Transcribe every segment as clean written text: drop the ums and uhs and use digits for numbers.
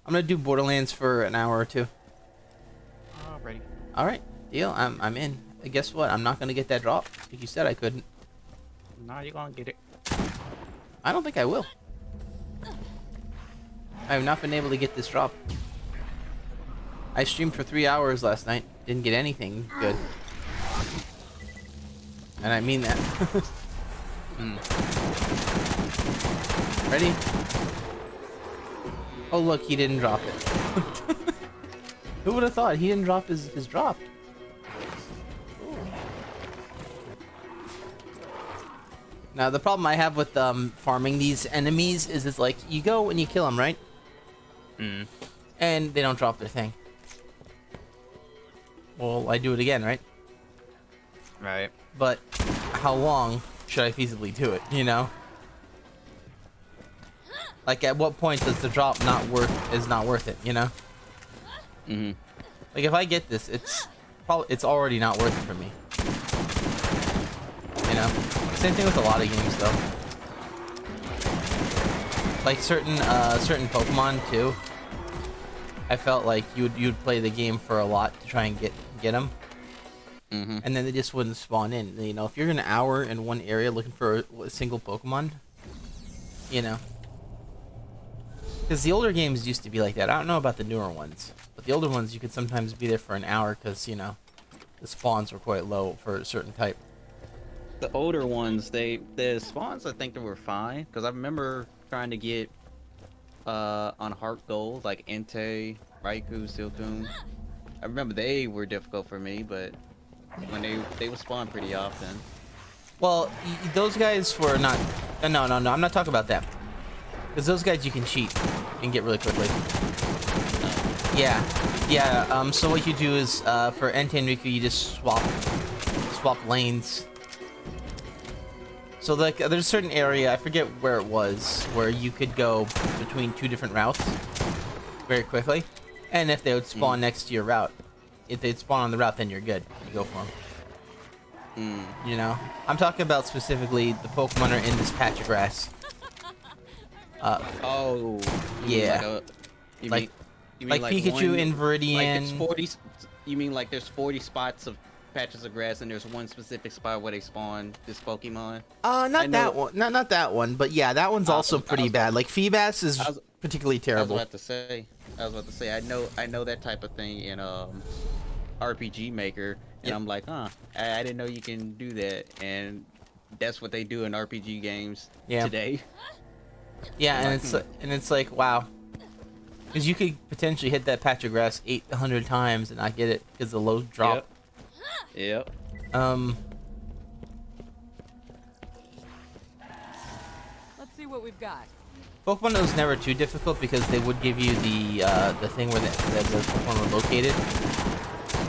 I'm gonna do Borderlands for an hour or two. Alrighty. All right, deal. I'm in. Guess what? I'm not gonna get that drop. Like you said, I couldn't. Nah, you're gonna get it. I don't think I will. I have not been able to get this drop. I streamed for 3 hours last night. Didn't get anything good. And I mean that. Ready? Oh look, he didn't drop it. Who would have thought he didn't drop his drop? Now the problem I have with farming these enemies is it's like you go and you kill them, right? And they don't drop their thing. Well, I do it again, right? Right. But how long should I feasibly do it, you know? Like at what point does the drop not worth it, you know? Like if I get this, it's already not worth it for me. You know? Same thing with a lot of games though. Like certain Pokemon too. I felt like you'd play the game for a lot to try and get them. And then they just wouldn't spawn in. You know, if you're an hour in one area looking for a single Pokemon, you know. Because the older games used to be like that. I don't know about the newer ones, but the older ones you could sometimes be there for an hour because, you know, the spawns were quite low for a certain type. The older ones, the spawns, I think they were fine. Because I remember trying to get on Heart Gold, like Entei, Raikou, Silcoon. I remember they were difficult for me, but when they would spawn pretty often. Well, those guys were not... No, I'm not talking about them. Because those guys you can cheat and get really quickly. Yeah. So what you do is, for Entei and Raikou, you just swap lanes. So like, there's a certain area, I forget where it was, where you could go between two different routes very quickly. And if they would spawn next to your route, if they'd spawn on the route, then you're good. You go for them. You know? I'm talking about specifically the Pokemon are in this patch of grass. Oh. Yeah. You mean like like Pikachu one, in Viridian. Like it's 40. You mean like there's 40 spots of patches of grass, and there's one specific spot where they spawn this Pokemon? Not that one. Not that one. But yeah, that one's also pretty bad. Like Feebas is particularly terrible. I was about to say. I know that type of thing in RPG Maker, and I'm like, I didn't know you can do that, and that's what they do in RPG games today. Yeah, and it's like wow, because you could potentially hit that patch of grass 800 times and not get it because the low drop. Yep. Let's see what we've got. Pokemon was never too difficult because they would give you the thing where the Pokemon were located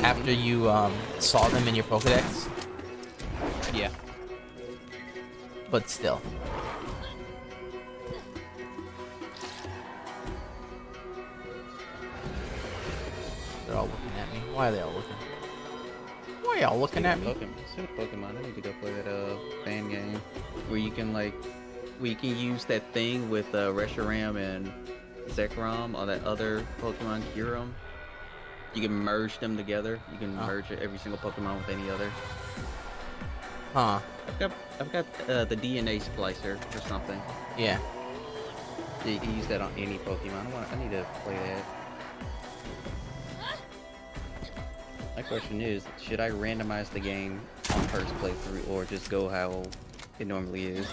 after you saw them in your Pokedex. Yeah. But still. They're all looking at me. Why are they all looking? Why are y'all looking at me? Pokemon, I need to go play that fan game where you can use that thing with Reshiram and Zekrom or that other Pokemon Kyurem. You can merge them together. You can merge every single Pokemon with any other. Huh. I've got the DNA splicer or something. Yeah. Yeah, you can use that on any Pokemon. I need to play that. My question is, should I randomize the game on first playthrough or just go how it normally is?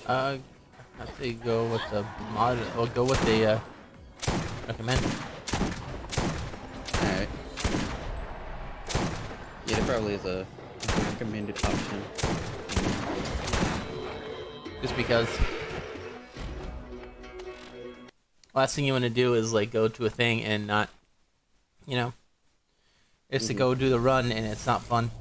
I say go with the mod, or go with the recommend. Alright. Yeah, there probably is a recommended option. Just because last thing you want to do is like go to a thing and not, you know, it's to go do the run and it's not fun.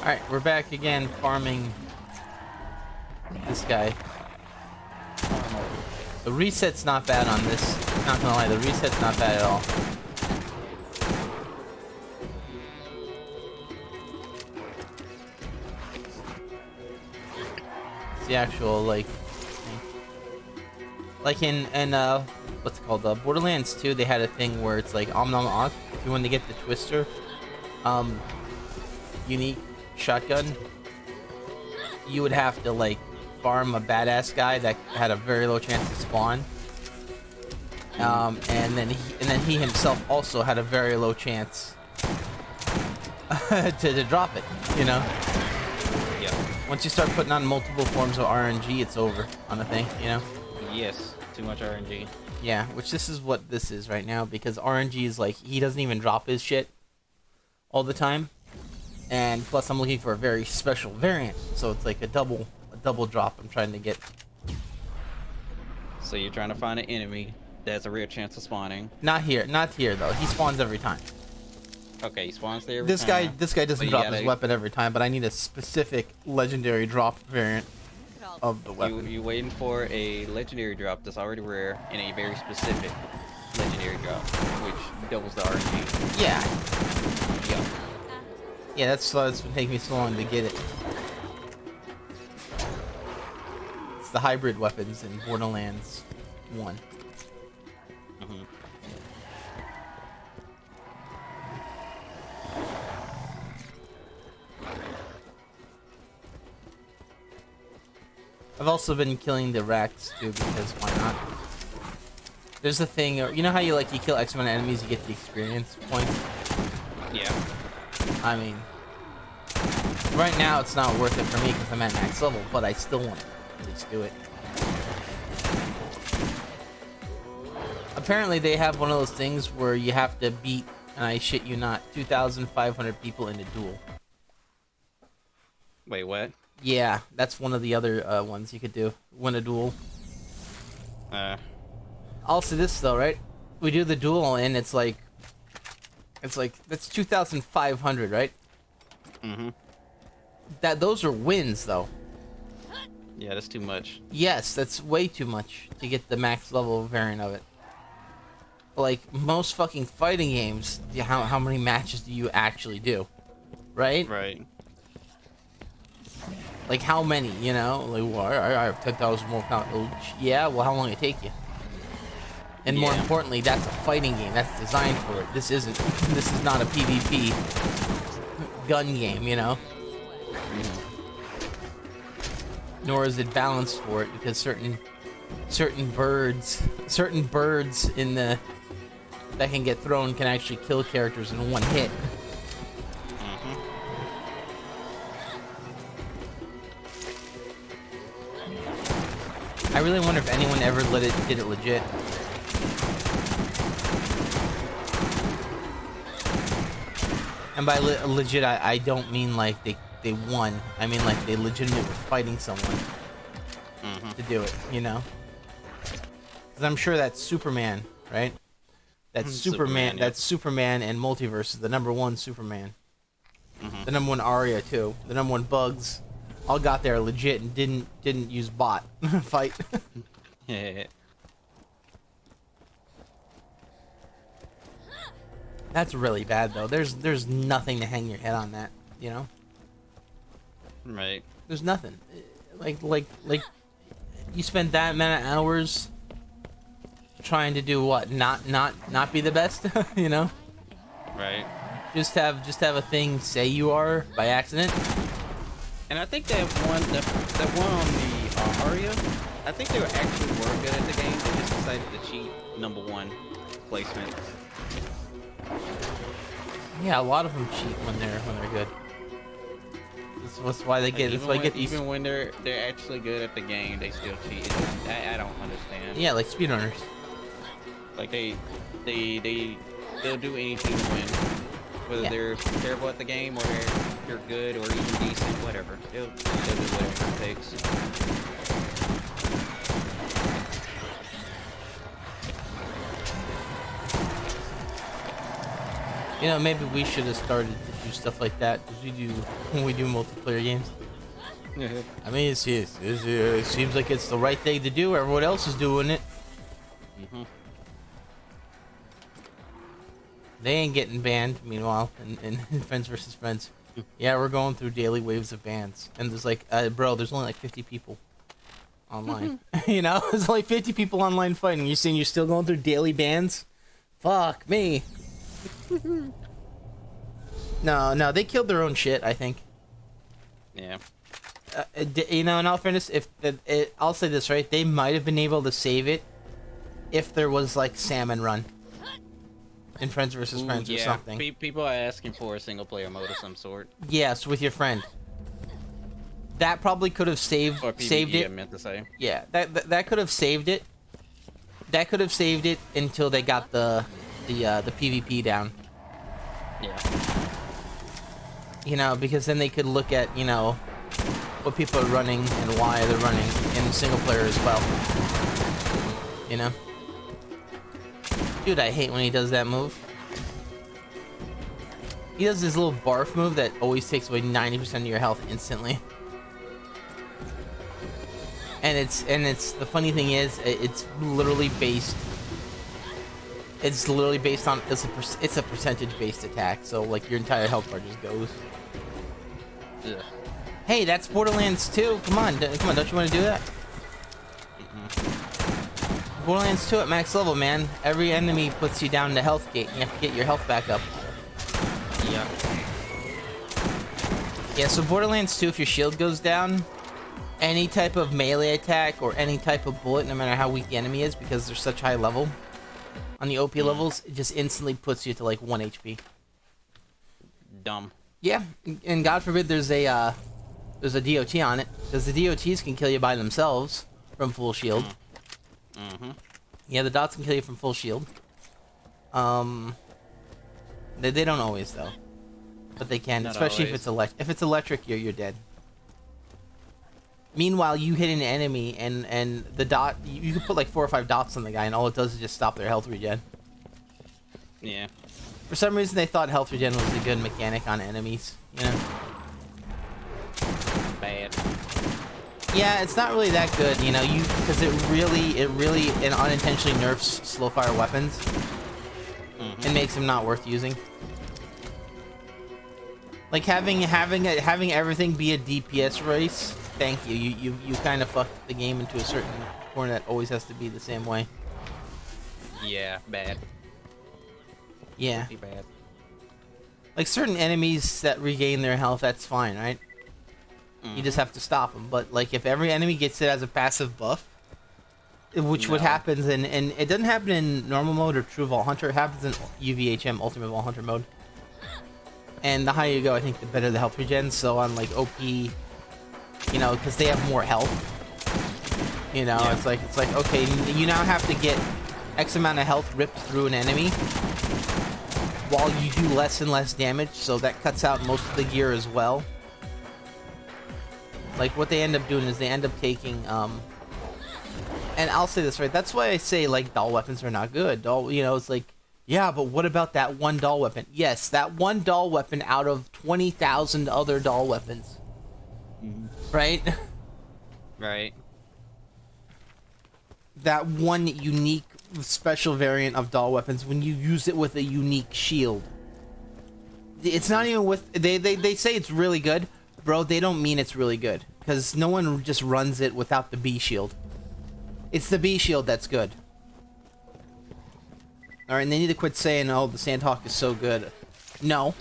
Alright, we're back again farming this guy. The reset's not bad on this. Not gonna lie, the reset's not bad at all. It's the actual, like in what's it called? Borderlands 2, they had a thing where it's like Om Nom Ak. If you want to get the Twister, unique shotgun, you would have to like farm a badass guy that had a very low chance to spawn. And then he himself also had a very low chance to drop it, you know? Yeah. Once you start putting on multiple forms of RNG, it's over on a thing, you know? Yes, too much RNG. Yeah, which this is what this is right now, because RNG is like, he doesn't even drop his shit all the time. And plus I'm looking for a very special variant, so it's like a double drop I'm trying to get. So you're trying to find an enemy that has a real chance of spawning. Not here though. He spawns every time. Okay, he spawns there every time. This guy doesn't But you drop gotta- his weapon every time, but I need a specific legendary drop variant of the weapon. You waiting for a legendary drop that's already rare and a very specific legendary drop, which doubles the RNG. Yeah. Yeah. Yeah, that's been taking me so long to get it. It's the hybrid weapons in Borderlands 1. Mhm. I've also been killing the racks too, because why not? There's a thing, you know how you kill X amount of enemies, you get the experience points? Yeah. I mean, right now it's not worth it for me because I'm at max level, but I still want to at least do it. Apparently they have one of those things where you have to beat, and I shit you not, 2,500 people in a duel. Wait, what? Yeah, that's one of the other ones you could do. Win a duel. I'll say this though, right? We do the duel and it's like that's 2,500, right? Mm-hmm. Those are wins though. Yeah, that's too much. Yes, that's way too much to get the max level variant of it. Like most fucking fighting games, how many matches do you actually do? Right? Right. Like how many, you know? Like, well, I have 10,000 more count. Yeah, well, how long it take you? And more Yeah. importantly, that's a fighting game. That's designed for it. This isn't. This is not a PvP gun game, you know? Nor is it balanced for it, because certain birds in the that can get thrown can actually kill characters in one hit. I really wonder if anyone ever did it legit. And by legit, I don't mean like they won. I mean like they legitimately were fighting someone to do it, you know? Because I'm sure that's Superman, right? That's Superman. Yeah. That's Superman and Multiverse is the #1 Superman. The #1 Arya too. The #1 Bugs. All got there legit and didn't use bot fight. Yeah. That's really bad though. There's nothing to hang your head on that, you know? Right. There's nothing. Like you spent that amount of hours trying to do what? Not be the best, you know? Right. Just have a thing say you are by accident. And I think that one on the Aria, I think they actually were good at the game. They just decided to cheat #1 placement. Yeah, a lot of them cheat when they're good. That's why they get. That's why they get these. Even when they're actually good at the game, they still cheat. I don't understand. Yeah, like speedrunners. Like they'll do anything to win, whether Yeah. they're terrible at the game or they're good or even decent, whatever. They'll do whatever it takes. You know, maybe we should have started to do stuff like that as we do when we do multiplayer games. I mean, it seems like it's the right thing to do. Everyone else is doing it. They ain't getting banned. Meanwhile, in Friends vs. Friends, yeah, we're going through daily waves of bans, and there's like, bro, there's only like 50 people online. You know, there's only 50 people online fighting. You're saying you're still going through daily bans? Fuck me. No, they killed their own shit, I think. Yeah. You know, in all fairness, I'll say this, right? They might have been able to save it if there was like salmon run in Friends vs. Friends or something. People are asking for a single player mode of some sort. Yes, with your friend. That probably could have saved it. I meant to say. Yeah, that could have saved it. That could have saved it until they got the PvP down. Yeah. You know, because then they could look at, you know, what people are running and why they're running in single player as well. You know? Dude, I hate when he does that move. He does this little barf move that always takes away 90% of your health instantly. And it's the funny thing is, it's literally based on it's a percentage based attack, so like your entire health bar just goes. Ugh. Hey, that's Borderlands 2. Come on, don't you want to do that? Borderlands 2 at max level, man. Every enemy puts you down to health gate, and you have to get your health back up. Yeah. Yeah, so Borderlands 2, if your shield goes down, any type of melee attack or any type of bullet, no matter how weak the enemy is, because they're such high level, on the OP levels, it just instantly puts you to like 1 HP. Dumb. Yeah, and God forbid there's a DOT on it, because the DOTs can kill you by themselves from full shield. Yeah, the dots can kill you from full shield. They don't always though, but they can, especially if it's electric. You're dead. Meanwhile, you hit an enemy and the dot, you can put like 4 or 5 dots on the guy, and all it does is just stop their health regen. Yeah. For some reason, they thought health regen was a good mechanic on enemies. You know. Bad. Yeah, it's not really that good, you know, because it really and unintentionally nerfs slow fire weapons. And makes them not worth using. Like having everything be a DPS race. Thank you. You kind of fucked the game into a certain corner that always has to be the same way. Yeah, bad. Yeah. Pretty bad. Like certain enemies that regain their health, that's fine, right? You just have to stop them. But like if every enemy gets it as a passive buff, which what happens and it doesn't happen in normal mode or true Vault Hunter, it happens in UVHM Ultimate Vault Hunter mode. And the higher you go, I think the better the health regen. So on like OP, you know, because they have more health. You know, it's like okay, you now have to get X amount of health ripped through an enemy while you do less and less damage. So that cuts out most of the gear as well. Like what they end up doing is they end up taking and I'll say this, right? That's why I say like doll weapons are not good. You know, it's like, yeah, but what about that one doll weapon? Yes, that one doll weapon out of 20,000 other doll weapons. Right? Right. That one unique special variant of doll weapons when you use it with a unique shield. It's not even with they say it's really good. Bro, they don't mean it's really good, because no one just runs it without the B shield. It's the B shield that's good. Alright, and they need to quit saying, oh, the Sandhawk is so good. No.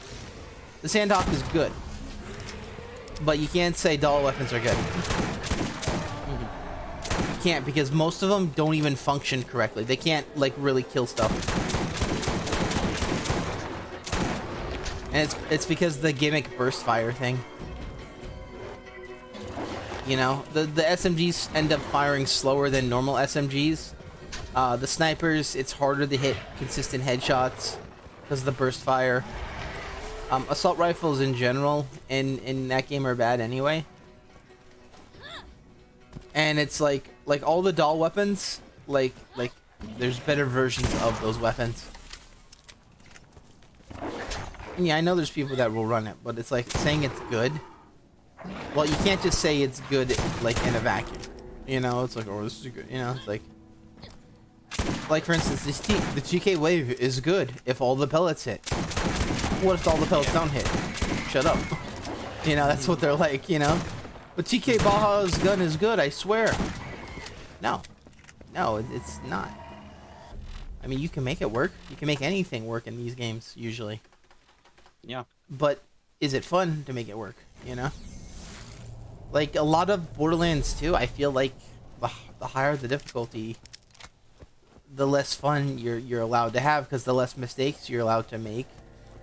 The Sandhawk is good. But you can't say doll weapons are good. You can't, because most of them don't even function correctly. They can't, like, really kill stuff. And it's because the gimmick burst fire thing. You know, the SMGs end up firing slower than normal SMGs. The snipers, it's harder to hit consistent headshots because of the burst fire. Assault rifles in general in that game are bad anyway. And it's like all the doll weapons, like there's better versions of those weapons. Yeah, I know there's people that will run it, but it's like saying it's good. Well, you can't just say it's good like in a vacuum. You know, it's like, oh, this is good. You know, it's like for instance, the GK wave is good if all the pellets hit. What if all the pellets don't hit? Shut up. You know, that's what they're like. You know, but TK Baja's gun is good. I swear. No, it's not. I mean, you can make it work. You can make anything work in these games usually. Yeah. But is it fun to make it work? You know. Like a lot of Borderlands 2, I feel like the higher the difficulty, the less fun you're allowed to have, because the less mistakes you're allowed to make,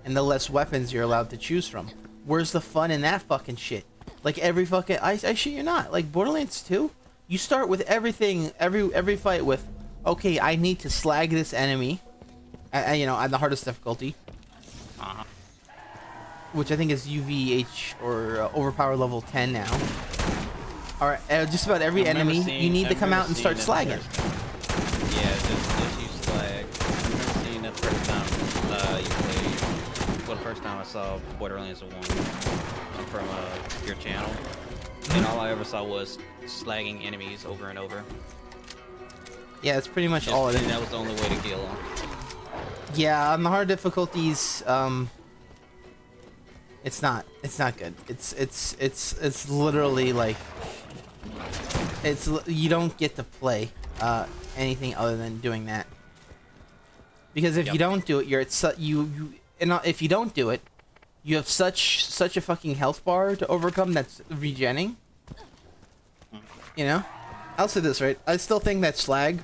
and the less weapons you're allowed to choose from. Where's the fun in that fucking shit? Like every fucking I shit you not. Like Borderlands 2, you start with everything, every fight with, okay, I need to slag this enemy, you know, at the hardest difficulty. Which I think is UVH or overpower level 10 now. Or just about every enemy, you need to come out and start slagging. Yeah, just use slag. I remember seeing that the first time you played. Well, the first time I saw Borderlands 1 from your channel, and all I ever saw was slagging enemies over and over. Yeah, that's pretty much all it is. That was the only way to kill them. Yeah, on the hard difficulties, it's not good. It's literally like you don't get to play anything other than doing that. Because if you don't do it, if you don't do it, you have such a fucking health bar to overcome that's regenning. You know? I'll say this, right? I still think that slag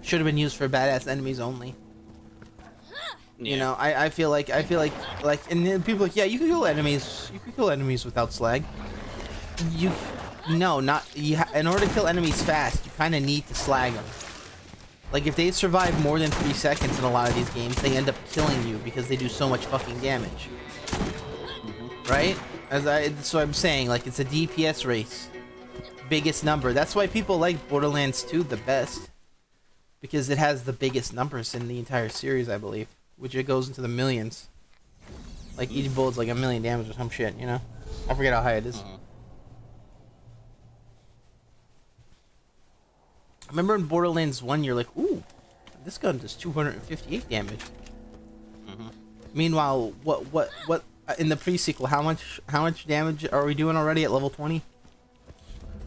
should have been used for badass enemies only. You know, I feel like, and then people are like, yeah, you can kill enemies without slag. In order to kill enemies fast, you kind of need to slag them. Like, if they survive more than 3 seconds in a lot of these games, they end up killing you because they do so much fucking damage. Right? So I'm saying, like, it's a DPS race. Biggest number. That's why people like Borderlands 2 the best. Because it has the biggest numbers in the entire series, I believe. Which it goes into the millions. Like each bullet's like 1,000,000 damage or some shit, you know? I forget how high it is. Remember in Borderlands 1, you're like, ooh, this gun does 258 damage. Meanwhile, what in the pre-sequel, how much damage are we doing already at level 20?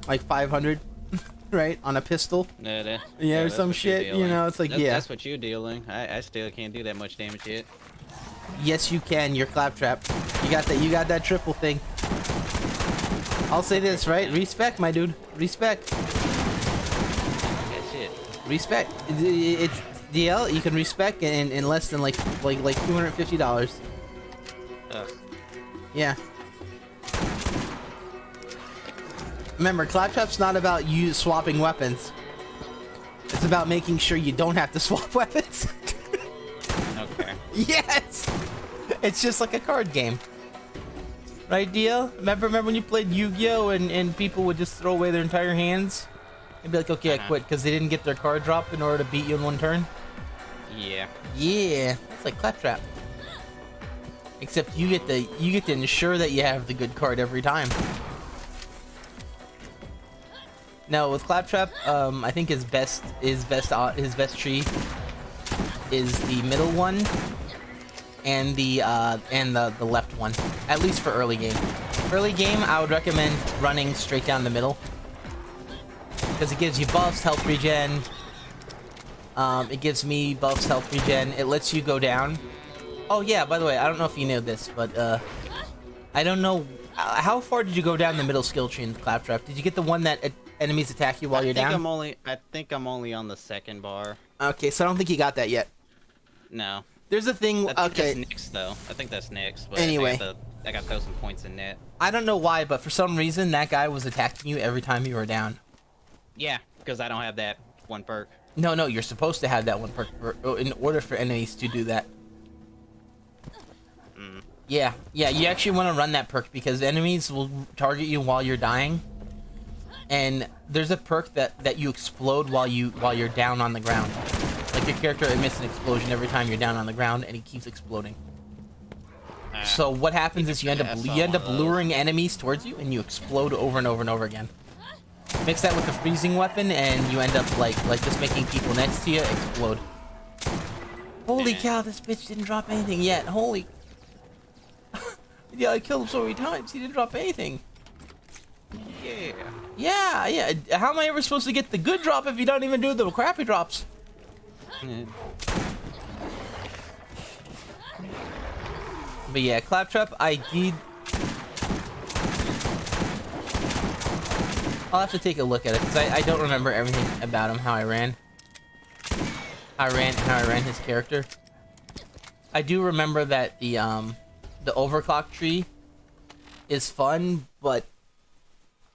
Like 500, right? On a pistol? Yeah, or some shit, you know, it's like, That's what you're dealing. I still can't do that much damage yet. Yes, you can. You're Claptrap. You got that triple thing. I'll say this, right? Respect, my dude. Respect. That's it. Respect. It's DL. You can respect in less than like $250. Yeah. Remember, Claptrap's not about you swapping weapons. It's about making sure you don't have to swap weapons. Okay. Yes! It's just like a card game. Right, DL? Remember when you played Yu-Gi-Oh! And people would just throw away their entire hands? And be like, okay, I quit, because they didn't get their card drop in order to beat you in one turn? Yeah. Yeah. It's like Claptrap. Except you get to ensure that you have the good card every time. No, with Claptrap, I think his best tree is the middle one and the left one. At least for early game. Early game, I would recommend running straight down the middle because it gives you buffs, health regen. It gives me buffs, health regen. It lets you go down. Oh yeah, by the way, I don't know if you knew this, but I don't know how far did you go down the middle skill tree in Claptrap? Did you get the one that enemies attack you while you're down? I think I'm only on the second bar. Okay, so I don't think you got that yet. No. There's a thing. I think okay. that's next though. I think that's next. But anyway, I got those some points in net. I don't know why, but for some reason that guy was attacking you every time you were down. Yeah, because I don't have that one perk. No, you're supposed to have that one perk in order for enemies to do that. Yeah, you actually want to run that perk because enemies will target you while you're dying. And there's a perk that you explode while you're down on the ground. Like your character emits an explosion every time you're down on the ground and he keeps exploding. So what happens is you end up luring enemies towards you, and you explode over and over and over again. Mix that with the freezing weapon, and you end up like just making people next to you explode. Holy cow! This bitch didn't drop anything yet. Holy. Yeah, I killed him so many times. He didn't drop anything. Yeah. How am I ever supposed to get the good drop if you don't even do the crappy drops? But yeah, Claptrap, I'll have to take a look at it, because I don't remember everything about him, how I ran his character. I do remember that the overclock tree is fun, but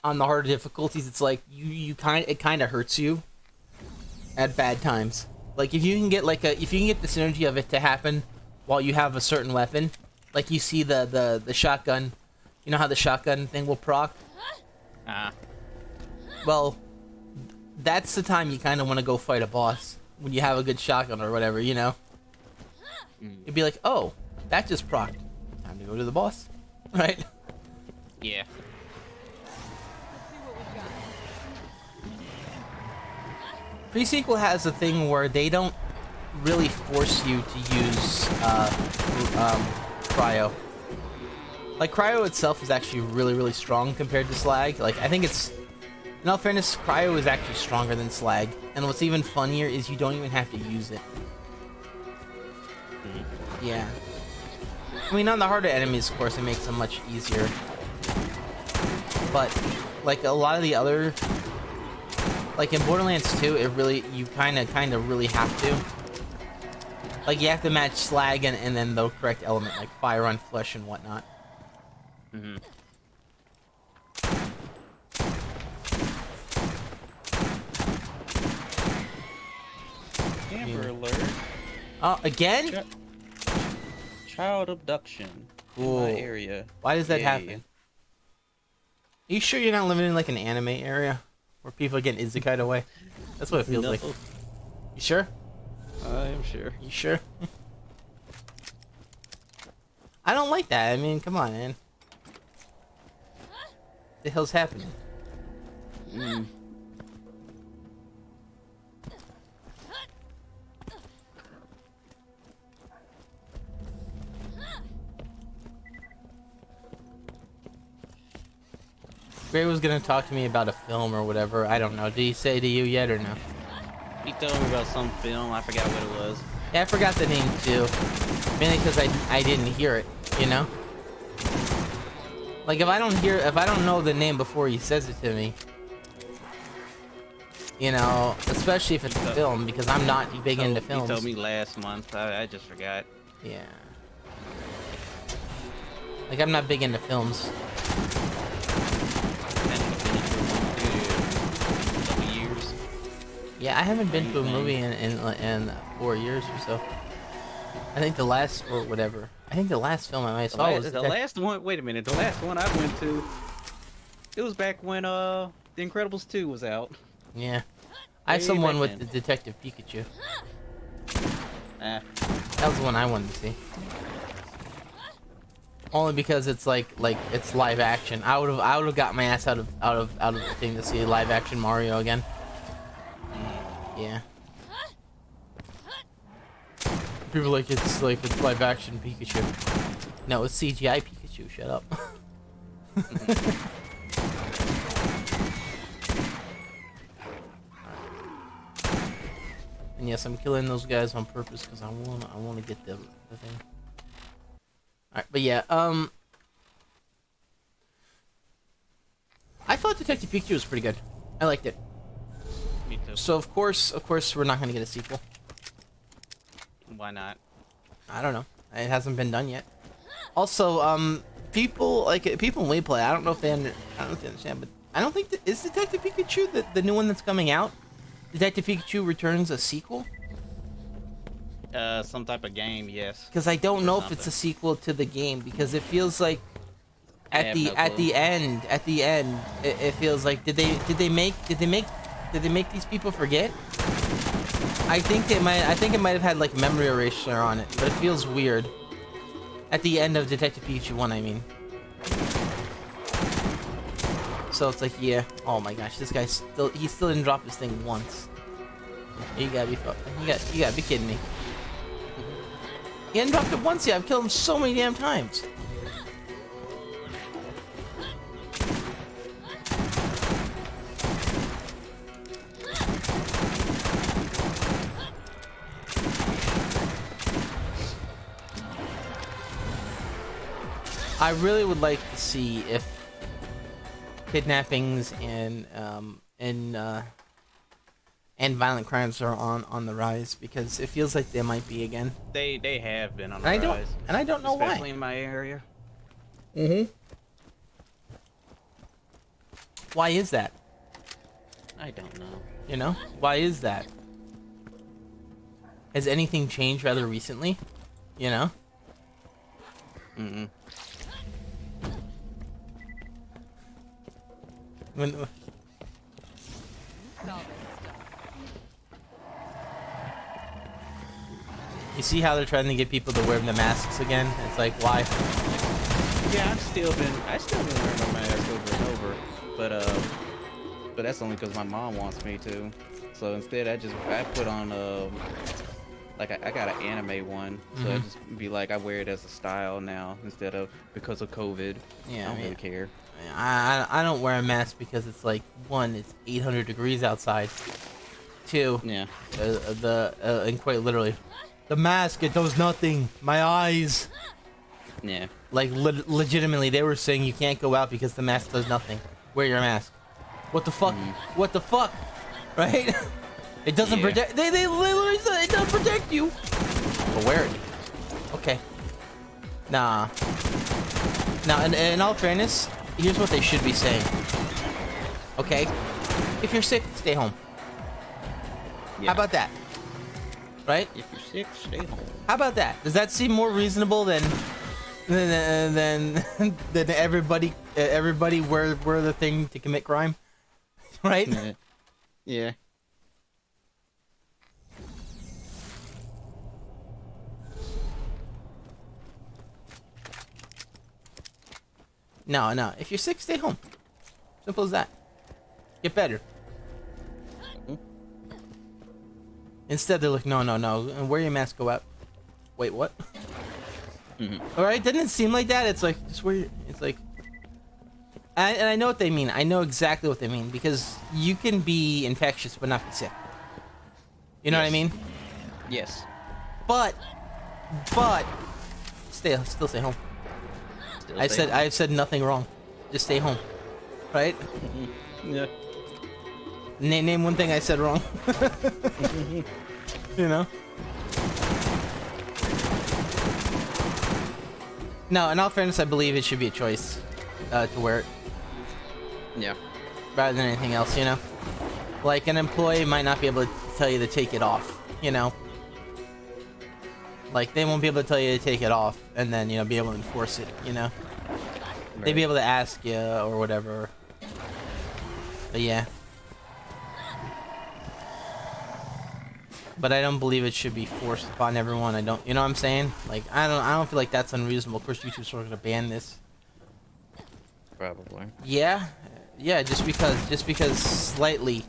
on the harder difficulties, it's like it kind of hurts you at bad times. Like if you can get the synergy of it to happen while you have a certain weapon, like you see the shotgun, you know how the shotgun thing will proc? Well, that's the time you kind of want to go fight a boss when you have a good shotgun or whatever, you know. You'd be like, oh, that just procced. Time to go to the boss, right? Yeah. Pre-sequel has a thing where they don't really force you to use cryo. Like cryo itself is actually really strong compared to slag. Like I think it's, in all fairness, cryo is actually stronger than slag. And what's even funnier is you don't even have to use it. Yeah. I mean, on the harder enemies, of course, it makes them much easier. But like a lot of the other, like in Borderlands 2, it really, you kind of really have to. Like you have to match slag and then the correct element, like fire on flesh and whatnot. Amber alert. Oh, again? Child abduction. Cool. In my area. Why does that happen? Are you sure you're not living in like an anime area where people get isekai away? That's what it feels like. You sure? I am sure. You sure? I don't like that. I mean, come on, man. What the hell's happening? Gray was gonna talk to me about a film or whatever. I don't know. Did he say to you yet or no? He told me about some film. I forgot what it was. Yeah, I forgot the name too. Mainly because I didn't hear it, you know? Like if I don't know the name before he says it to me, you know, especially if it's a film, because I'm not big into films. He told me last month. I just forgot. Yeah. Like I'm not big into films. Yeah, I haven't been to a movie in 4 years or so. I think the last, or whatever. I think the last film I saw was... The last one, wait a minute, the last one I went to, it was back when The Incredibles 2 was out. Yeah. I saw one with the Detective Pikachu. That was the one I wanted to see. Only because it's like it's live action. I would have got my ass out of the thing to see live action Mario again. Yeah. People are like it's live action Pikachu. No, it's CGI Pikachu. Shut up. And yes, I'm killing those guys on purpose because I want to get the thing. Alright, but yeah, I thought Detective Pikachu was pretty good. I liked it. Me too. So of course, we're not gonna get a sequel. Why not? I don't know. It hasn't been done yet. Also, people in Wayplay, I don't know if they understand, but I don't think is Detective Pikachu the new one that's coming out? Detective Pikachu Returns a sequel? Some type of game, yes. Because I don't know if it's a sequel to the game, because it feels like at the end it feels like did they make these people forget? I think it might have had like memory erasure on it, but it feels weird. At the end of Detective Pikachu 1, I mean. So it's like, yeah. Oh my gosh, this guy he still didn't drop this thing once. You gotta be you gotta be kidding me. He hadn't dropped it once yet. I've killed him so many damn times. I really would like to see if kidnappings and violent crimes are on the rise, because it feels like they might be again. They have been on the rise. I don't know why. Especially in my area. Why is that? I don't know. You know? Why is that? Has anything changed rather recently? You know? When you see how they're trying to get people to wear the masks again? It's like, why? Yeah, I still been wearing my mask over and over, but that's only because my mom wants me to. So instead, I put on like I got an anime one, so I just be like, I wear it as a style now instead of because of COVID. Yeah, I don't really care. I don't wear a mask because it's like, one, it's 800 degrees outside. Two, Yeah. And quite literally, the mask, it does nothing. My eyes. Yeah. Like legitimately, they were saying you can't go out because the mask does nothing. Wear your mask. What the fuck? What the fuck? Right? It doesn't protect. They literally said it doesn't protect you. But wear it. Okay. Nah. Now, in all fairness, here's what they should be saying. Okay? If you're sick, stay home. Yeah. How about that? Right? If you're sick, stay home. How about that? Does that seem more reasonable than everybody wear the thing to commit crime? Right? Yeah. No. If you're sick, stay home. Simple as that. Get better. Instead, they're like, no. Wear your mask, go out. Wait, what? Alright, didn't it seem like that? It's like, just wear your... It's like... And I know what they mean. I know exactly what they mean. Because you can be infectious but not be sick. You know what I mean? Yes. But... Still stay home. I've said nothing wrong. Just stay home. Right? Yeah. Name one thing I said wrong. You know? No, in all fairness, I believe it should be a choice to wear it. Yeah. Rather than anything else, you know? Like, an employee might not be able to tell you to take it off, you know? Like, they won't be able to tell you to take it off and then, you know, be able to enforce it, you know? Right. They'd be able to ask you or whatever. But yeah. But I don't believe it should be forced upon everyone. I don't, you know what I'm saying? Like, I don't feel like that's unreasonable. Of course, YouTube's sort of gonna ban this. Probably. Yeah, just because slightly.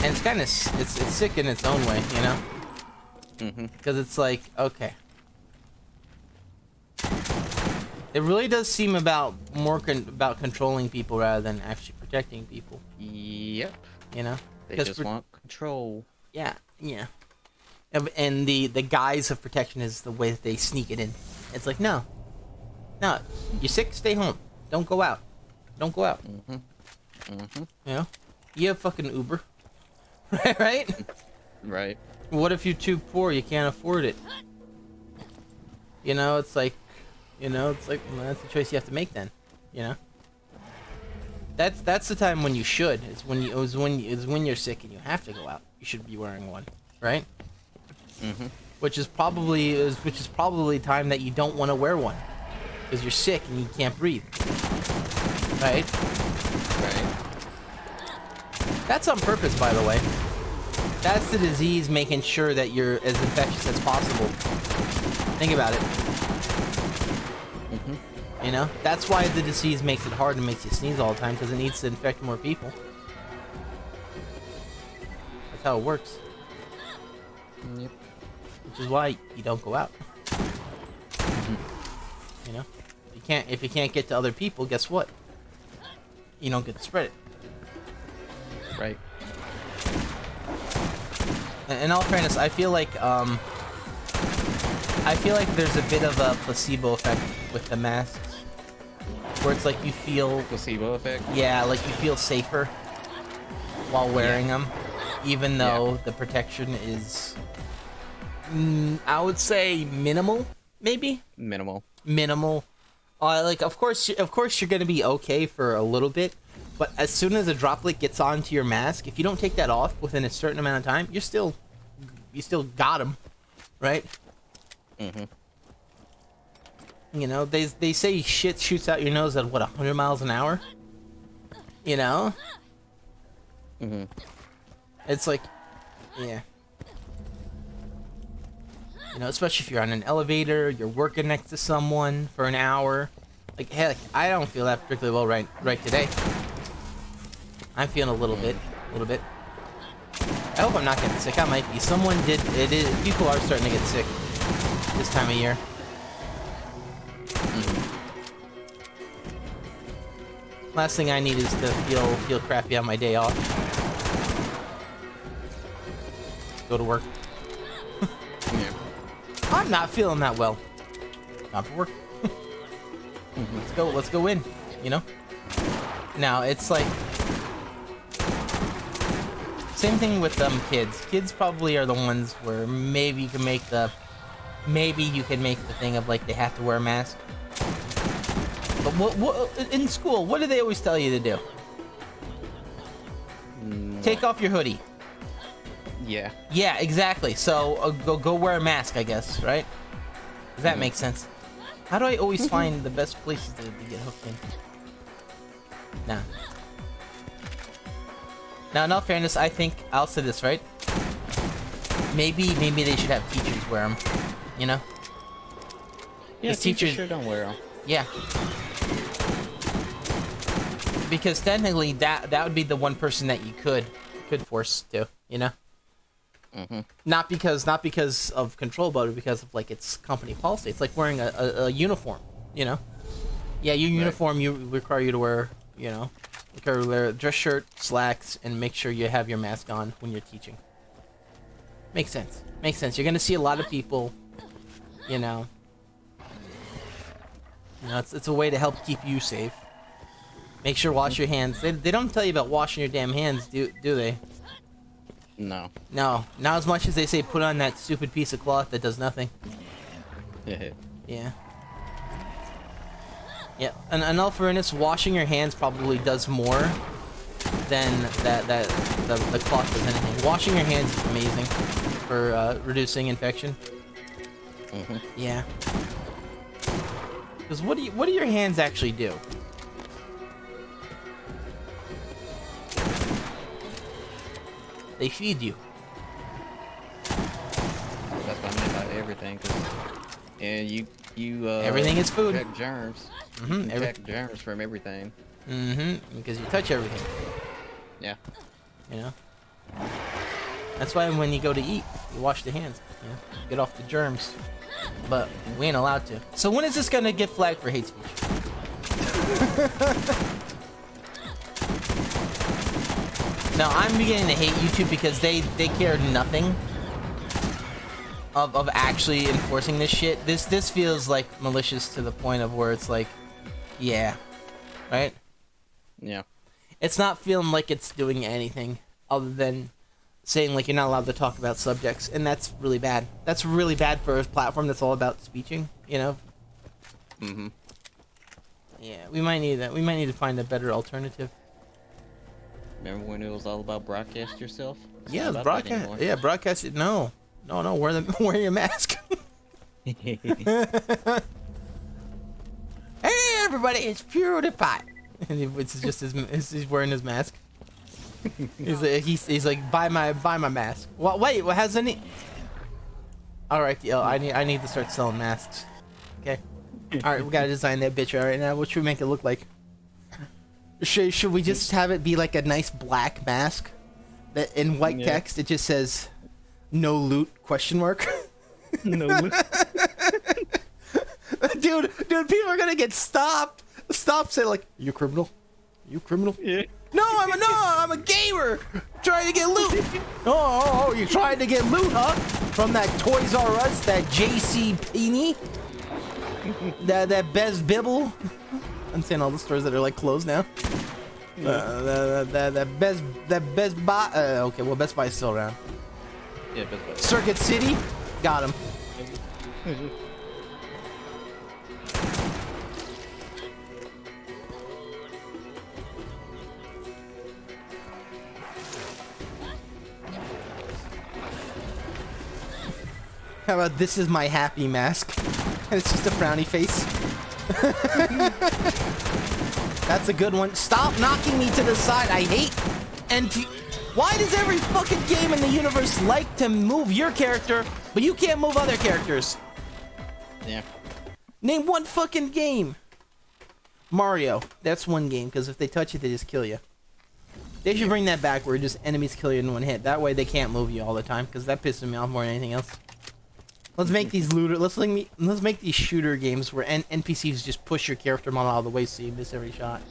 And it's kind of it's sick in its own way, you know? Because it's like, okay. It really does seem about about controlling people rather than actually protecting people. Yep. You know? They just want control. Yeah. And the guise of protection is the way that they sneak it in. It's like, no, you're sick, stay home. Don't go out. You know? You have fucking Uber. Right? Right. What if you're too poor, you can't afford it? You know, it's like, well, that's the choice you have to make then. You know? That's the time when you should. It's when you're sick and you have to go out. You should be wearing one, right? Which is probably time that you don't want to wear one, because you're sick and you can't breathe. Right? Right. That's on purpose, by the way. That's the disease making sure that you're as infectious as possible. Think about it. You know? That's why the disease makes it hard and makes you sneeze all the time, because it needs to infect more people. That's how it works. Yep. Which is why you don't go out. You know? If you can't get to other people, guess what? You don't get to spread it. Right. In all fairness, I feel like there's a bit of a placebo effect with the masks, where it's like you feel Placebo effect? yeah, like you feel safer while wearing them, even though the protection is, I would say minimal, maybe Minimal. Like of course you're gonna be okay for a little bit, but as soon as a droplet gets onto your mask, if you don't take that off within a certain amount of time, you still got them, right? Mm-hmm. You know, they say shit shoots out your nose at what, 100 miles an hour? You know? Mm-hmm. It's like, yeah. You know, especially if you're on an elevator, you're working next to someone for an hour. Like, heck, I don't feel that particularly well right today. I'm feeling a little bit. I hope I'm not getting sick. I might be. People are starting to get sick this time of year. Last thing I need is to feel crappy on my day off. Go to work. Yeah. I'm not feeling that well. Not for work. Let's go in, you know? Now, it's like, same thing with kids. Kids probably are the ones where maybe you can make the thing of like they have to wear a mask. But what in school, what do they always tell you to do? Take off your hoodie. Yeah. Yeah, exactly. So go wear a mask, I guess, right? Does that make sense? How do I always find the best places to get hooked in? Nah. Now, in all fairness, I think I'll say this, right? Maybe they should have teachers wear them. You know? Yeah, teachers sure don't wear them. Yeah. Because technically, that would be the one person that you could force to, you know? Mm-hmm. Not because of control, but because of like it's company policy. It's like wearing a uniform, you know? Yeah, your uniform you require you to wear, you know, wear a dress shirt, slacks, and make sure you have your mask on when you're teaching. Makes sense. You're gonna see a lot of people, you know. It's a way to help keep you safe. Make sure wash your hands. They don't tell you about washing your damn hands, do they? No. No, not as much as they say put on that stupid piece of cloth that does nothing. Yeah. Yeah. Yeah, and in all fairness, washing your hands probably does more than the cloth does anything. Washing your hands is amazing for reducing infection. Mm-hmm. Yeah. Because what do your hands actually do? They feed you. That's what I meant by everything. And you everything is food. Check germs. Mm-hmm. Check germs from everything. Mm-hmm. Because you touch everything. Yeah. You know. That's why when you go to eat, you wash the hands. You know, get off the germs. But we ain't allowed to. So when is this gonna get flagged for hate speech? Now I'm beginning to hate YouTube because they care nothing of actually enforcing this shit. This feels like malicious to the point of where it's like, yeah, right? Yeah. It's not feeling like it's doing anything other than saying like you're not allowed to talk about subjects, and that's really bad. That's really bad for a platform that's all about speeching, you know? Mm-hmm. Yeah, we might need that. We might need to find a better alternative. Remember when it was all about broadcast yourself? It's Yeah, not about that broadcast. anymore. Yeah, broadcast it. No, wear your mask. Hey, everybody, it's PewDiePie. And it's just he's wearing his mask. He's like, buy my mask. Well, wait, what has any? All right, I need to start selling masks. Okay. All right, we gotta design that bitch. All right, now what should we make it look like? Should we just have it be like a nice black mask that in white text it just says "No loot?" ? No loot. dude, people are gonna get stopped. Say like, you criminal? You criminal? Yeah. No, I'm a gamer trying to get loot. Oh, you trying to get loot, huh? From that Toys R Us, that JC Penney, that Best Bibble. I'm saying all the stores that are like closed now. That Best Buy. Okay, well Best Buy is still around. Yeah, Best Buy. Circuit City, got him. How about this is my happy mask? And it's just a frowny face. That's a good one. Stop knocking me to the side. I hate why does every fucking game in the universe like to move your character, but you can't move other characters? Yeah. Name one fucking game. Mario. That's one game, because if they touch you, they just kill you. They should bring that back where just enemies kill you in one hit. That way they can't move you all the time, because that pisses me off more than anything else. Let's make these let's make these shooter games where NPCs just push your character model out of the way so you miss every shot.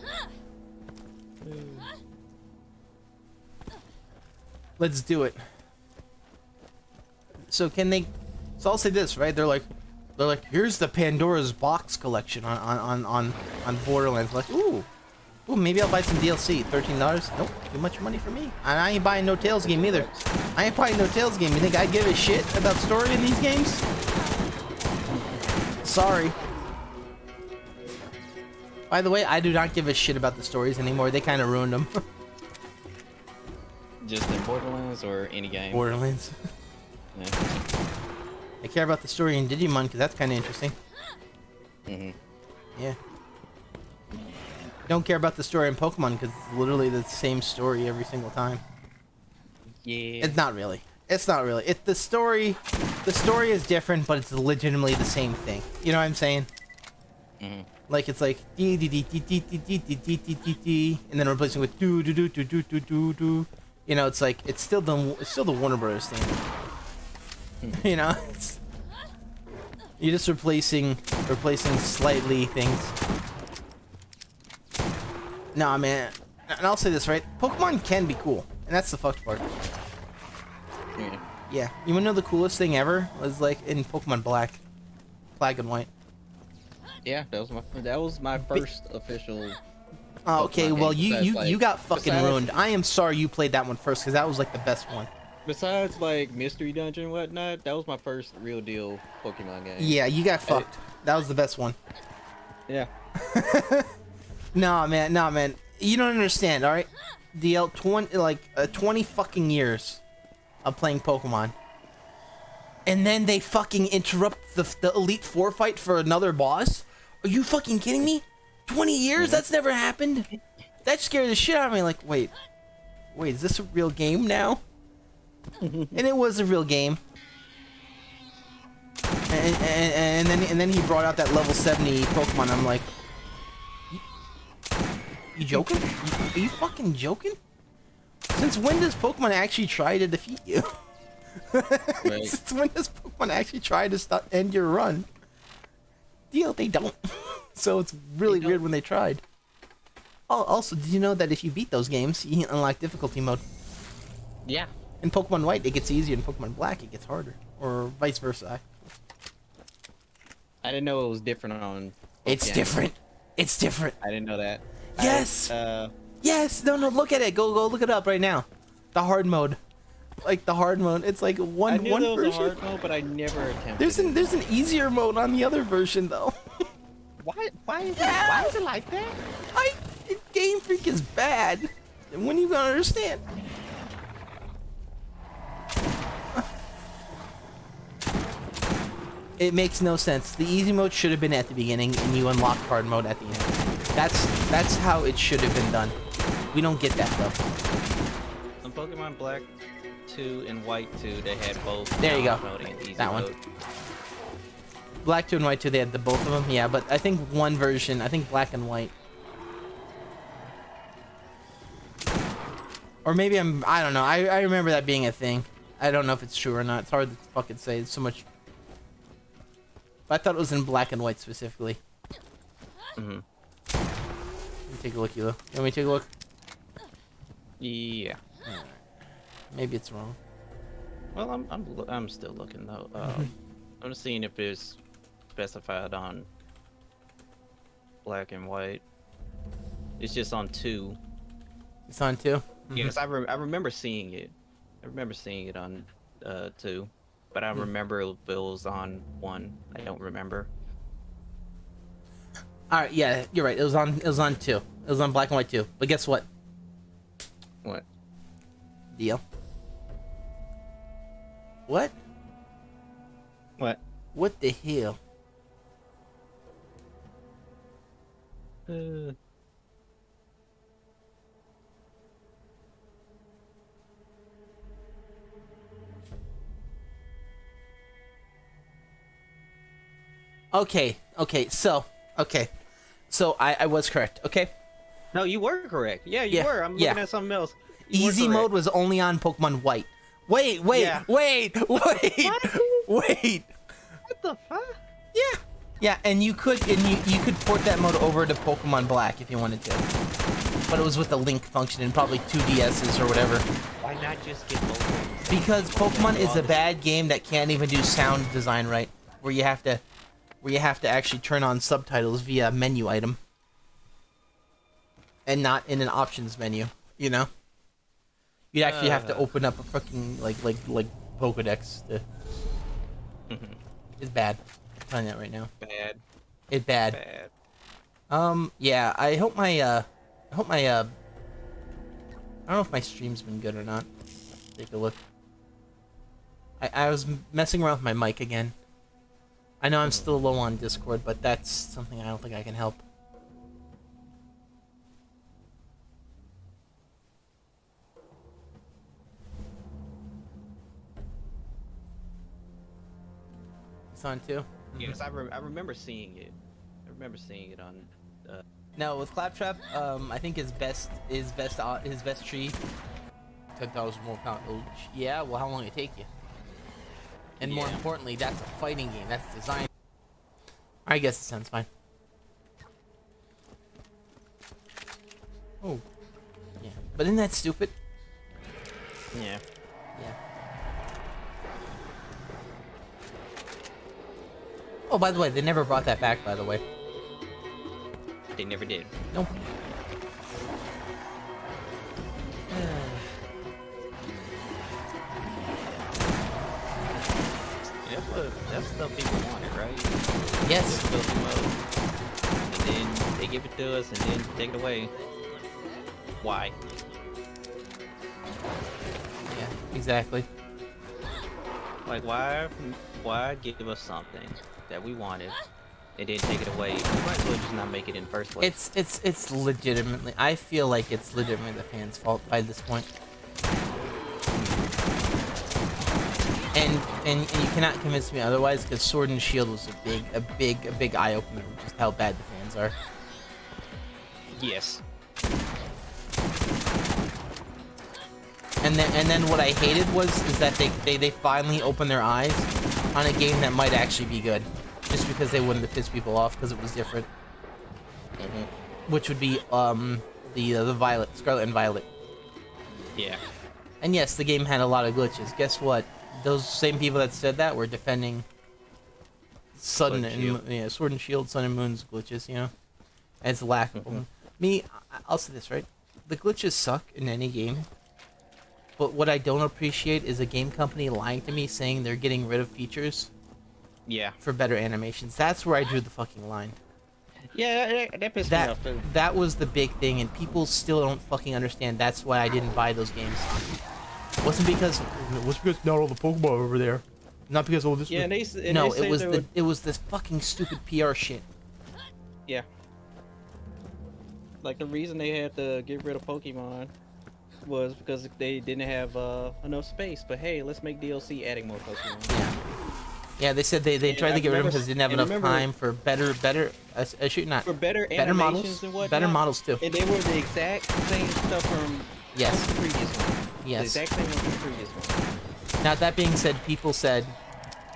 Let's do it. So I'll say this, right? They're like, here's the Pandora's Box collection on Borderlands. Like, ooh, maybe I'll buy some DLC. $13? Nope, too much money for me. And I ain't buying no Tales game either. I ain't buying no Tales game. You think I give a shit about story in these games? Sorry. By the way, I do not give a shit about the stories anymore. They kind of ruined them. Just in Borderlands or any game? Borderlands. Yeah. I care about the story in Digimon because that's kind of interesting. Yeah. Don't care about the story in Pokemon because it's literally the same story every single time. Yeah. It's not really. It's the story is different, but it's legitimately the same thing. You know what I'm saying? Like it's like dee dee dee dee dee dee dee dee dee dee dee dee, and then replacing with do do do do do do do do. You know, it's like it's still the Warner Brothers thing. You know, you're just replacing slightly things. Nah, man. And I'll say this, right? Pokemon can be cool, and that's the fucked part. Yeah. You wanna know the coolest thing ever was like in Pokemon Black and White. Yeah, that was my first official. Oh, okay, Pokemon well game. you got fucking ruined. I am sorry you played that one first because that was like the best one. Besides like Mystery Dungeon and whatnot, that was my first real deal Pokemon game. Yeah, you got fucked. That was the best one. Yeah. Nah, man. You don't understand, all right? 20 fucking years of playing Pokemon, and then they fucking interrupt the Elite Four fight for another boss. Are you fucking kidding me? 20 years? That's never happened. That scared the shit out of me. Like, wait, is this a real game now? And it was a real game. And then he brought out that level 70 Pokemon. I'm like, you joking? Are you fucking joking? Since when does Pokemon actually try to defeat you? Right. Since when does Pokemon actually try to end your run? They don't. So it's really weird when they tried. Oh, also, did you know that if you beat those games, you can unlock difficulty mode? Yeah. In Pokemon White, it gets easier. In Pokemon Black, it gets harder. Or vice versa. I didn't know it was different on. It's different. It's different. I didn't know that. Yes. Yes. No. Look at it. Go look it up right now. The hard mode. Like the hard mode. It's like one I knew one there was version. a hard mode, but I never attempted. There's an easier mode on the other version though. Why is it like that? Game Freak is bad. And when are you gonna understand? It makes no sense. The easy mode should have been at the beginning, and you unlock hard mode at the end. That's how it should have been done. We don't get that though. Pokemon Black 2 and White 2, they had both. There you go. Mode and easy That one. mode. Black 2 and White 2, they had the both of them. Yeah, but I think one version, I think Black and White. Or maybe I don't know. I remember that being a thing. I don't know if it's true or not. It's hard to fucking say. It's so much. But I thought it was in Black and White specifically. Mm-hmm. Let me take a look, Hilo. You want me to take a look? Yeah. Alright. Maybe it's wrong. Well, I'm still looking though. I'm just seeing if it's specified on Black and White. It's just on 2. It's on 2? Yes, I remember seeing it. I remember seeing it on 2, but I remember if it was on 1. I don't remember. All right, yeah, you're right. It was on 2. It was on Black and White 2. But guess what? What? Deal. What? What? What the hell? Okay, so I was correct, okay? No, you were correct. Yeah, you Yeah, were. I'm looking yeah. at something else. You were Easy correct. mode was only on Pokemon White. Wait, Yeah. wait! What? Wait! What the fuck? Yeah, and you could port that mode over to Pokemon Black if you wanted to. But it was with the link function and probably 2 DSs or whatever. Why not just get both of them? Because Pokemon is a bad game that can't even do sound design right, where you have to actually turn on subtitles via menu item and not in an options menu, you know? You'd actually have to open up a fucking like Pokedex to... It's bad. I'm telling you that right now. Bad. It's bad. Bad. Yeah, I hope my I don't know if my stream's been good or not. Take a look. I was messing around with my mic again. I know I'm still low on Discord, but that's something I don't think I can help. It's on too? Yes, I remember seeing it. I remember seeing it on. No, with Claptrap, I think his best tree. 10,000 more pound. Oh, yeah. Well, how long did it take you? And more importantly, that's a fighting game. That's designed. I guess it sounds fine. Oh, yeah. But isn't that stupid? Yeah. Yeah. Oh, by the way, they never brought that back. By the way. They never did. Nope. That's stuff people wanted, right? Yes. Filthy mode. And then they give it to us and then take it away. Why? Yeah. Exactly. Like, why give us something that we wanted and then take it away? You might as well just not make it in the first place. It's legitimately. I feel like it's legitimately the fans' fault by this point. And you cannot convince me otherwise, because Sword and Shield was a big eye opener of just how bad the fans are. Yes. And then what I hated is that they finally opened their eyes on a game that might actually be good, just because they wanted to piss people off because it was different. Which would be the Violet, Scarlet and Violet. Yeah. And yes, the game had a lot of glitches. Guess what? Those same people that said that were defending Sword and Shield, Sun and Moon's glitches, you know? And it's lack of them. Me, I'll say this, right? The glitches suck in any game. But what I don't appreciate is a game company lying to me saying they're getting rid of features. Yeah. For better animations. That's where I drew the fucking line. Yeah, that pissed me off too. That was the big thing, and people still don't fucking understand. That's why I didn't buy those games. It wasn't because not all the Pokemon over there. Not because all this. Yeah, it was this fucking stupid PR shit. Yeah. Like the reason they had to get rid of Pokemon was because they didn't have enough space. But hey, let's make DLC adding more Pokemon. Yeah. Yeah, they said they tried to get rid of them because they didn't have enough time for better for better models, and whatnot. better models too. And they were the exact same stuff from Yes. the previous one. Yes. The exact same one from the previous one. Now that being said, people said,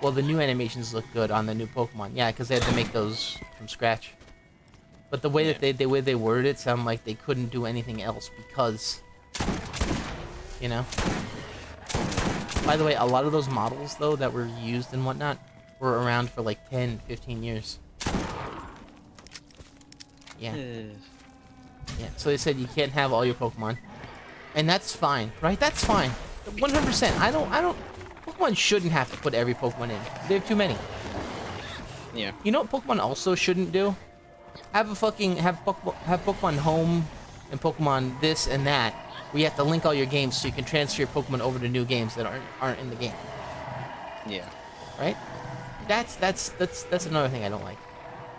well, the new animations look good on the new Pokemon. Yeah, because they had to make those from scratch. But the way that the way they worded it sounded like they couldn't do anything else because, you know. By the way, a lot of those models though that were used and whatnot were around for like 10, 15 years. Yeah. Yeah. So they said you can't have all your Pokemon, and that's fine, right? That's fine. 100%. I don't. Pokemon shouldn't have to put every Pokemon in. They have too many. Yeah. You know what Pokemon also shouldn't do? Have Pokemon Home and Pokemon this and that, where you have to link all your games so you can transfer your Pokemon over to new games that aren't in the game. Yeah. Right? That's another thing I don't like.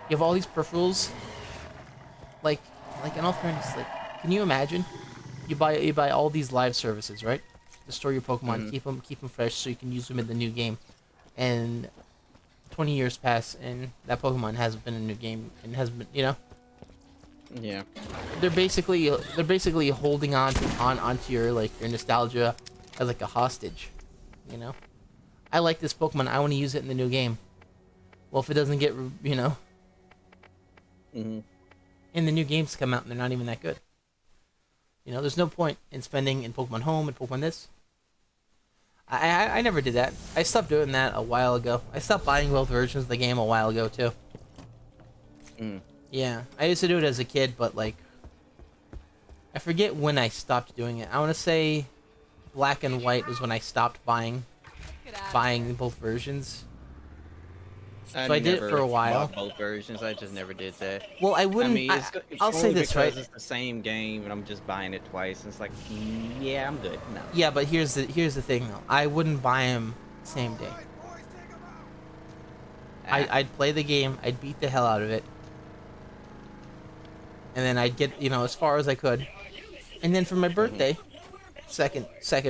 You have all these peripherals. Like in all fairness, like, can you imagine? You buy all these live services, right? To store your Pokemon, keep them fresh, so you can use them in the new game. And 20 years pass, and that Pokemon hasn't been in a new game, and hasn't been, you know. Yeah. They're basically holding onto your your nostalgia as like a hostage, you know. I like this Pokemon. I want to use it in the new game. Well, if it doesn't get, you know, and the new games come out and they're not even that good. You know, there's no point in spending in Pokemon Home and Pokemon this. I never did that. I stopped doing that a while ago. I stopped buying both versions of the game a while ago too. Yeah, I used to do it as a kid, but like, I forget when I stopped doing it. I want to say Black and White was when I stopped buying both versions. So I did it for a while. Both versions. I just never did that. Well, I wouldn't. I mean, I'll say this, right? It's the same game, and I'm just buying it twice. And it's like, yeah, I'm good. No. Yeah, but here's the thing though. I wouldn't buy them same day. I'd play the game. I'd beat the hell out of it, and then I'd get, you know, as far as I could, and then for my birthday, second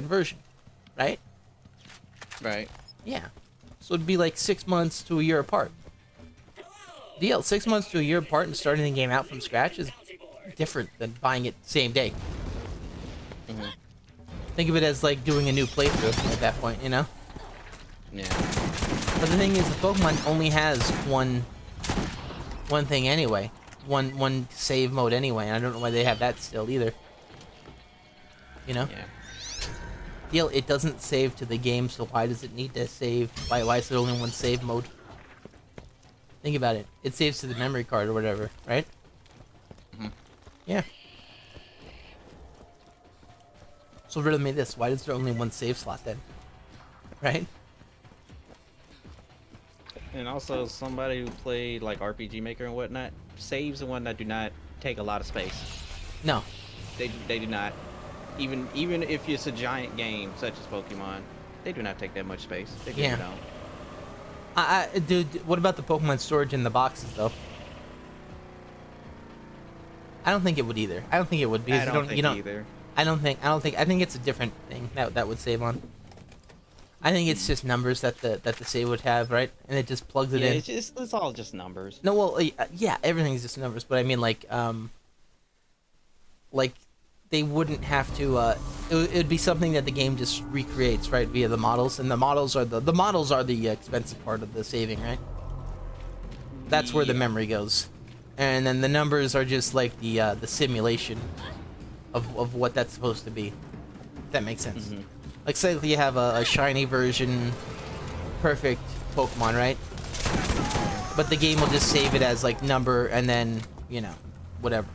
version, right? Right. Yeah. So it'd be like 6 months to a year apart. 6 months to a year apart and starting the game out from scratch is different than buying it same day. Think of it as like doing a new playthrough at that point, you know? Yeah. But the thing is, the Pokemon only has one thing anyway. One save mode anyway, and I don't know why they have that still either. You know? Yeah. It doesn't save to the game, so why does it need to save? Why is there only one save mode? Think about it. It saves to the memory card or whatever, right? Yeah. So riddle me this: why is there only one save slot then? Right? And also, somebody who played like RPG Maker and whatnot, saves and whatnot do not take a lot of space. No. They do not. Even if it's a giant game such as Pokemon, they do not take that much space. They really don't. Dude, what about the Pokemon storage in the boxes though? I don't think it would either. I don't think it would because I don't think either. I think it's a different thing that would save on. I think it's just numbers that the save would have, right? And it just plugs it in. It's all just numbers. No, well, yeah, everything's just numbers, but I mean like they wouldn't have to. It'd be something that the game just recreates, right, via the models, and the models are the expensive part of the saving, right? That's where the memory goes, and then the numbers are just like the simulation of what that's supposed to be. If that makes sense. Like, say you have a shiny version, perfect Pokemon, right? But the game will just save it as like number, and then, you know, whatever.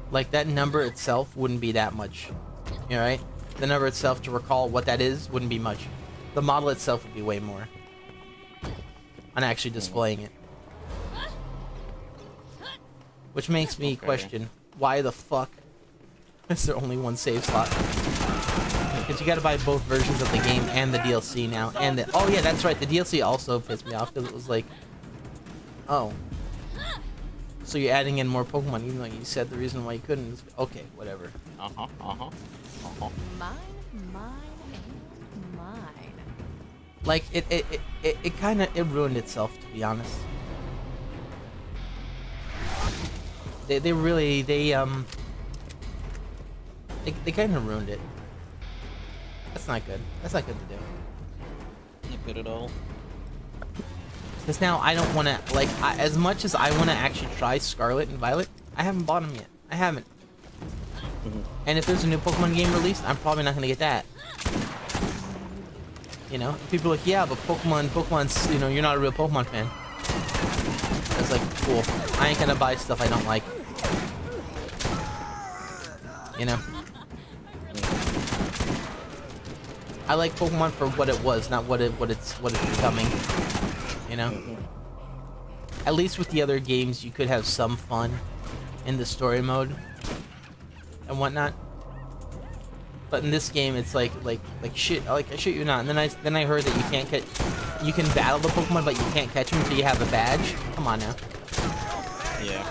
Like, that number itself wouldn't be that much, you know, right? The number itself, to recall what that is, wouldn't be much. The model itself would be way more on actually displaying it. Which makes me question, why the fuck is there only one save slot? Because you gotta buy both versions of the game and the DLC now, and oh yeah, that's right, the DLC also pissed me off, because it was like, oh. So you're adding in more Pokemon, even though you said the reason why you couldn't. Okay, whatever. Mine, and mine. Like it kind of ruined itself, to be honest. They kind of ruined it. That's not good. That's not good to do. Not good at all. Because now I don't want to, like, as much as I want to actually try Scarlet and Violet, I haven't bought them yet. I haven't. And if there's a new Pokemon game released, I'm probably not going to get that. You know? People are like, yeah, but Pokemon's, you know, you're not a real Pokemon fan. It's like, cool. I ain't going to buy stuff I don't like. You know? I like Pokemon for what it was, not what it's becoming. You know? At least with the other games, you could have some fun in the story mode and whatnot. But in this game, it's like shit. Like I shit you not. And then I heard that you can battle the Pokemon, but you can't catch them until you have a badge. Come on now. Yeah.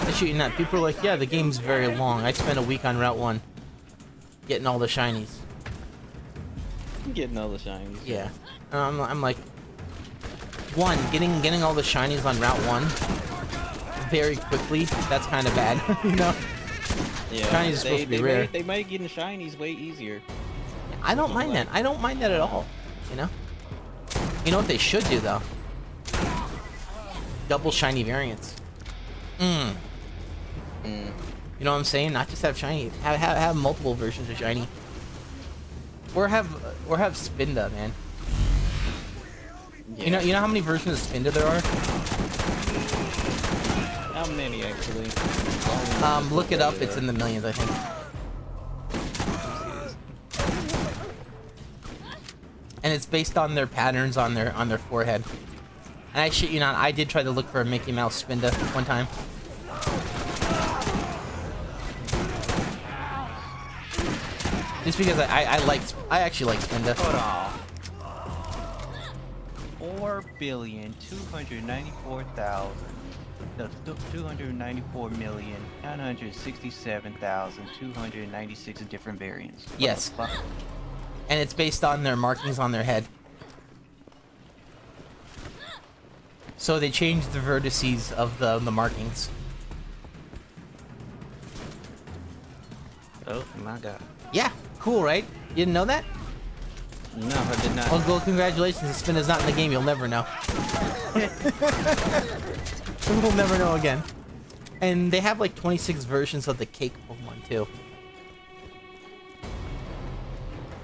I shit you not. People are like, yeah, the game's very long. I spent a week on Route 1 getting all the shinies. Getting all the shinies. Yeah. I'm like, one, getting all the shinies on Route 1 very quickly, that's kind of bad, you know? Yeah. Shinies are supposed to be rare. They might get shinies way easier. I don't mind that. I don't mind that at all, you know? You know what they should do, though? Double shiny variants. You know what I'm saying? Not just have shiny. Have multiple versions of shiny. Or have Spinda, man. Yeah. You know how many versions of Spinda there are? How many actually? Look it up. It's in the millions, I think. And it's based on their patterns on their forehead. And I shit you not, I did try to look for a Mickey Mouse Spinda one time. Just because I actually like Spinda. Hold on. 4,294,000. No, 294,967,296 different variants. What Yes. the fuck? And it's based on their markings on their head. So they changed the vertices of the markings. Oh my god. Yeah, cool, right? You didn't know that? No, I did not. Well, congratulations. Spinda's not in the game. You'll never know. We'll never know again. And they have like 26 versions of the cake Pokemon too.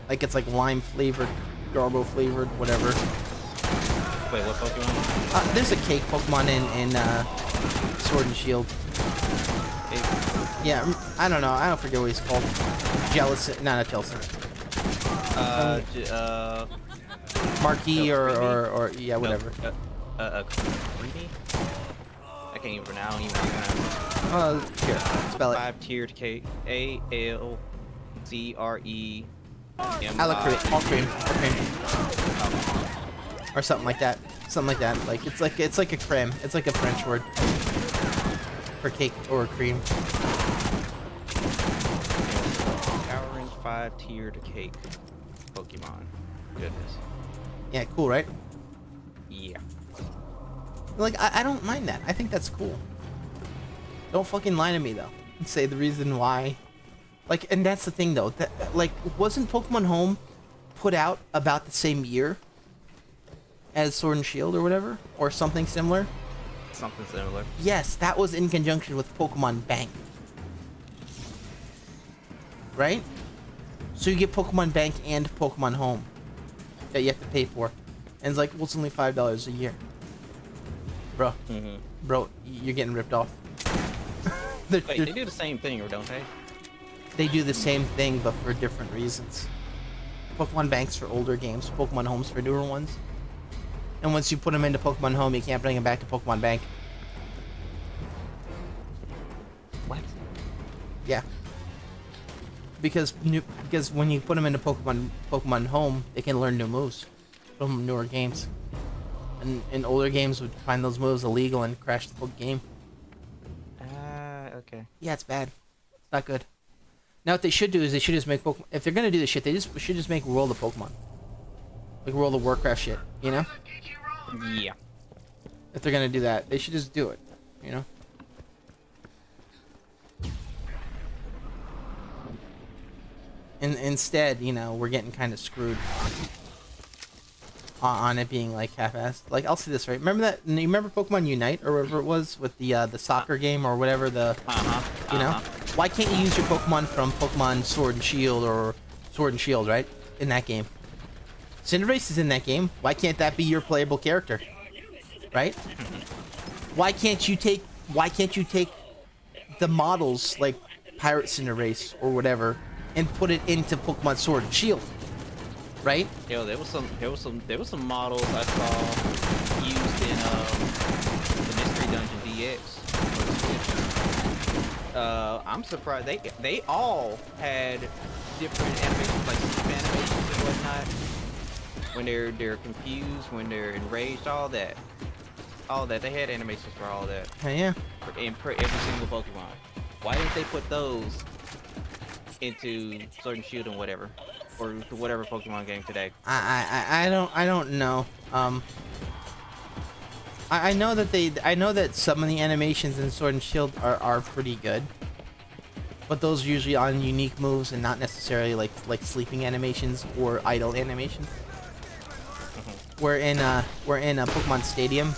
Like it's like lime flavored, Garbo flavored, whatever. Wait, what Pokemon? There's a cake Pokemon in Sword and Shield. Cake. Yeah, I don't know. I don't forget what he's called. Jellicent. No, not Jellicent. Marquis or yeah, whatever. Creamy? I can't even pronounce. Here, spell it. 5-tiered cake. ALCRE. All cream. Or something like that. Something like that. Like it's like a creme. It's like a French word for cake or cream. Orange 5-tiered cake. Pokemon. Goodness. Yeah, cool, right? Yeah. Like I don't mind that. I think that's cool. Don't fucking lie to me though and say the reason why. Like, and that's the thing though. That like wasn't Pokemon Home put out about the same year as Sword and Shield or whatever, or something similar? Something similar. Yes, that was in conjunction with Pokemon Bank. Right? So you get Pokemon Bank and Pokemon Home that you have to pay for. And it's like, well, it's only $5 a year. Bro. Bro, you're getting ripped off. Wait, they do the same thing, or don't they? They do the same thing, but for different reasons. Pokemon Bank's for older games, Pokemon Home's for newer ones. And once you put them into Pokemon Home, you can't bring them back to Pokemon Bank. What? Yeah. Because when you put them into Pokemon Home, they can learn new moves. from newer games. And older games would find those moves illegal and crash the whole game. Okay. Yeah, it's bad. It's not good. Now what they should do is they should just make Pokemon. If they're gonna do this shit, they should just make World of Pokemon, like World of Warcraft shit. You know? Yeah. If they're gonna do that, they should just do it. You know? And instead, you know, we're getting kind of screwed on it being like half-assed. Like, I'll say this right. Remember that? You remember Pokemon Unite or whatever it was with the soccer game or whatever the. You know? Why can't you use your Pokemon from Pokemon Sword and Shield or Sword and Shield, right? In that game. Cinderace is in that game. Why can't that be your playable character? Right? Why can't you take the models like Pirate Cinderace or whatever and put it into Pokemon Sword and Shield? Right? Yo, there was some models I saw used in the Mystery Dungeon DX. I'm surprised they all had different animations, like sleep animations and whatnot. When they're confused, when they're enraged, all that. They had animations for all that. Yeah. For every single Pokemon. Why didn't they put those into Sword and Shield and whatever, or whatever Pokemon game today? I don't know. I know that some of the animations in Sword and Shield are pretty good, but those are usually on unique moves and not necessarily like sleeping animations or idle animations. We're in Pokemon Stadium.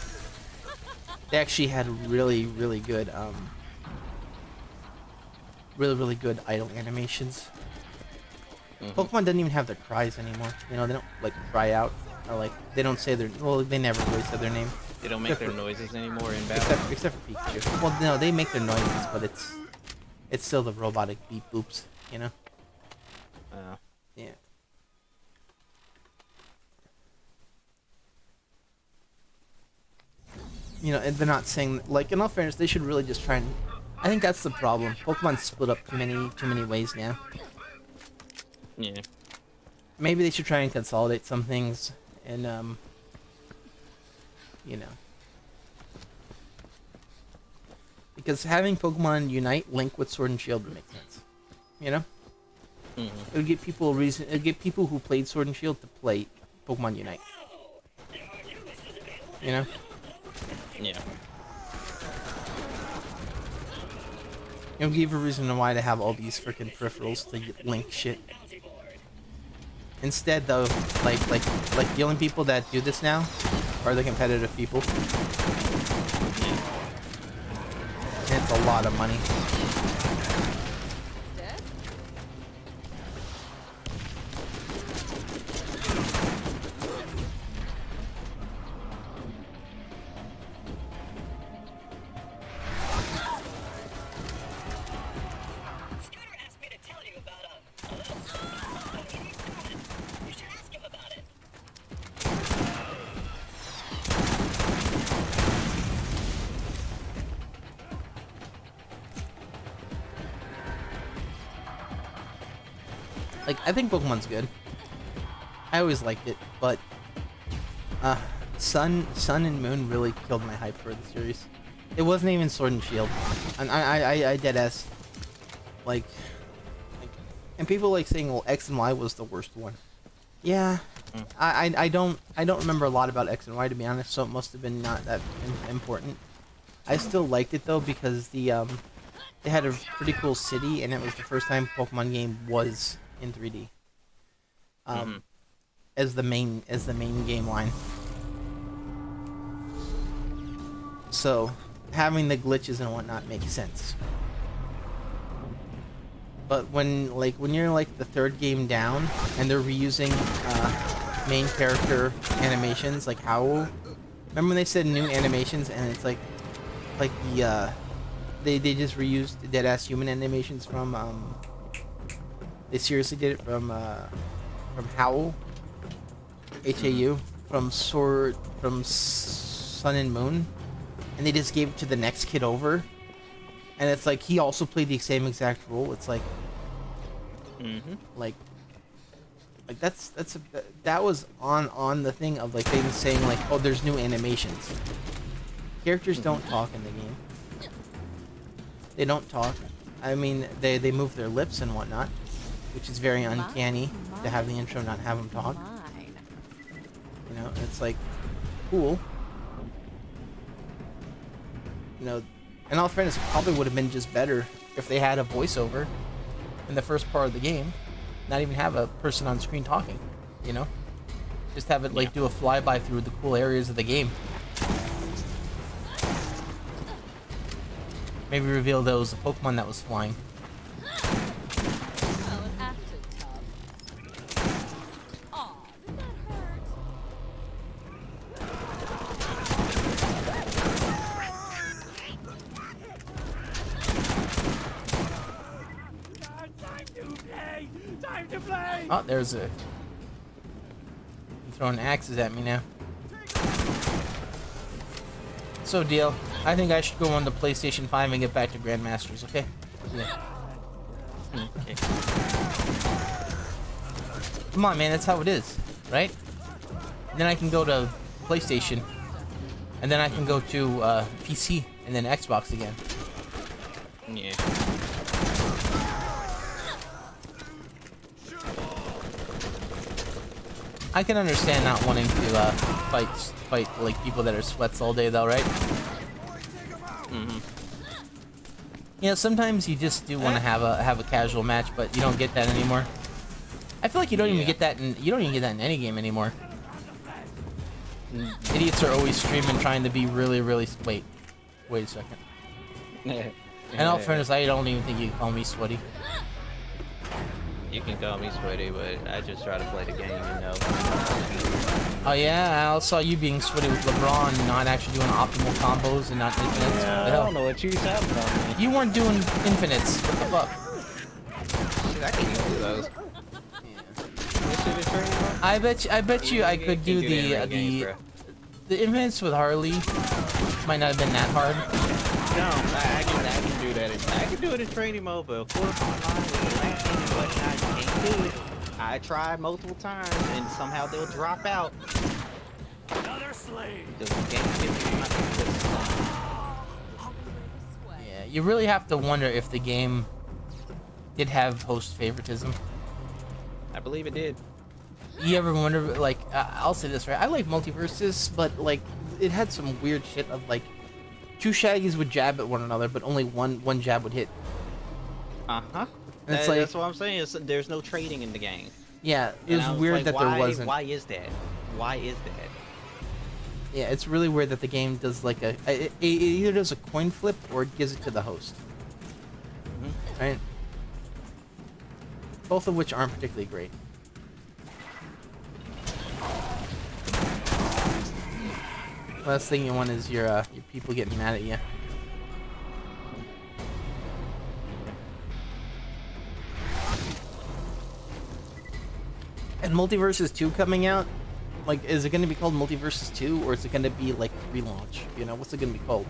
They actually had really good really good idle animations. Pokemon doesn't even have their cries anymore. You know, they don't like cry out or like they don't say their they never really said their name. They don't make their noises anymore in battle. Except for Pikachu. Well, no, they make their noises, but it's still the robotic beep boops. You know. Yeah. You know, and they're not saying like. In all fairness, they should really just try and. I think that's the problem. Pokemon's split up too many ways now. Yeah. Maybe they should try and consolidate some things, and you know, because having Pokemon Unite link with Sword and Shield would make sense. You know, it would give people a reason. It would give people who played Sword and Shield to play Pokemon Unite. You know. Yeah. It would give a reason why to have all these freaking peripherals to link shit. Instead, though, like the only people that do this now are the competitive people. And it's a lot of money. Like, I think Pokemon's good. I always liked it, but Sun and Moon really killed my hype for the series. It wasn't even Sword and Shield, and I deadass like, and people like saying, well, X and Y was the worst one. Yeah, I don't remember a lot about X and Y, to be honest, so it must have been not that important. I still liked it though because they had a pretty cool city, and it was the first time Pokemon game was in 3D. As the main game line. So having the glitches and whatnot makes sense. But when you're like the third game down and they're reusing main character animations like Howl. Remember when they said new animations and it's like the they just reused dead ass human animations from they seriously did it from Howl, HAU, from Sun and Moon, and they just gave it to the next kid over, and it's like he also played the same exact role. It's like, like, Like that was on the thing of like they were saying like, oh, there's new animations. Characters don't talk in the game. They don't talk. I mean, they move their lips and whatnot, which is very uncanny to have the intro not have them talk. Mine. You know, it's like cool. You know, in all fairness, it probably would have been just better if they had a voiceover in the first part of the game, not even have a person on screen talking. You know, just have it like do a flyby through the cool areas of the game. Maybe reveal that was a Pokemon that was flying. Well, it acted tough. Aw, did that hurt? Time to play! Oh, there's a... You're throwing axes at me now. So, deal. I think I should go on the PlayStation 5 and get back to Grandmasters, okay? Yeah. Okay. Come on, man, that's how it is, right? And then I can go to PlayStation, and then I can go to PC, and then Xbox again. Yeah. I can understand not wanting to fight like people that are sweats all day, though, right? Mm-hmm. You know, sometimes you just do want to have a casual match, but you don't get that anymore. I feel like you don't even get that in any game anymore. Idiots are always streaming, trying to be really. Wait a second. In all fairness, I don't even think you can call me sweaty. You can call me sweaty, but I just try to play the game, you know. Oh yeah, I saw you being sweaty with LeBron, not actually doing optimal combos and not infinites. What the I hell? don't know what you're talking about, man. You weren't doing infinites. What the fuck? Shit, I can't even do those. I bet you I could do the infinites with Harley. Might not have been that hard. No, I can do that. I can do it in training mode, but of course, online with the ranking and whatnot, you can't do it. I tried multiple times, and somehow they'll drop out. Another slave! The game gets my Yeah, you really have to wonder if the game did have host favoritism. I believe it did. You ever wonder, like, I'll say this, right? I like multiverses, but, like, it had some weird shit of, like, two Shaggies would jab at one another, but only one jab would hit. Uh-huh. And it's like, that's what I'm saying. There's no trading in the game. yeah, it was weird that there wasn't. Why is that? Why is that? Yeah, it's really weird that the game does, like, it either does a coin flip or it gives it to the host. Mm-hmm. Right? Both of which aren't particularly great. Last thing you want is your people getting mad at you. And Multiverses 2 coming out, like, is it going to be called Multiverses 2 or is it going to be like relaunch? You know, what's it going to be called?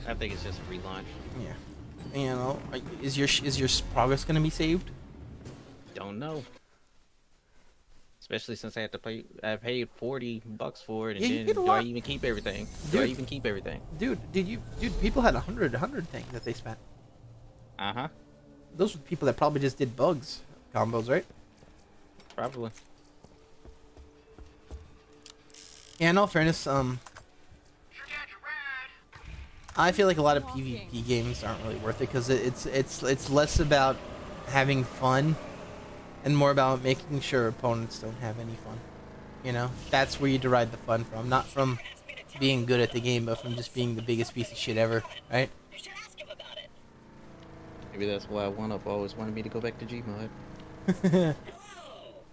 I think it's just a relaunch. Yeah. You know, is your progress going to be saved? Don't know. Especially since I paid $40 for it, and Yeah, you then get a do lot. I even keep everything? Do I Dude. even keep everything? Dude, people had 100 thing that they spent. Uh-huh. Those were people that probably just did bugs combos, right? Probably. Yeah, in all fairness, I feel like a lot of PvP games aren't really worth it because it's less about having fun and more about making sure opponents don't have any fun. You know, that's where you derive the fun from, not from being good at the game, but from just being the biggest piece of shit ever, right? Maybe that's why One Up always wanted me to go back to Gmod.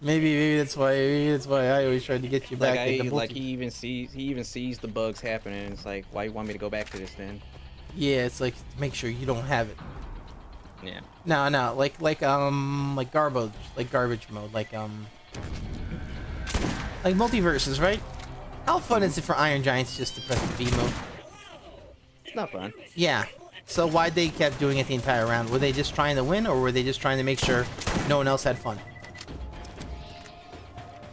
maybe that's why I always tried to get you back. Like, into he even sees the bugs happening. And it's like, why you want me to go back to this then? Yeah, it's like make sure you don't have it. Yeah. No, like garbage mode, like multiverses, right? How fun is it for Iron Giants just to press the B mode? It's not fun. Yeah. So why they kept doing it the entire round? Were they just trying to win, or were they just trying to make sure no one else had fun?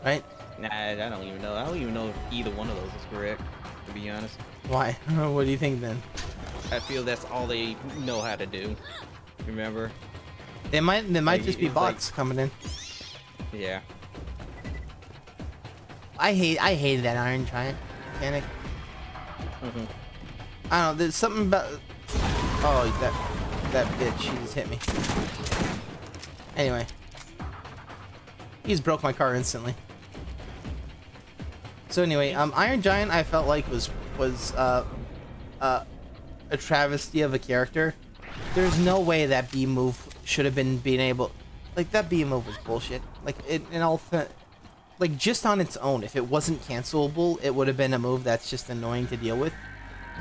right? Nah, I don't even know. I don't even know if either one of those is correct, to be honest. Why? What do you think then? I feel that's all they know how to do. Remember? They might Like, just be it's like- bots coming in. Yeah. I hated that Iron Giant mechanic. I don't know, there's something about... Oh, that bitch, she just hit me. Anyway. He just broke my car instantly. So anyway, Iron Giant I felt like was a travesty of a character. There's no way that B move should have been being able... Like, that B move was bullshit. Like, like, just on its own, if it wasn't cancelable, it would have been a move that's just annoying to deal with.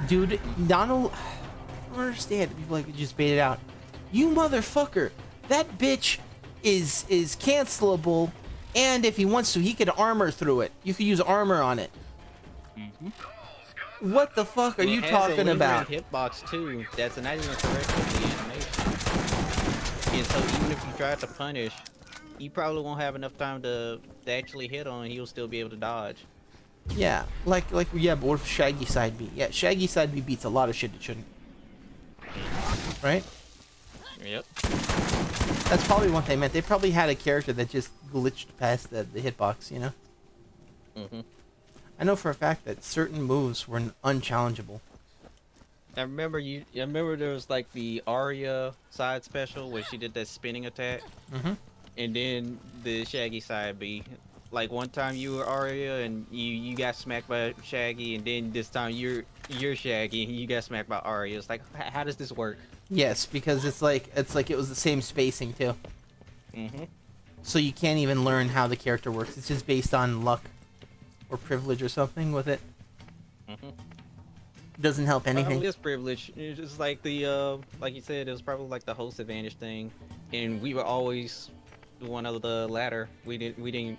Dude, Donald... I don't understand. People like just bait it out. You motherfucker! That bitch is cancelable, and if he wants to, he could armor through it. You could use armor on it. What the fuck are you talking about? Hitbox too. That's not even correct with the animation. And so even if you try to punish, you probably won't have enough time to actually hit on, and he'll still be able to dodge. Yeah, yeah, but what if Shaggy side B? Yeah, Shaggy side B beats a lot of shit it shouldn't. Right? Yep. That's probably what they meant. They probably had a character that just glitched past the hitbox, you know? I know for a fact that certain moves were unchallengeable. I remember there was like the Arya side special where she did that spinning attack. And then the Shaggy side B. Like one time you were Arya and you got smacked by Shaggy, and then this time you're Shaggy and you got smacked by Arya. It's like, how does this work? Yes, because it's like it was the same spacing too. So you can't even learn how the character works. It's just based on luck or privilege or something with it. Doesn't help anything. This privilege. It's just like the like you said, it was probably like the host advantage thing, and we were always one of the latter. We didn't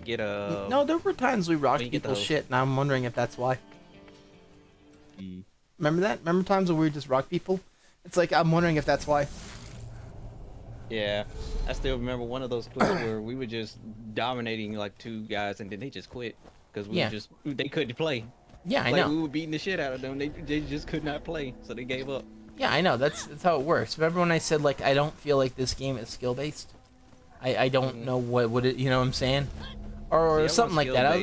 get a. No, there were times we rocked we get people's those. shit, and I'm wondering if that's why. Remember that? Remember times when we would just rock people? It's like I'm wondering if that's why. Yeah, I still remember one of those clips where we were just dominating like two guys, and then they just quit because they couldn't play. Yeah, I Like know. we were beating the shit out of them. They just could not play, so they gave up. Yeah, I know. That's how it works. Remember when I said like I don't feel like this game is skill based? I don't know what it, you know what I'm saying, or something like that. I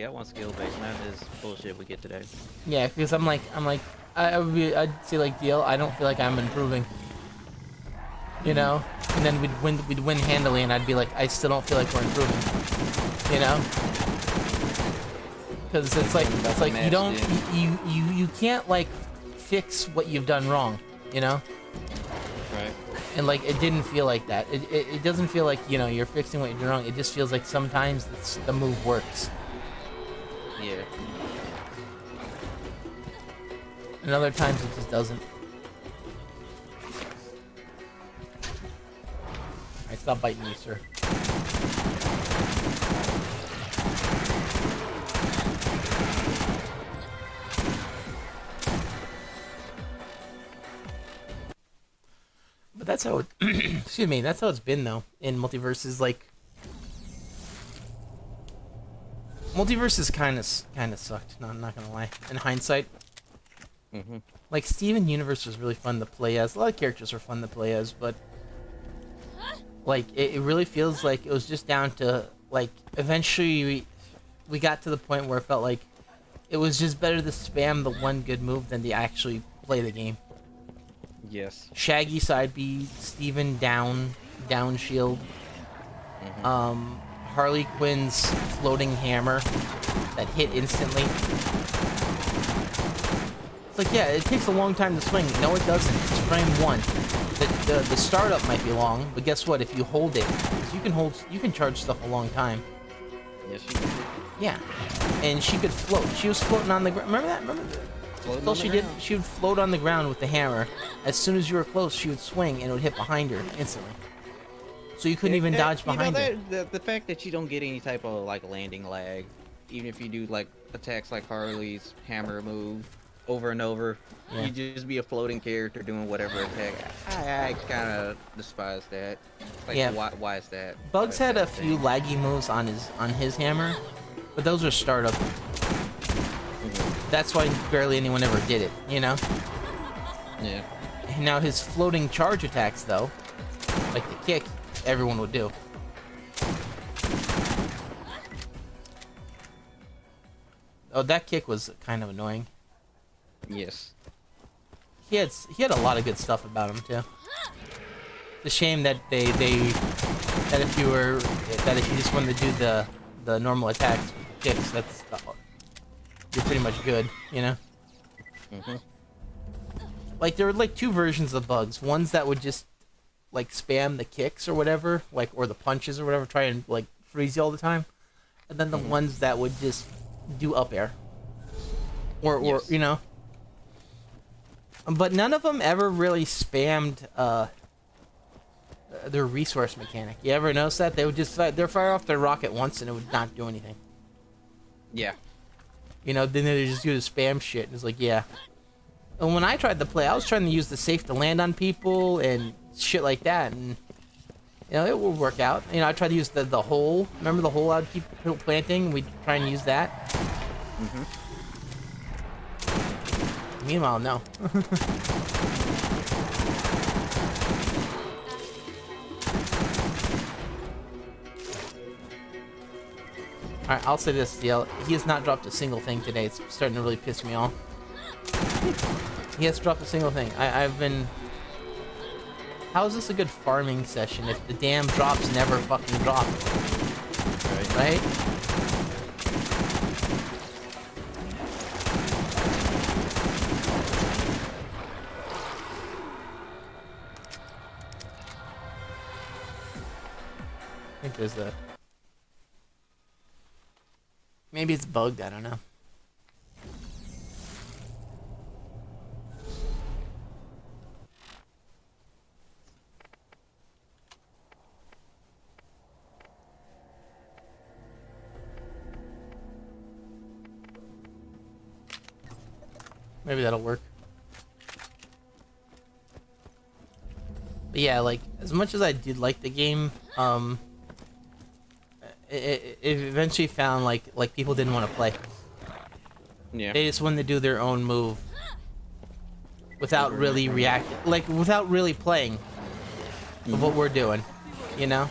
want skill based, not this bullshit we get today. Yeah, because I'd say like DL, I don't feel like I'm improving. You know, and then we'd win handily, and I'd be like, I still don't feel like we're improving. You know, because it's like you don't you can't like fix what you've done wrong. You know. Right. And like it didn't feel like that. It doesn't feel like, you know, you're fixing what you're doing wrong. It just feels like sometimes the move works. Yeah. And other times it just doesn't. Alright, stop biting me, sir. But that's how it, excuse me, that's how it's been though in multiverses. Like multiverses kind of sucked. No, I'm not gonna lie. In hindsight, like Steven Universe was really fun to play as. A lot of characters were fun to play as, but like it really feels like it was just down to like eventually we got to the point where it felt like it was just better to spam the one good move than to actually play the game. Yes. Shaggy side B, Steven down shield. Harley Quinn's floating hammer that hit instantly. It's like, yeah, it takes a long time to swing. No, it doesn't. It's frame one. The startup might be long, but guess what? If you hold it, 'cause you can charge stuff a long time. Yes, you can. Yeah, and she could float. She was floating on the ground. Remember that? Remember? Floating All on she the did, ground. she would float on the ground with the hammer. As soon as you were close, she would swing and it would hit behind her instantly. So you couldn't even dodge behind her. The fact that you don't get any type of like landing lag, even if you do like attacks like Harley's hammer move, over and over. Yeah. You just be a floating character doing whatever attack. I kind of despise that. Like, Yeah. why is that? Bugs Why is had that a few laggy moves on his hammer, but those are startup. That's why barely anyone ever did it, you know? Yeah. Now his floating charge attacks, though, like the kick, everyone would do. Oh, that kick was kind of annoying. Yes. He had a lot of good stuff about him too. It's a shame that that if you just wanted to do the normal attacks with the kicks, you're pretty much good, you know. Like there were like two versions of bugs. Ones that would just like spam the kicks or whatever, like or the punches or whatever, try and like freeze you all the time, and then the ones that would just do up air, or Yes. you know. But none of them ever really spammed their resource mechanic. You ever notice that? They would just fire off their rocket once and it would not do anything. Yeah. You know, then they just do the spam shit. And it's like, yeah. And when I tried to play, I was trying to use the safe to land on people and shit like that. And, you know, it would work out. You know, I tried to use the hole. Remember the hole I'd keep planting? We'd try and use that. Meanwhile, no. Alright, I'll say this, DL. He has not dropped a single thing today. It's starting to really piss me off. He has dropped a single thing. I've been... How is this a good farming session if the damn drops never fucking drop? Right? I think there's a... Maybe it's bugged, I don't know. Maybe that'll work. But yeah, like, as much as I did like the game, it eventually found like people didn't want to play. Yeah. They just wanted to do their own move without really reacting, like without really playing of what we're doing, you know.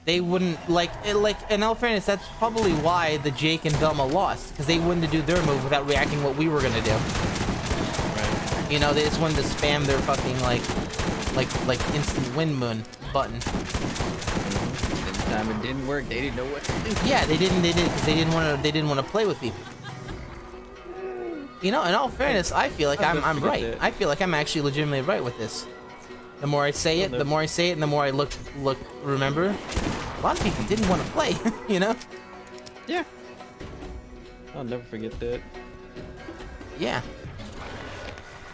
They wouldn't like it. Like in all fairness, that's probably why the Jake and Velma lost, because they wanted to do their move without reacting what we were gonna do. Right. You know, they just wanted to spam their fucking like instant wind moon button. This time it didn't work. They didn't know what to do. Yeah, they didn't because they didn't want to play with people. You know, in all fairness, I feel like I'm right. I feel like I'm actually legitimately right with this. The more I say it, and the more I remember, a lot of people didn't want to play, you know? Yeah. I'll never forget that. Yeah.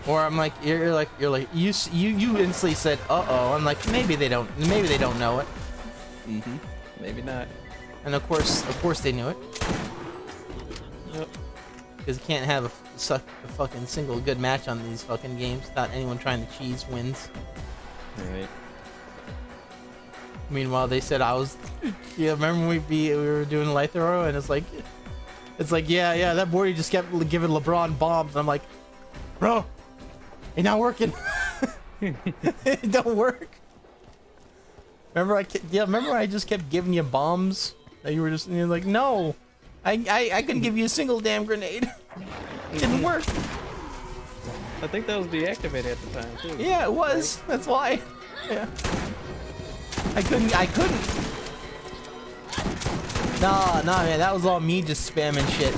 Or I'm like, you're like, you instantly said, uh-oh. I'm like, maybe they don't know it. Maybe not. And of course they knew it. Yep. Because you can't have a fucking single good match on these fucking games without anyone trying to cheese wins. Right. Meanwhile, they said I was. Yeah, remember when we were doing Lythero, and it's like, yeah, that boy just kept giving LeBron bombs, and I'm like, bro, it's not working. It don't work. Remember I just kept giving you bombs that you were just, and you're like, no, I couldn't give you a single damn grenade. It didn't work. I think that was deactivated at the time too. Yeah, it was. That's why. Yeah. I couldn't. Nah, man. That was all me just spamming shit.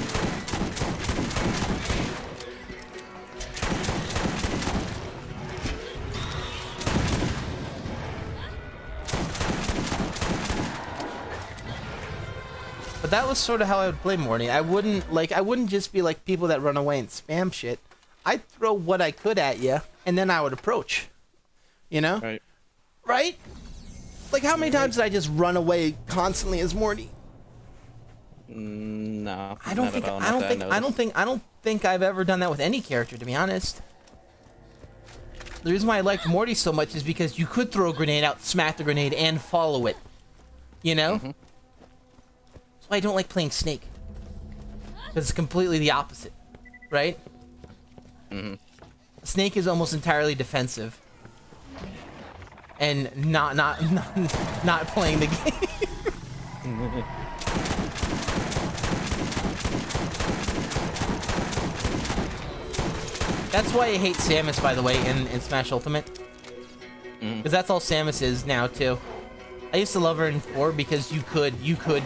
But that was sort of how I would play Morty. I wouldn't just be like people that run away and spam shit. I'd throw what I could at you, and then I would approach. You know? Right. Right? Like, how many times did I just run away constantly as Morty? No. I don't think I've ever done that with any character, to be honest. The reason why I liked Morty so much is because you could throw a grenade out, smack the grenade, and follow it. You know? That's why I don't like playing Snake. Because it's completely the opposite. Right? Snake is almost entirely defensive. And not playing the game. That's why I hate Samus, by the way, in Smash Ultimate. Because that's all Samus is now, too. I used to love her in 4 because you could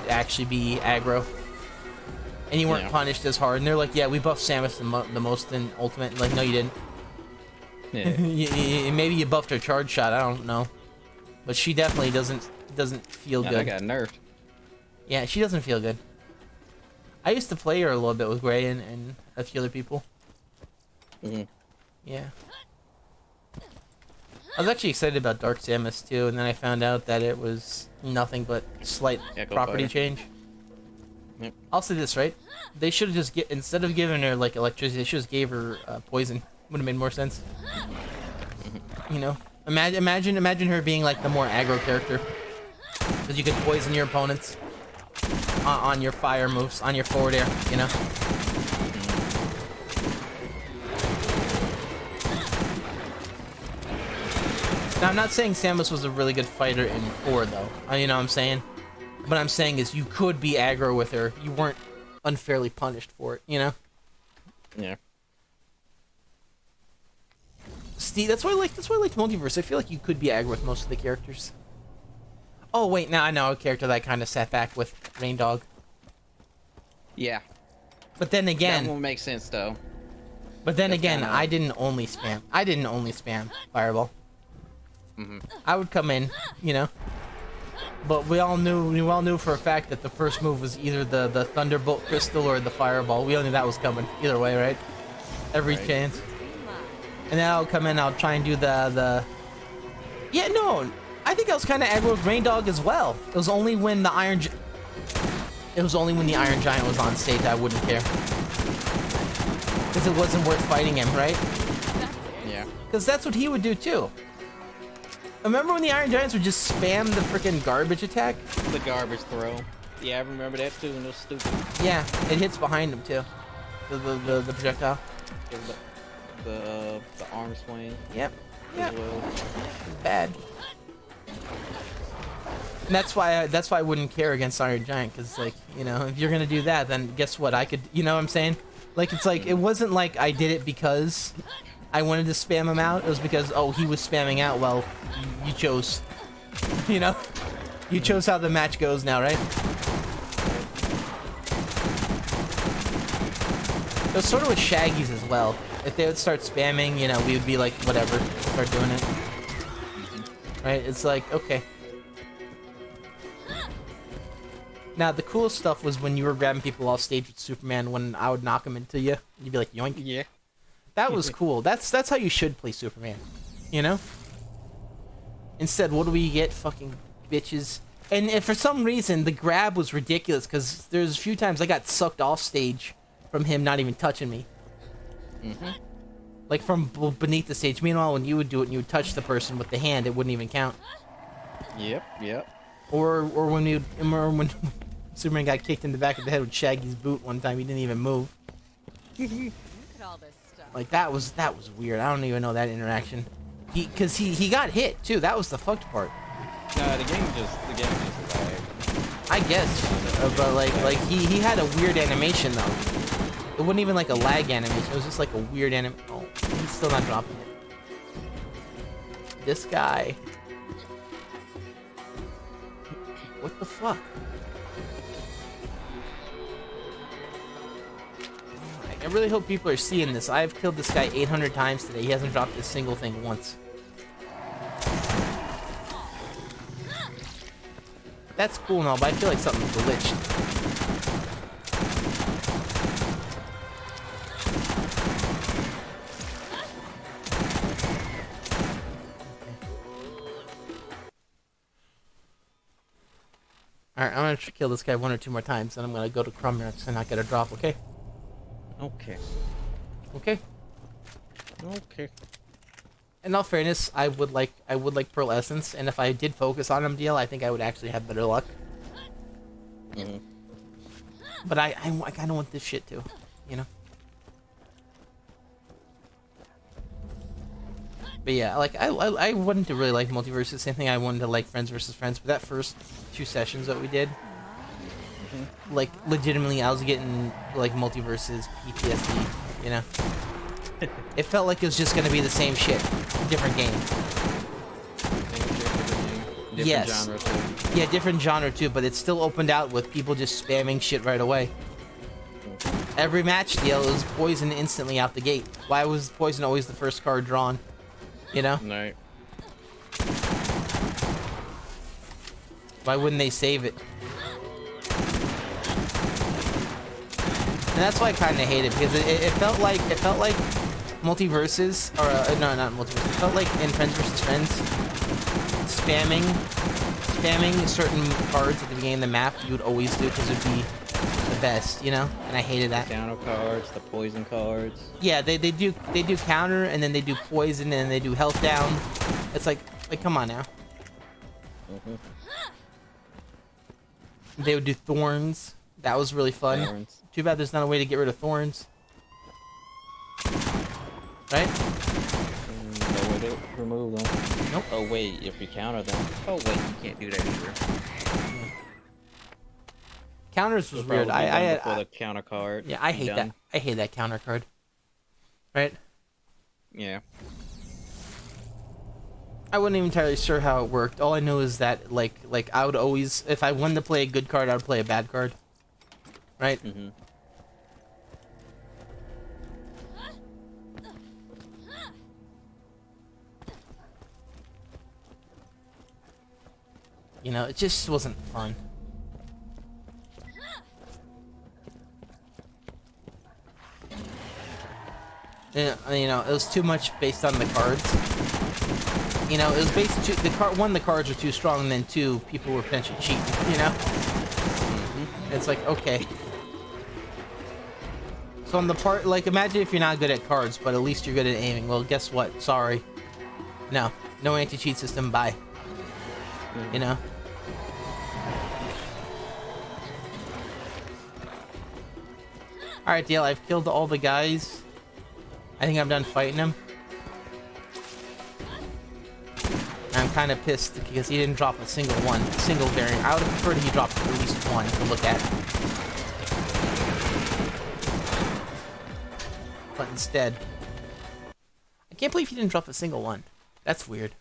actually be aggro. And you weren't punished as hard. And they're like, yeah, we buffed Samus the most in Ultimate. Like, no, you didn't. Yeah. Maybe you buffed her charge shot, I don't know. But she definitely doesn't feel good. I got nerfed. Yeah, she doesn't feel good. I used to play her a little bit with Gray and a few other people. Yeah. I was actually excited about Dark Samus too, and then I found out that it was nothing but slight property change. Yep. I'll say this, right? They should have just instead of giving her like electricity, they should just gave her poison. Would have made more sense. You know, imagine her being like the more aggro character, because you could poison your opponents on your fire moves, on your forward air. You know. Now, I'm not saying Samus was a really good fighter in 4, though. You know what I'm saying? What I'm saying is you could be aggro with her. You weren't unfairly punished for it, you know? Yeah. Steve, that's why I like Multiverse. I feel like you could be aggro with most of the characters. Oh, wait, now I know a character that I kind of sat back with, Rain Dog. Yeah. But then again... That won't make sense, though. But then That's again, kinda... I didn't only spam Fireball. I would come in, you know. But we all knew for a fact that the first move was either the Thunderbolt Crystal or the Fireball. We all knew that was coming either way, right? Every chance. And then I'll come in, I'll try and do the... Yeah, no, I think I was kind of aggro with Rain Dog as well. It was only when the Iron Giant was on stage that I wouldn't care. Because it wasn't worth fighting him, right? Yeah. Because that's what he would do too. Remember when the Iron Giants would just spam the freaking garbage attack? The garbage throw. Yeah, I remember that too, and it was stupid. Yeah, it hits behind him too. The projectile. The arm swing. Yep. As well. Bad. And that's why I wouldn't care against Iron Giant, because like, you know, if you're gonna do that, then guess what? I could, you know what I'm saying? Like, it's like, it wasn't like I did it because I wanted to spam him out. It was because, oh, he was spamming out. Well, you chose, you know, you chose how the match goes now, right? It was sort of with Shaggy's as well. If they would start spamming, you know, we would be like, whatever, start doing it. Right? It's like, okay. Now, the coolest stuff was when you were grabbing people off stage with Superman, when I would knock him into you. You'd be like, yoink. Yeah. That was cool. That's how you should play Superman. You know? Instead, what do we get? Fucking bitches. And if for some reason, the grab was ridiculous, because there's a few times I got sucked off stage from him not even touching me. Like from beneath the stage. Meanwhile, when you would do it and you would touch the person with the hand, it wouldn't even count. Yep. Or when Superman got kicked in the back of the head with Shaggy's boot one time, he didn't even move. Look at all this stuff. Like that was weird. I don't even know that interaction. Cause he got hit too. That was the fucked part. No, the game just lagged. I guess, but like he had a weird animation though. It wasn't even like a lag animation. It was just like a weird anim. Oh, he's still not dropping it. This guy. What the fuck? I really hope people are seeing this. I've killed this guy 800 times today. He hasn't dropped a single thing once. That's cool and all, but I feel like something's glitched. Alright, I'm gonna kill this guy 1 or 2 more times, then I'm gonna go to Crumb and not get a drop, okay? Okay. Okay. Okay. In all fairness, I would like Pearl Essence, and if I did focus on MDL, I think I would actually have better luck. But I kind of want this shit too, you know. But yeah, like I wanted to really like Multiverse. Same thing I wanted to like Friends versus Friends. But that first 2 sessions that we did, like legitimately, I was getting like Multiverse's PTSD. You know, it felt like it was just gonna be the same shit, different game. Different Yes. genre too. Yeah, different genre too, but it still opened out with people just spamming shit right away. Every match deal was poison instantly out the gate. Why was poison always the first card drawn? You know? Right. Why wouldn't they save it? And that's why I kind of hate it, because it felt like Multiverses, or no, not Multiverses. It felt like in Friends vs. Friends, spamming certain cards at the beginning of the map you would always do because it'd be the best, you know? And I hated that. Counter cards, the poison cards. Yeah, they do counter, and then they do poison, and they do health down. It's like come on now. They would do thorns. That was really fun. Thorns. Too bad there's not a way to get rid of thorns. Right? No way to remove them. Nope. Oh wait, if you counter them. Oh wait, you can't do that either. Counters was weird. Before the counter card. Yeah, I hate that. I hate that counter card. Right? Yeah. I wasn't even entirely sure how it worked. All I know is that like I would always, if I wanted to play a good card, I would play a bad card. Right? You know, it just wasn't fun. You know, it was too much based on the cards. You know, it was based too, the cards were too strong, and then 2, people were potentially cheating. You know, it's like, okay. So on the part, like, imagine if you're not good at cards, but at least you're good at aiming. Well, guess what? Sorry, no anti-cheat system. Bye. You know. All right, DL. I've killed all the guys. I think I'm done fighting him. I'm kind of pissed because he didn't drop a single variant. I would have preferred he dropped at least one to look at. But instead, I can't believe he didn't drop a single one. That's weird.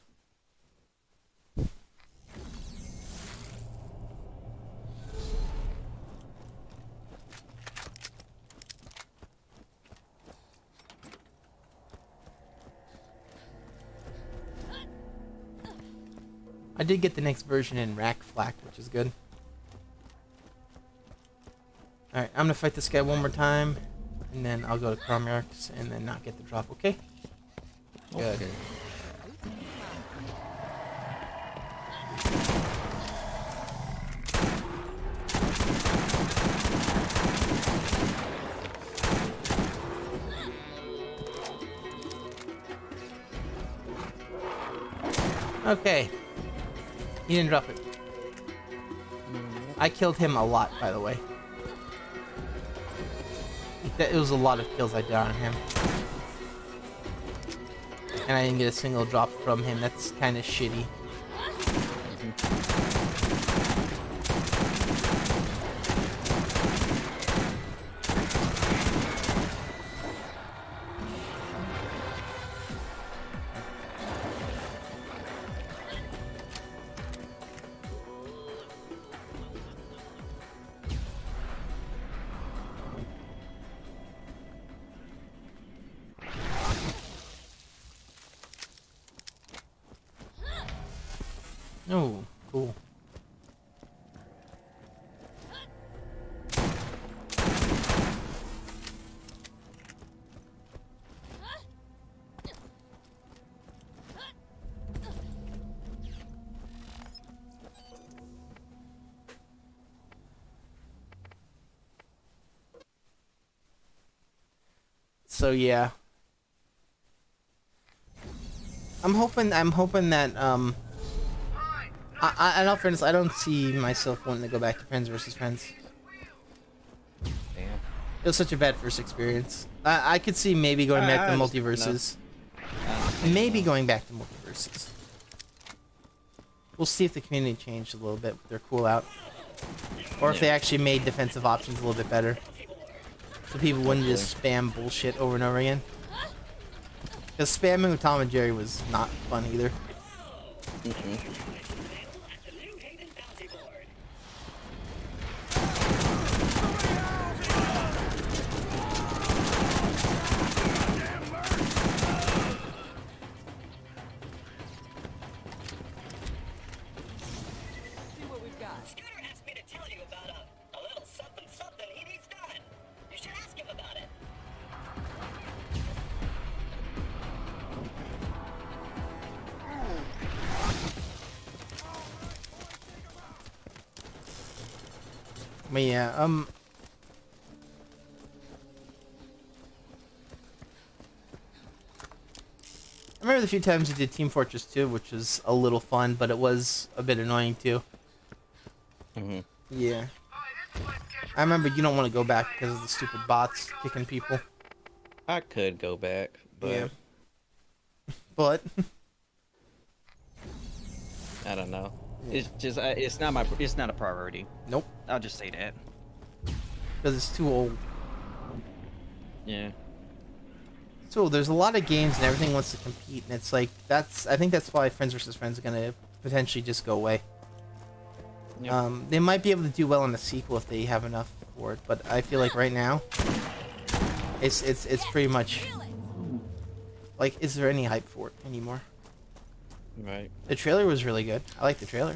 I did get the next version in Rack Flak, which is good. Alright, I'm gonna fight this guy one more time, and then I'll go to Chromarks and then not get the drop, okay? Good. Okay. He didn't drop it. I killed him a lot, by the way. It was a lot of kills I did on him. And I didn't get a single drop from him. That's kind of shitty. Oh, cool. So yeah. I'm hoping that in all fairness, I don't see myself wanting to go back to Friends versus Friends. Damn. It was such a bad first experience. I could see maybe going back to multiverses. Maybe going back to multiverses. We'll see if the community changed a little bit with their cool out. Or if they actually made defensive options a little bit better. So people wouldn't just spam bullshit over and over again. Because spamming with Tom and Jerry was not fun either. See what we've got. Scooter asked me to tell you about a little something something he needs done. You should ask him about it. But yeah, I remember the few times we did Team Fortress 2, which was a little fun, but it was a bit annoying too. Yeah. I remember you don't want to go back because of the stupid bots kicking people. I could go back, but Yeah. But I don't know. It's just it's not a priority. nope, I'll just say that. because it's too old. Yeah. So there's a lot of games and everything wants to compete, and it's like I think that's why Friends vs. Friends is gonna potentially just go away. Yep. They might be able to do well in the sequel if they have enough for it, but I feel like right now, it's pretty much like, is there any hype for it anymore? Right. The trailer was really good. I like the trailer.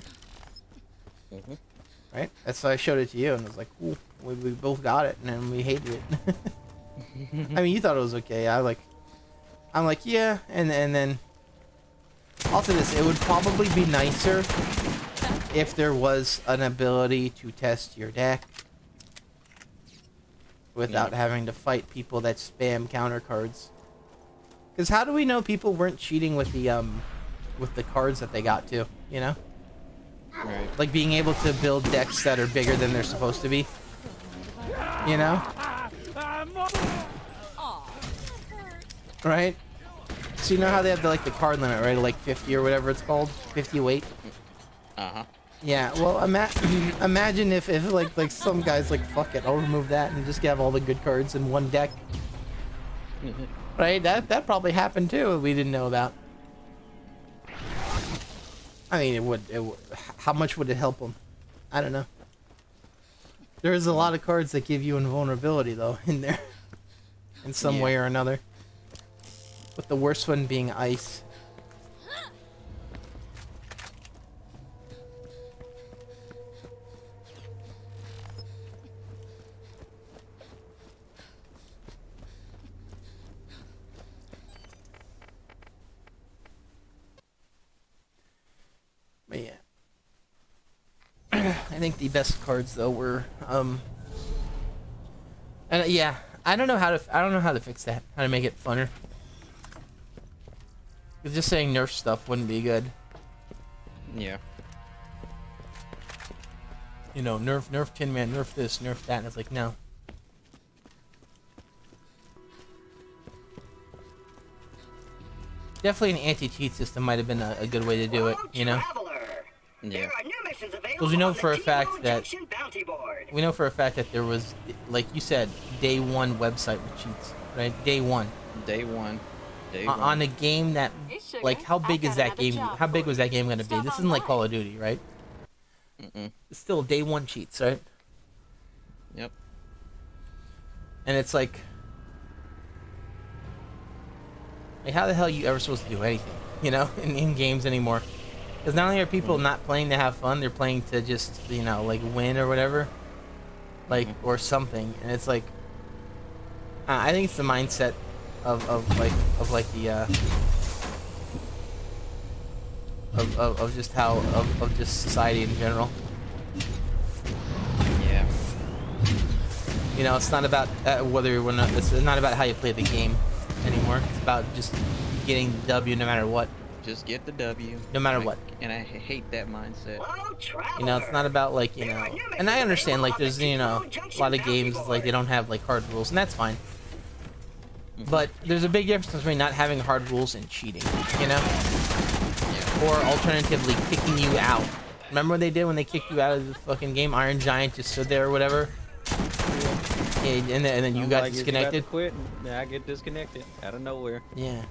Right? That's why I showed it to you, and I was like, "Cool, we both got it," and then we hated it. I mean, you thought it was okay. I'm like, yeah, and then also this, it would probably be nicer if there was an ability to test your deck without having to fight people that spam counter cards. Because how do we know people weren't cheating with the cards that they got to, you know? Right. Like being able to build decks that are bigger than they're supposed to be. You know? Right? So you know how they have the card limit, right? Like 50 or whatever it's called? 50 weight? Uh-huh. Yeah, well, imagine if like some guys like, fuck it, I'll remove that and just have all the good cards in one deck. Right? That probably happened too, we didn't know about. I mean, it would, how much would it help them? I don't know. There's a lot of cards that give you invulnerability, though, in there. In some way or another. With the worst one being ice. But yeah. I think the best cards though were and yeah, I don't know how to fix that. How to make it funner. 'Cause just saying nerf stuff wouldn't be good. Yeah. You know, nerf Tin Man, nerf this, nerf that, and it's like, no. Definitely an anti-cheat system might have been a good way to do it, you know? Yeah. Because we know for a fact that there was, like you said, day one website with cheats, right? Day one. Day one. On a game that, like, how big is that game? How big was that game going to be? This isn't like Call of Duty, right? It's still day one cheats, right? Yep. And it's like how the hell are you ever supposed to do anything, you know, in games anymore? Because not only are people not playing to have fun, they're playing to just, you know, like win or whatever, like or something. And it's like, I think it's the mindset of just how of just society in general. Yeah. You know, it's not about whether or not. It's not about how you play the game anymore. It's about just getting the W no matter what. Just get the W. No matter what. And I hate that mindset. Well, traveler. You know, it's not about like, you know, and I understand like there's, you know, a lot of games like they don't have like hard rules, and that's fine. But there's a big difference between not having hard rules and cheating, you know? Or alternatively kicking you out. Remember what they did when they kicked you out of the fucking game? Iron Giant just stood there or whatever. Yeah, and then you got disconnected. You got to quit, and I get disconnected out of nowhere. Yeah.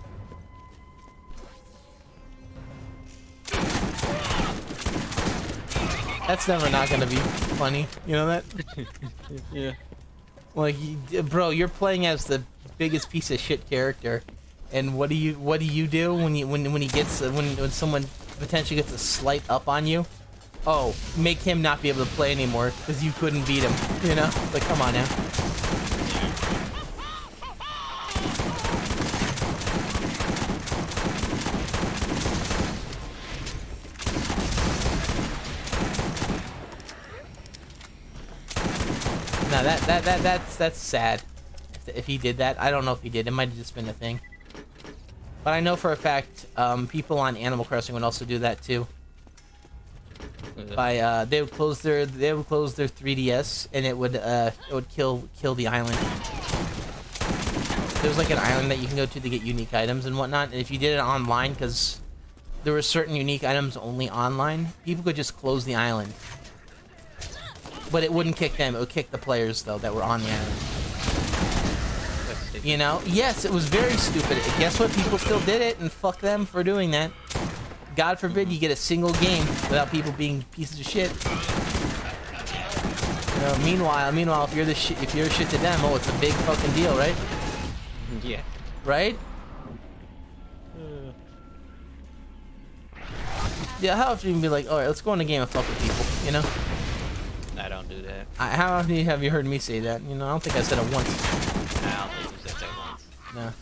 That's never not gonna be funny. You know that? Yeah. Like, bro, you're playing as the biggest piece of shit character, and what do you do when someone potentially gets a slight up on you? Oh, make him not be able to play anymore because you couldn't beat him. You know? Like, come on now. No, that's sad. If he did that, I don't know if he did. It might have just been a thing. But I know for a fact, people on Animal Crossing would also do that too. By they would close their 3DS and it would kill the island. There's like an island that you can go to get unique items and whatnot. And if you did it online, because there were certain unique items only online, people could just close the island. But it wouldn't kick them. It would kick the players though that were on the island. You know? Yes, it was very stupid. Guess what? People still did it, and fuck them for doing that. God forbid you get a single game without people being pieces of shit. You know, meanwhile, if you're shit to them, oh, it's a big fucking deal, right? Yeah. Right? Yeah. How often you can be like, all right, let's go in a game and fuck with people, you know? I don't do that. How often have you heard me say that? You know, I don't think I said it once. I don't think you said that once. No.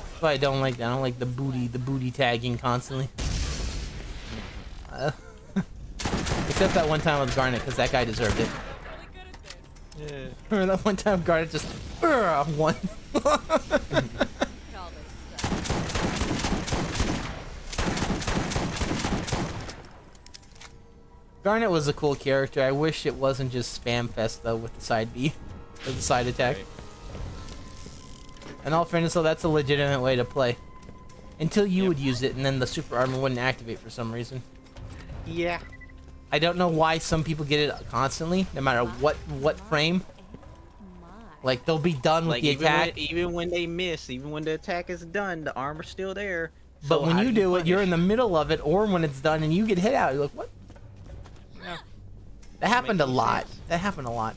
That's why I don't like that. I don't like the booty tagging constantly. Except that one time with Garnet, because that guy deserved it. Yeah. Remember that one time Garnet just won? Garnet was a cool character. I wish it wasn't just spam fest though with the side B, or the side attack. Right. In all fairness though, that's a legitimate way to play. Until you would use it, and then the super armor wouldn't activate for some reason. Yeah. I don't know why some people get it constantly, no matter what frame. Like they'll be done with the attack. Even when they miss, even when the attack is done, the armor's still there. But So when how you do it, you're in punish? the middle of it, or when it's done and you get hit out, you're like, what? Yeah. That happened a Makes lot. sense. That happened a lot.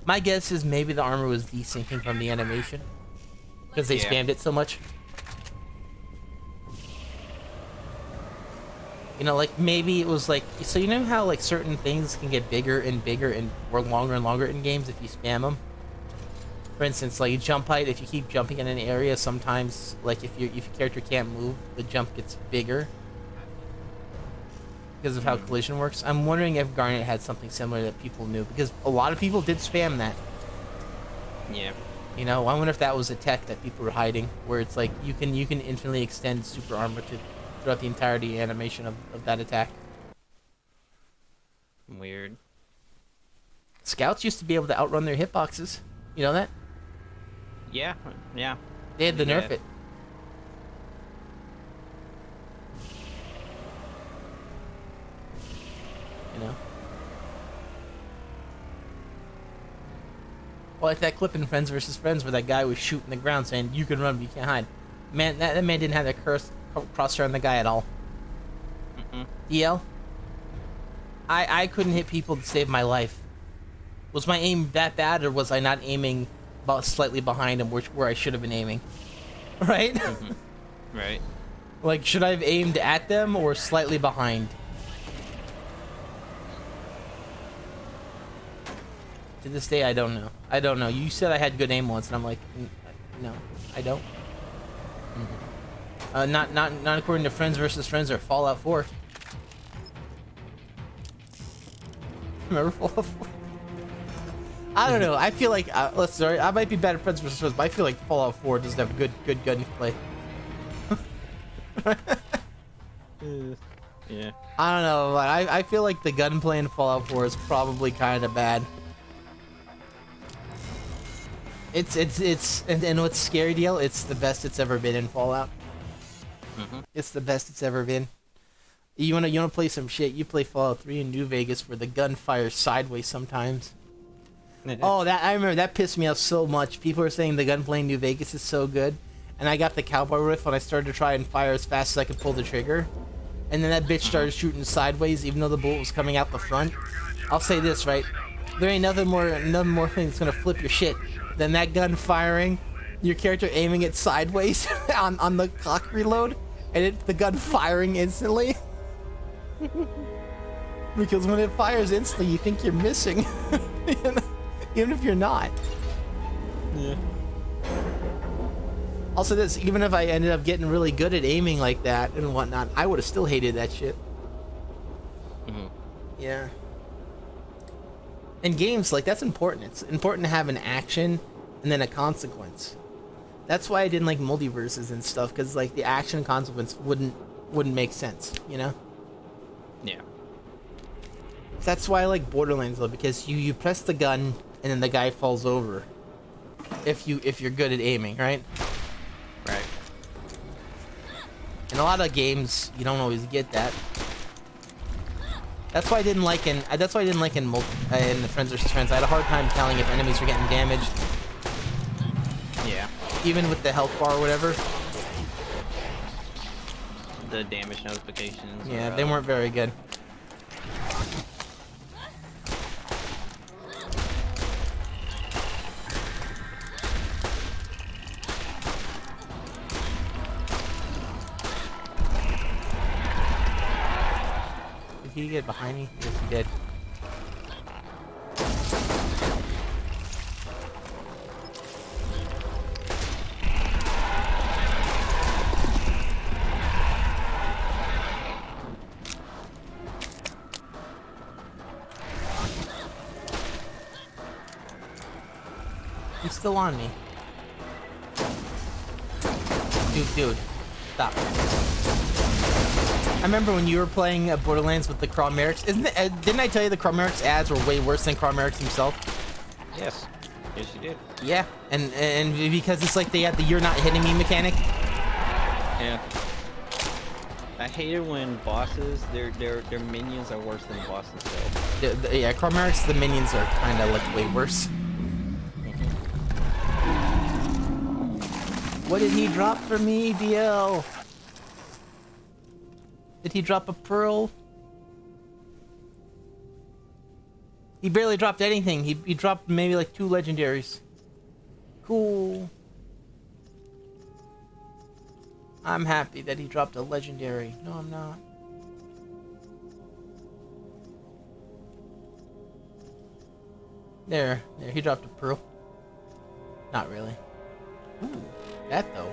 My guess is maybe the armor was desyncing from the animation because they Yeah. spammed it so much. You know, like maybe it was like, so you know how like certain things can get bigger and bigger and or longer and longer in games if you spam them. For instance, like jump height. If you keep jumping in an area, sometimes like if your character can't move, the jump gets bigger because of how collision works. I'm wondering if Garnet had something similar that people knew, because a lot of people did spam that. Yeah. You know, I wonder if that was a tech that people were hiding, where it's like you can infinitely extend super armor throughout the entirety animation of that attack. Weird. Scouts used to be able to outrun their hitboxes. You know that? Yeah. Yeah. They had to Yeah. nerf it. You know? Well, like that clip in Friends vs. Friends where that guy was shooting the ground saying, you can run, but you can't hide. Man, that man didn't have that crosshair on the guy at all. DL? I couldn't hit people to save my life. Was my aim that bad, or was I not aiming about slightly behind him, where I should have been aiming? Right? Right. Like, should I have aimed at them or slightly behind? To this day, I don't know. I don't know. You said I had good aim once, and I'm like, no, I don't. Not according to Friends vs. Friends or Fallout 4. Remember Fallout 4? I don't know. I feel like sorry, I might be bad at Friends vs. Foes, but I feel like Fallout 4 doesn't have good gunplay. Yeah. I don't know. I feel like the gunplay in Fallout 4 is probably kind of bad. And what's scary, deal? It's the best it's ever been in Fallout. It's the best it's ever been. You wanna play some shit? You play Fallout 3 in New Vegas, where the gun fires sideways sometimes. Oh, I remember that pissed me off so much. People were saying the gunplay in New Vegas is so good, and I got the cowboy rifle and I started to try and fire as fast as I could pull the trigger, and then that bitch started shooting sideways, even though the bullet was coming out the front. I'll say this, right? There ain't nothing more thing that's gonna flip your shit than that gun firing, your character aiming it sideways on the cock reload, and the gun firing instantly. Because when it fires instantly, you think you're missing, even if you're not. Yeah. Also, this, even if I ended up getting really good at aiming like that and whatnot, I would have still hated that shit. Yeah. In games, like, that's important. It's important to have an action and then a consequence. That's why I didn't like multiverses and stuff, because, like, the action and consequence wouldn't make sense, you know? Yeah. That's why I like Borderlands, though, because you press the gun and then the guy falls over. If you're good at aiming, right? Right. In a lot of games, you don't always get that. That's why I didn't like in the Friends vs. Friends. I had a hard time telling if enemies were getting damaged. Yeah. Even with the health bar or whatever. The damage notifications. Yeah, they weren't very good. Did he get behind me? Yes, he did. He's still on me. Dude, stop. I remember when you were playing Borderlands with the Crawl Merrick's. Didn't I tell you the Crawl Merrick's ads were way worse than Crawl Merrick's himself? Yes. Yes, you did. Yeah, and because it's like they had the "you're not hitting me" mechanic. Yeah. I hate it when bosses, their minions are worse than the boss themselves. Yeah, Crawl Merrick's, the minions are kind of like way worse. What did he drop for me, DL? Did he drop a pearl? He barely dropped anything. He dropped maybe like 2 legendaries. Cool. I'm happy that he dropped a legendary. No, I'm not. There, he dropped a pearl. Not really. Ooh, that though.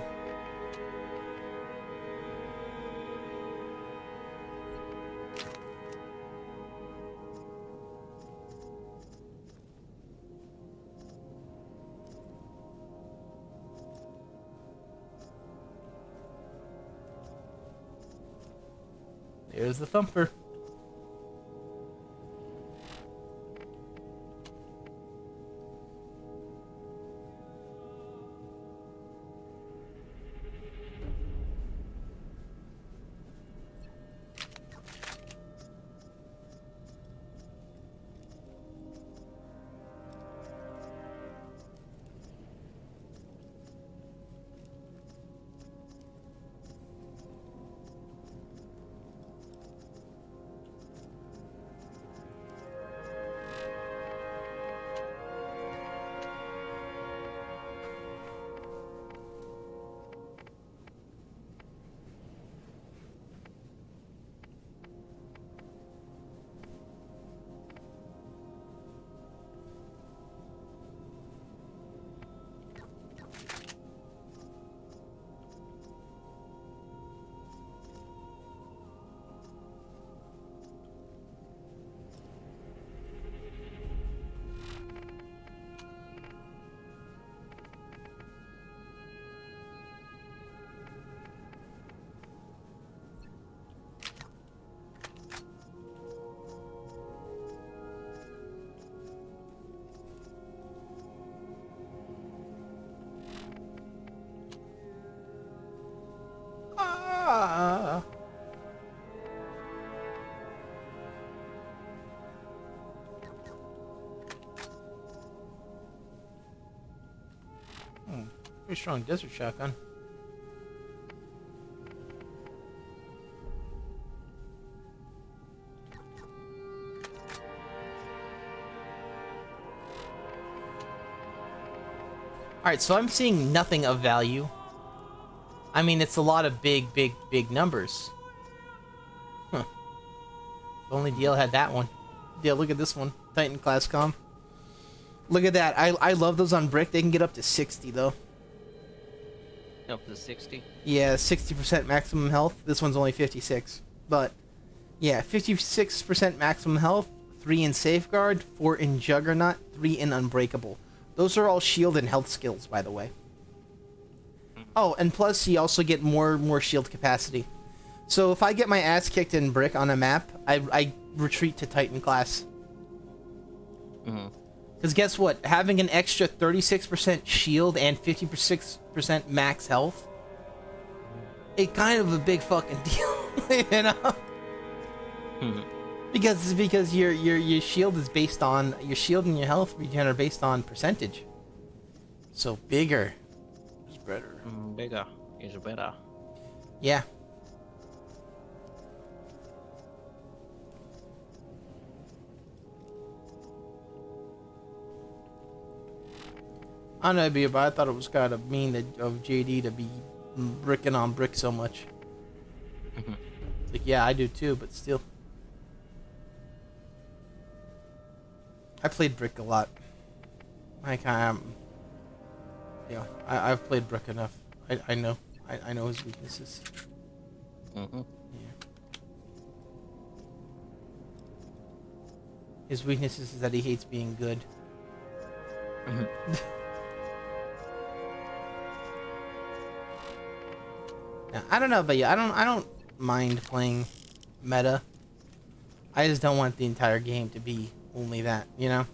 There's the thumper. pretty strong desert shotgun. Alright, so I'm seeing nothing of value. I mean, it's a lot of big numbers. Huh. If only DL had that one. Yeah, look at this one. Titan class comm. Look at that. I love those on brick. They can get up to 60, though. Up to 60. Yeah, 60% maximum health. This one's only 56. But, yeah, 56% maximum health, 3 in Safeguard, 4 in Juggernaut, 3 in Unbreakable. Those are all shield and health skills, by the way. Oh, and plus you also get more shield capacity. So if I get my ass kicked in brick on a map, I retreat to Titan class. Because guess what? Having an extra 36% shield and 56% max health, it's kind of a big fucking deal, you know? Because your shield is based on your shield and your health regen are based on percentage. So bigger is better. Bigger is better. Yeah. I don't know, but I thought it was kind of mean of JD to be bricking on brick so much. Like, yeah, I do too, but still. I played brick a lot. Like, I've played brick enough. I know. I know his weaknesses. Yeah. His weaknesses is that he hates being good. Yeah, I don't know, but yeah, I don't mind playing meta. I just don't want the entire game to be only that, you know?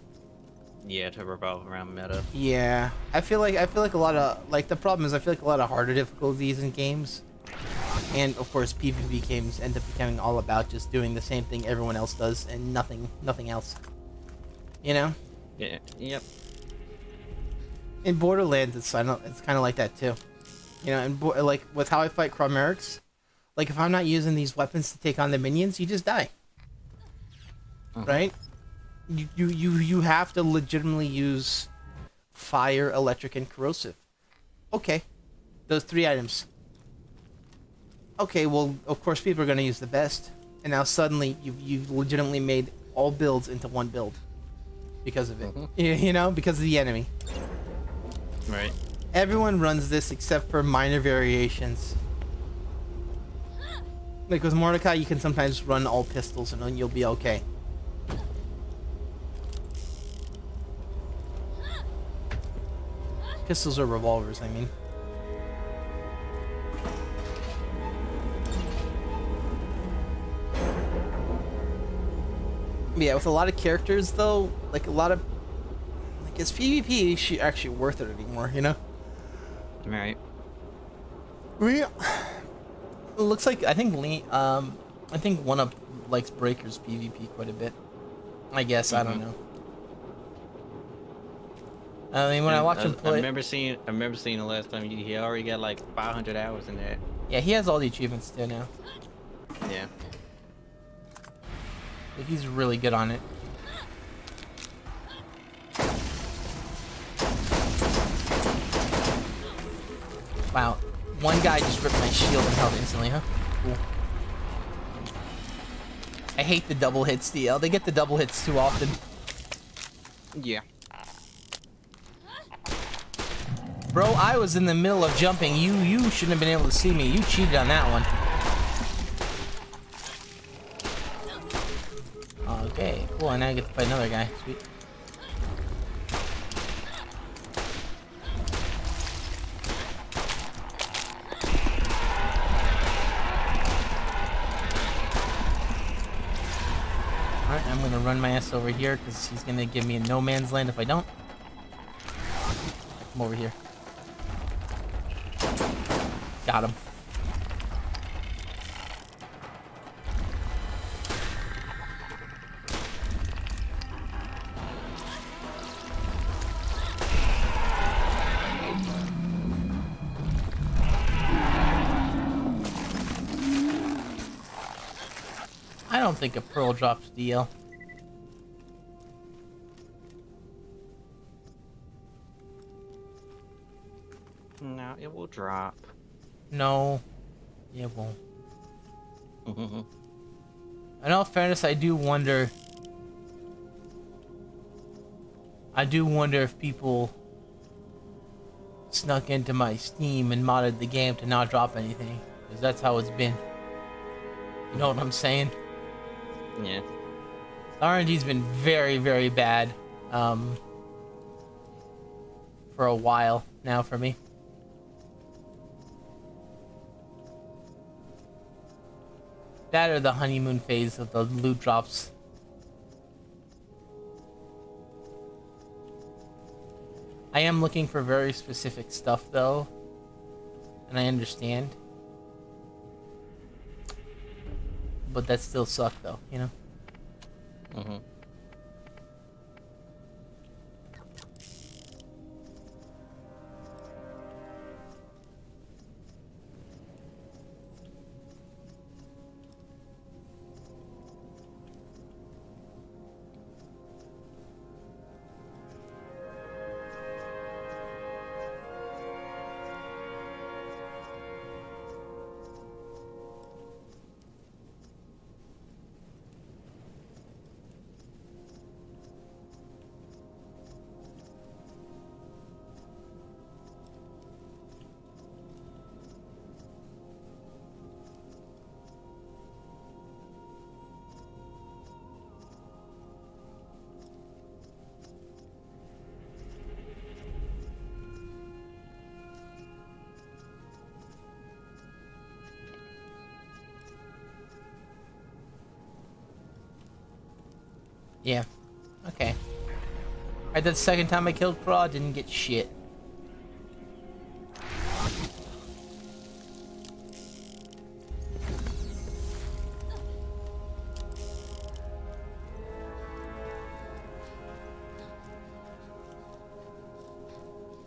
Yeah, to revolve around meta. Yeah, I feel like a lot of, like, the problem is I feel like a lot of harder difficulties in games, and of course PvP games end up becoming all about just doing the same thing everyone else does and nothing else. You know? Yeah. Yep. In Borderlands, it's kind of like that too. You know, and like with how I fight Chromerics, like if I'm not using these weapons to take on the minions, you just die. Right? You have to legitimately use fire, electric, and corrosive. Okay, those 3 items. Okay, well, of course people are going to use the best, and now suddenly you've legitimately made all builds into one build because of it. You know, because of the enemy. Right. Everyone runs this except for minor variations. Like with Mordecai, you can sometimes run all pistols and then you'll be okay. Pistols or revolvers, I mean. Yeah, with a lot of characters though, like is PvP actually worth it anymore, you know? Right. It looks like I think one up likes Breaker's PvP quite a bit. I guess I don't know. I mean, when I watch him play, I remember seeing the last time he already got like 500 hours in that. Yeah, he has all the achievements too now. Yeah. Like, he's really good on it. Wow, one guy just ripped my shield and health instantly, huh? Cool. I hate the double hits, DL. They get the double hits too often. Yeah. Bro, I was in the middle of jumping. You shouldn't have been able to see me. You cheated on that one. Okay, cool. And now I get to fight another guy. Sweet. Alright, I'm gonna run my ass over here because he's gonna give me a no man's land if I don't. Come over here. Got him. I don't think a pearl drops DL. No, it will drop. No, it won't. In all fairness, I do wonder. I do wonder if people snuck into my Steam and modded the game to not drop anything, because that's how it's been. You know what I'm saying? Yeah. RNG's been very, very bad for a while now for me. That or the honeymoon phase of the loot drops. I am looking for very specific stuff though, and I understand. But that still sucks though, you know? Yeah. Okay. Alright, that's the second time I killed Craw, didn't get shit.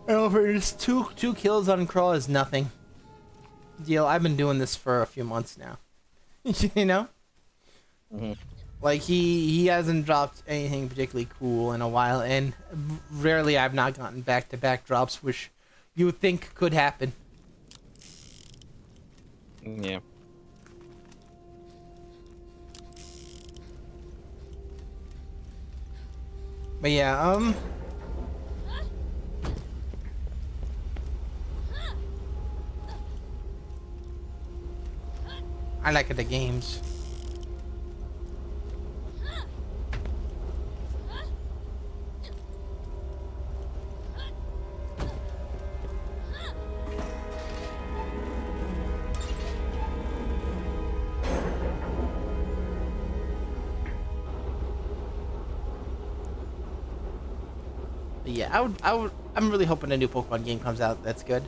Over just two kills on Craw is nothing. Deal, I've been doing this for a few months now. You know? Like, he hasn't dropped anything particularly cool in a while, and rarely I've not gotten back-to-back drops, which you would think could happen. Yeah. But yeah, I like the games. But yeah, I'm really hoping a new Pokemon game comes out that's good.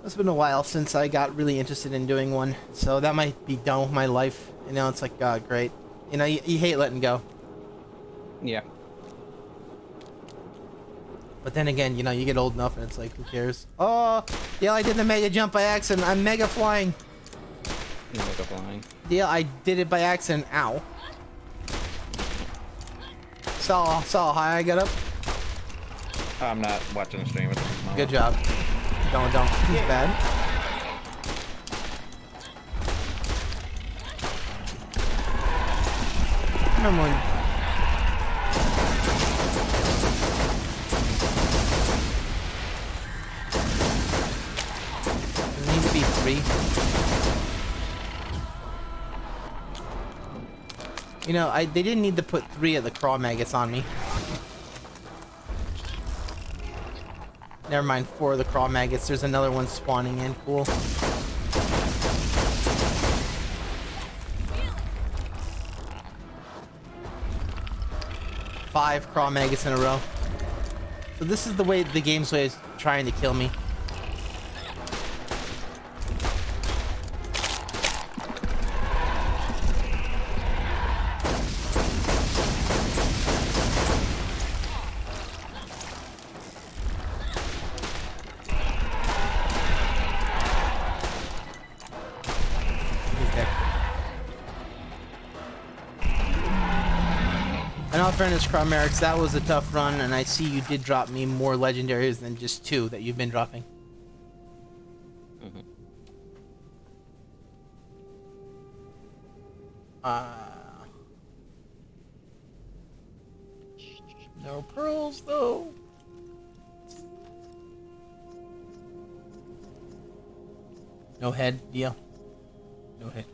It's been a while since I got really interested in doing one, so that might be done with my life. You know, it's like, great. You know, you hate letting go. Yeah. But then again, you know, you get old enough and it's like, who cares? Oh, yeah, I did the mega jump by accident. I'm mega flying. Mega flying. Yeah, I did it by accident. Ow. Saw how high I got up? I'm not watching the stream at the moment. Good job. Don't. He's bad. Remember when... Does it need to be 3? You know, they didn't need to put 3 of the craw maggots on me. Never mind, 4 of the craw maggots. There's another one spawning in. Cool. 5 craw maggots in a row. So this is the way the game's way is trying to kill me. fairness, Cromerics, that was a tough run, and I see you did drop me more legendaries than just 2 that you've been dropping. No pearls, though. No head, deal. No head.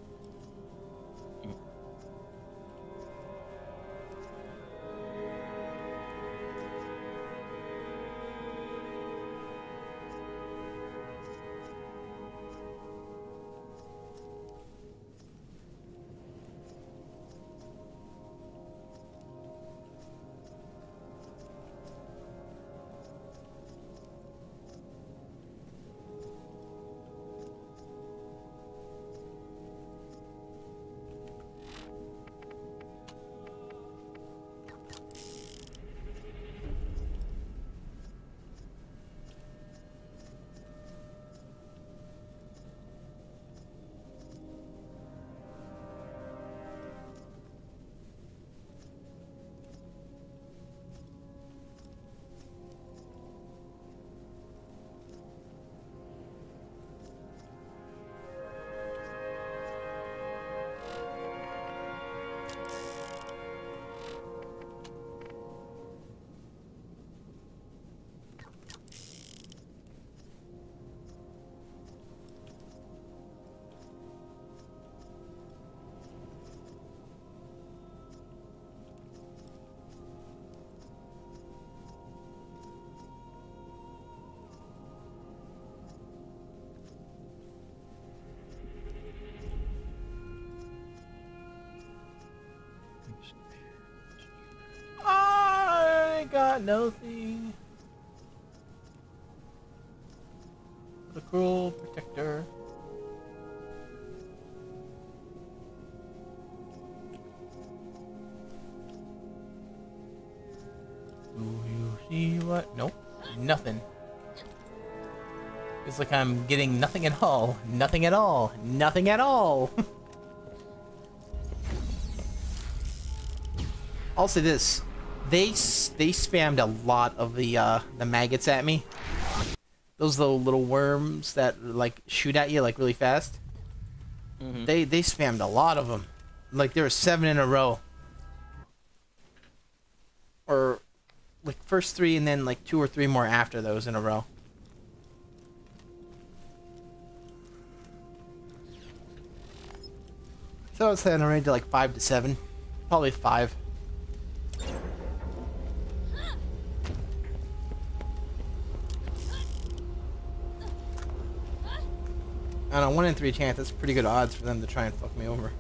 I got nothing. The cruel protector. Do you see what? Nope. Nothing. It's like I'm getting nothing at all. Nothing at all. Nothing at all. I'll say this. They spammed a lot of the maggots at me. Those little worms that like shoot at you like really fast. Mm-hmm. They spammed a lot of them. Like there were 7 in a row. Or like first 3 and then like 2 or 3 more after those in a row. So I would say on a range of like 5 to 7. Probably 5. On a 1 in 3 chance, that's pretty good odds for them to try and fuck me over.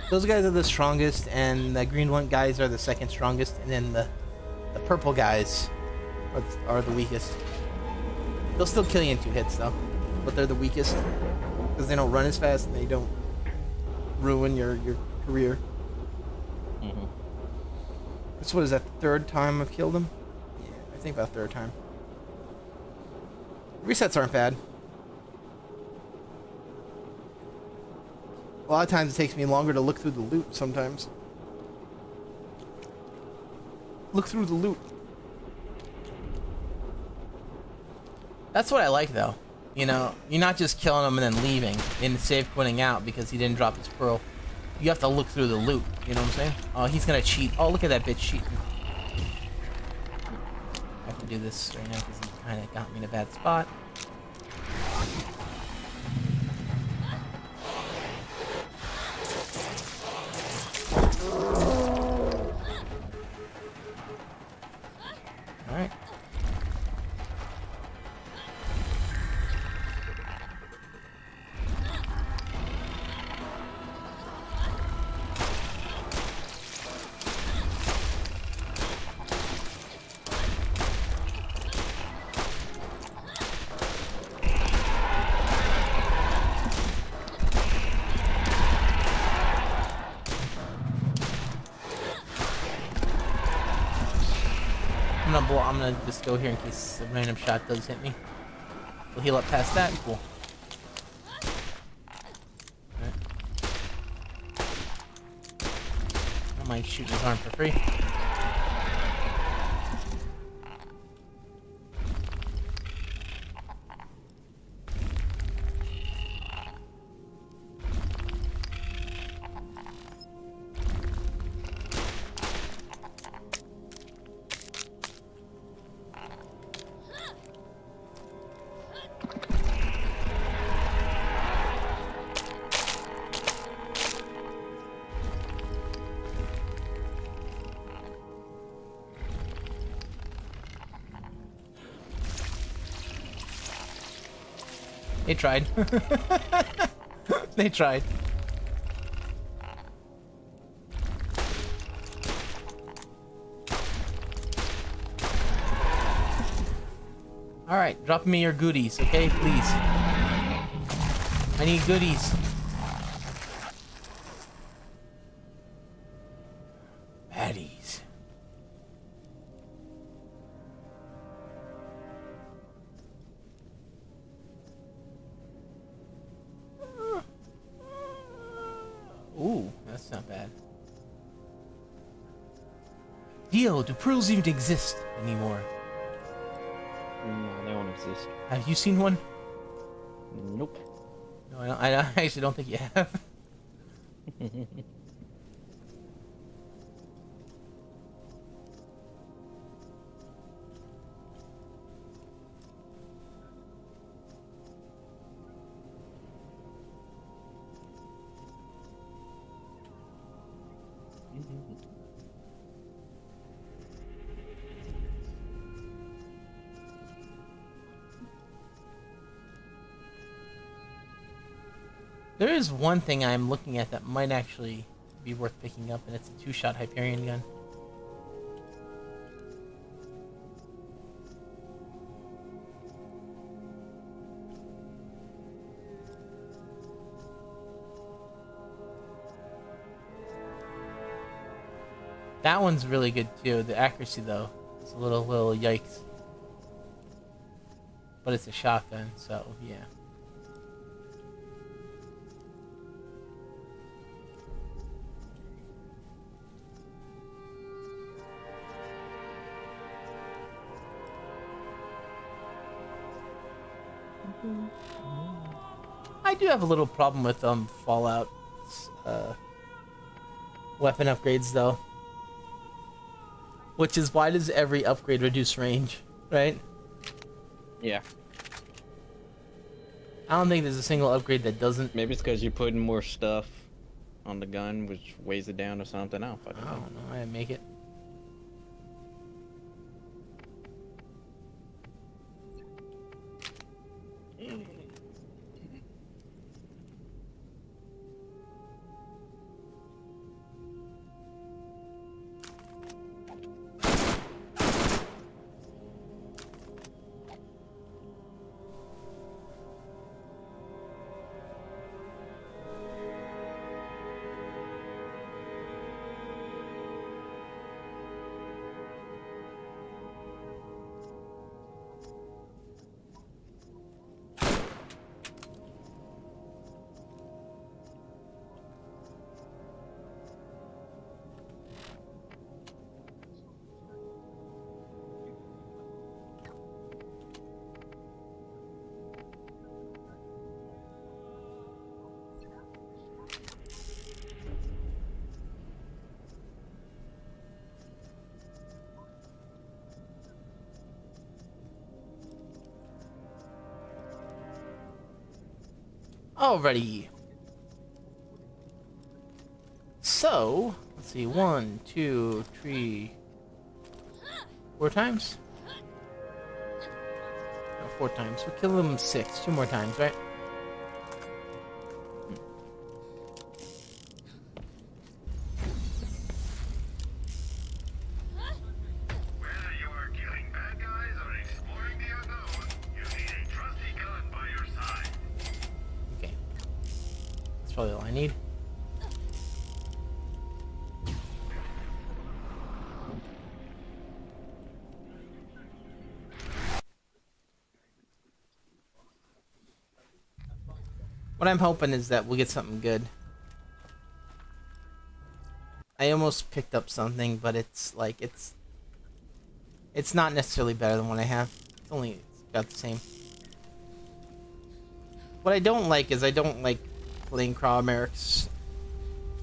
Those guys are the strongest, and the green one guys are the second strongest, and then the purple guys are the weakest. They'll still kill you in 2 hits though, but they're the weakest because they don't run as fast and they don't ruin your career. Mm-hmm. This what is that, the 3rd time I've killed them? Yeah, I think about 3rd time. Resets aren't bad. A lot of times it takes me longer to look through the loot sometimes. Look through the loot. That's what I like though. You know, you're not just killing him and then leaving and safe quitting out because he didn't drop his pearl. You have to look through the loot. You know what I'm saying? Oh, he's gonna cheat. Oh, look at that bitch cheating. I have to do this right now because he kind of got me in a bad spot. Alright. I'm gonna just go here in case a random shot does hit me. We'll heal up past that. Cool. Right. Come mind shooting his arm for free. They tried. They tried. Alright, drop me your goodies, okay? Please. I need goodies. Baddies. Ooh, that's not bad. Dio, do pearls even exist anymore? No, they don't exist. Have you seen one? Nope. No, I actually don't think you have. There is one thing I'm looking at that might actually be worth picking up, and it's a 2-shot Hyperion gun. That one's really good too. The accuracy though, it's a little yikes. But it's a shotgun, so yeah. I do have a little problem with Fallout weapon upgrades though. Which is, why does every upgrade reduce range, right? Yeah. I don't think there's a single upgrade that doesn't. Maybe it's because you're putting more stuff on the gun, which weighs it down or something. I don't fucking I know. don't know. I didn't make it. Alrighty. So, let's see. 1, 2, 3, 4 times? No, 4 times. We'll kill him 6. 2 more times, right? Whether you are killing bad guys or exploring the unknown, you need a trusty gun by your side. Okay. That's probably all I need. What I'm hoping is that we'll get something good. I almost picked up something, but it's like it's not necessarily better than what I have. It's about the same. What I don't like is I don't like playing Merrick's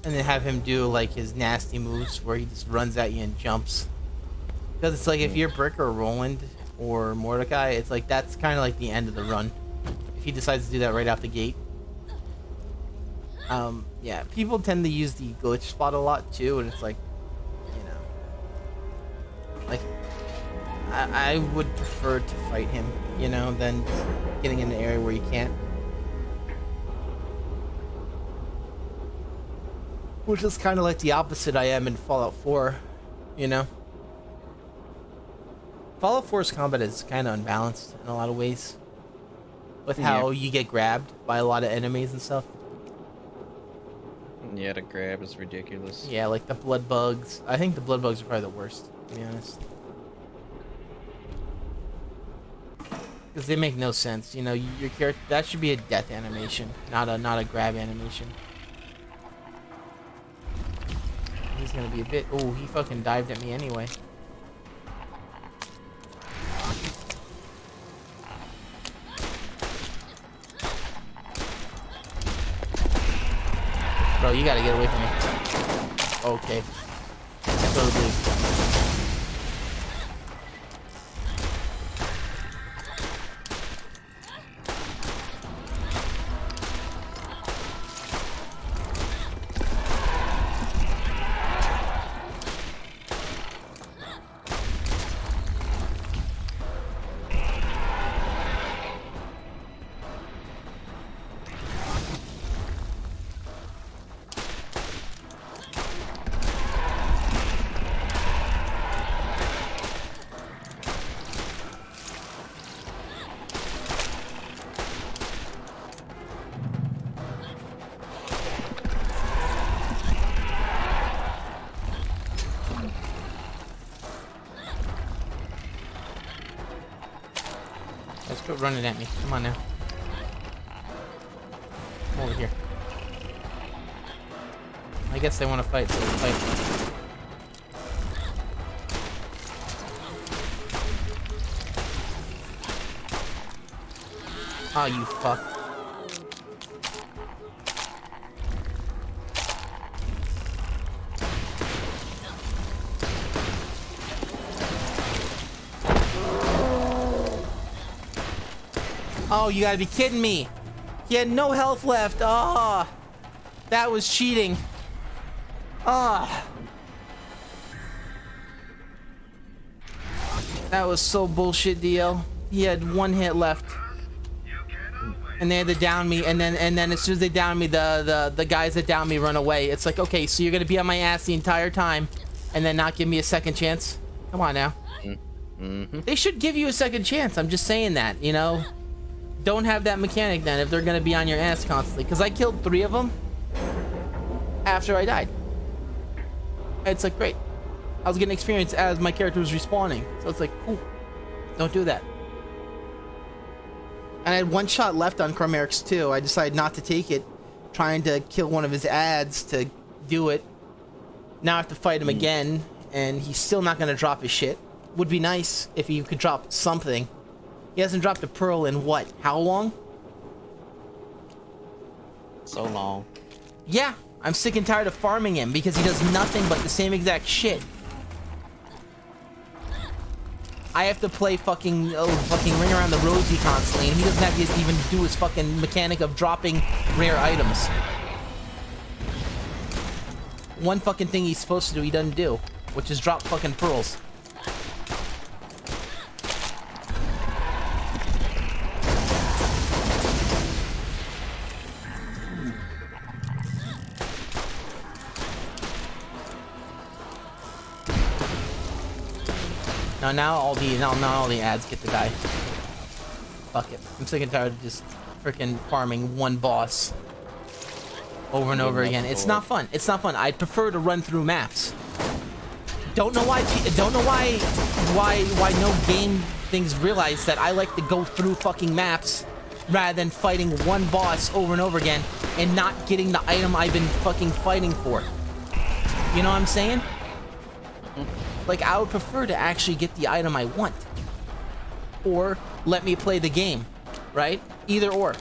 and then have him do like his nasty moves where he just runs at you and jumps. Because it's like if you're Brick or Roland or Mordecai, it's like that's kind of like the end of the run. If he decides to do that right out the gate. Yeah, people tend to use the glitch spot a lot too, and it's like, you know, like I would prefer to fight him, you know, than getting in an area where you can't. Which is kind of like the opposite I am in Fallout 4, you know. Fallout 4's combat is kind of unbalanced in a lot of ways. With how you get grabbed by a lot of enemies and stuff. Yeah, the grab is ridiculous. Yeah, like the blood bugs. I think the blood bugs are probably the worst, to be honest. Because they make no sense. You know, your character, that should be a death animation, not a grab animation. He's gonna be a bit. Oh, he fucking dived at me anyway. Bro, you gotta get away from me. Okay. Totally. Let's quit running at me. Come on now. Come over here. I guess they want to fight, so we'll fight. Oh, you fuck. Oh, you gotta be kidding me. He had no health left. Ah, that was cheating. Ah. That was so bullshit, DL. He had one hit left. And they had to down me, and then as soon as they down me, the guys that down me run away. It's like, okay, so you're gonna be on my ass the entire time and then not give me a second chance? Come on now. Mm-hmm. They should give you a second chance. I'm just saying that, you know? Don't have that mechanic then if they're gonna be on your ass constantly. Because I killed 3 of them after I died. It's like, great. I was getting experience as my character was respawning. So it's like, cool. Don't do that. And I had 1 shot left on Merrick's too. I decided not to take it, trying to kill one of his ads to do it. Now I have to fight him again, and he's still not gonna drop his shit. Would be nice if he could drop something. He hasn't dropped a pearl in what? How long? So long. Yeah, I'm sick and tired of farming him because he does nothing but the same exact shit. I have to play fucking Ring Around the Rosie constantly, and he doesn't have to even do his fucking mechanic of dropping rare items. One fucking thing he's supposed to do, he doesn't do, which is drop fucking pearls. Now all the ads get to die. Fuck it. I'm sick and tired of just freaking farming one boss over and over again. It's not fun. It's not fun. I'd prefer to run through maps. Don't know why no game things realize that I like to go through fucking maps rather than fighting one boss over and over again and not getting the item I've been fucking fighting for. You know what I'm saying? Like, I would prefer to actually get the item I want. Or let me play the game, right? Either or. And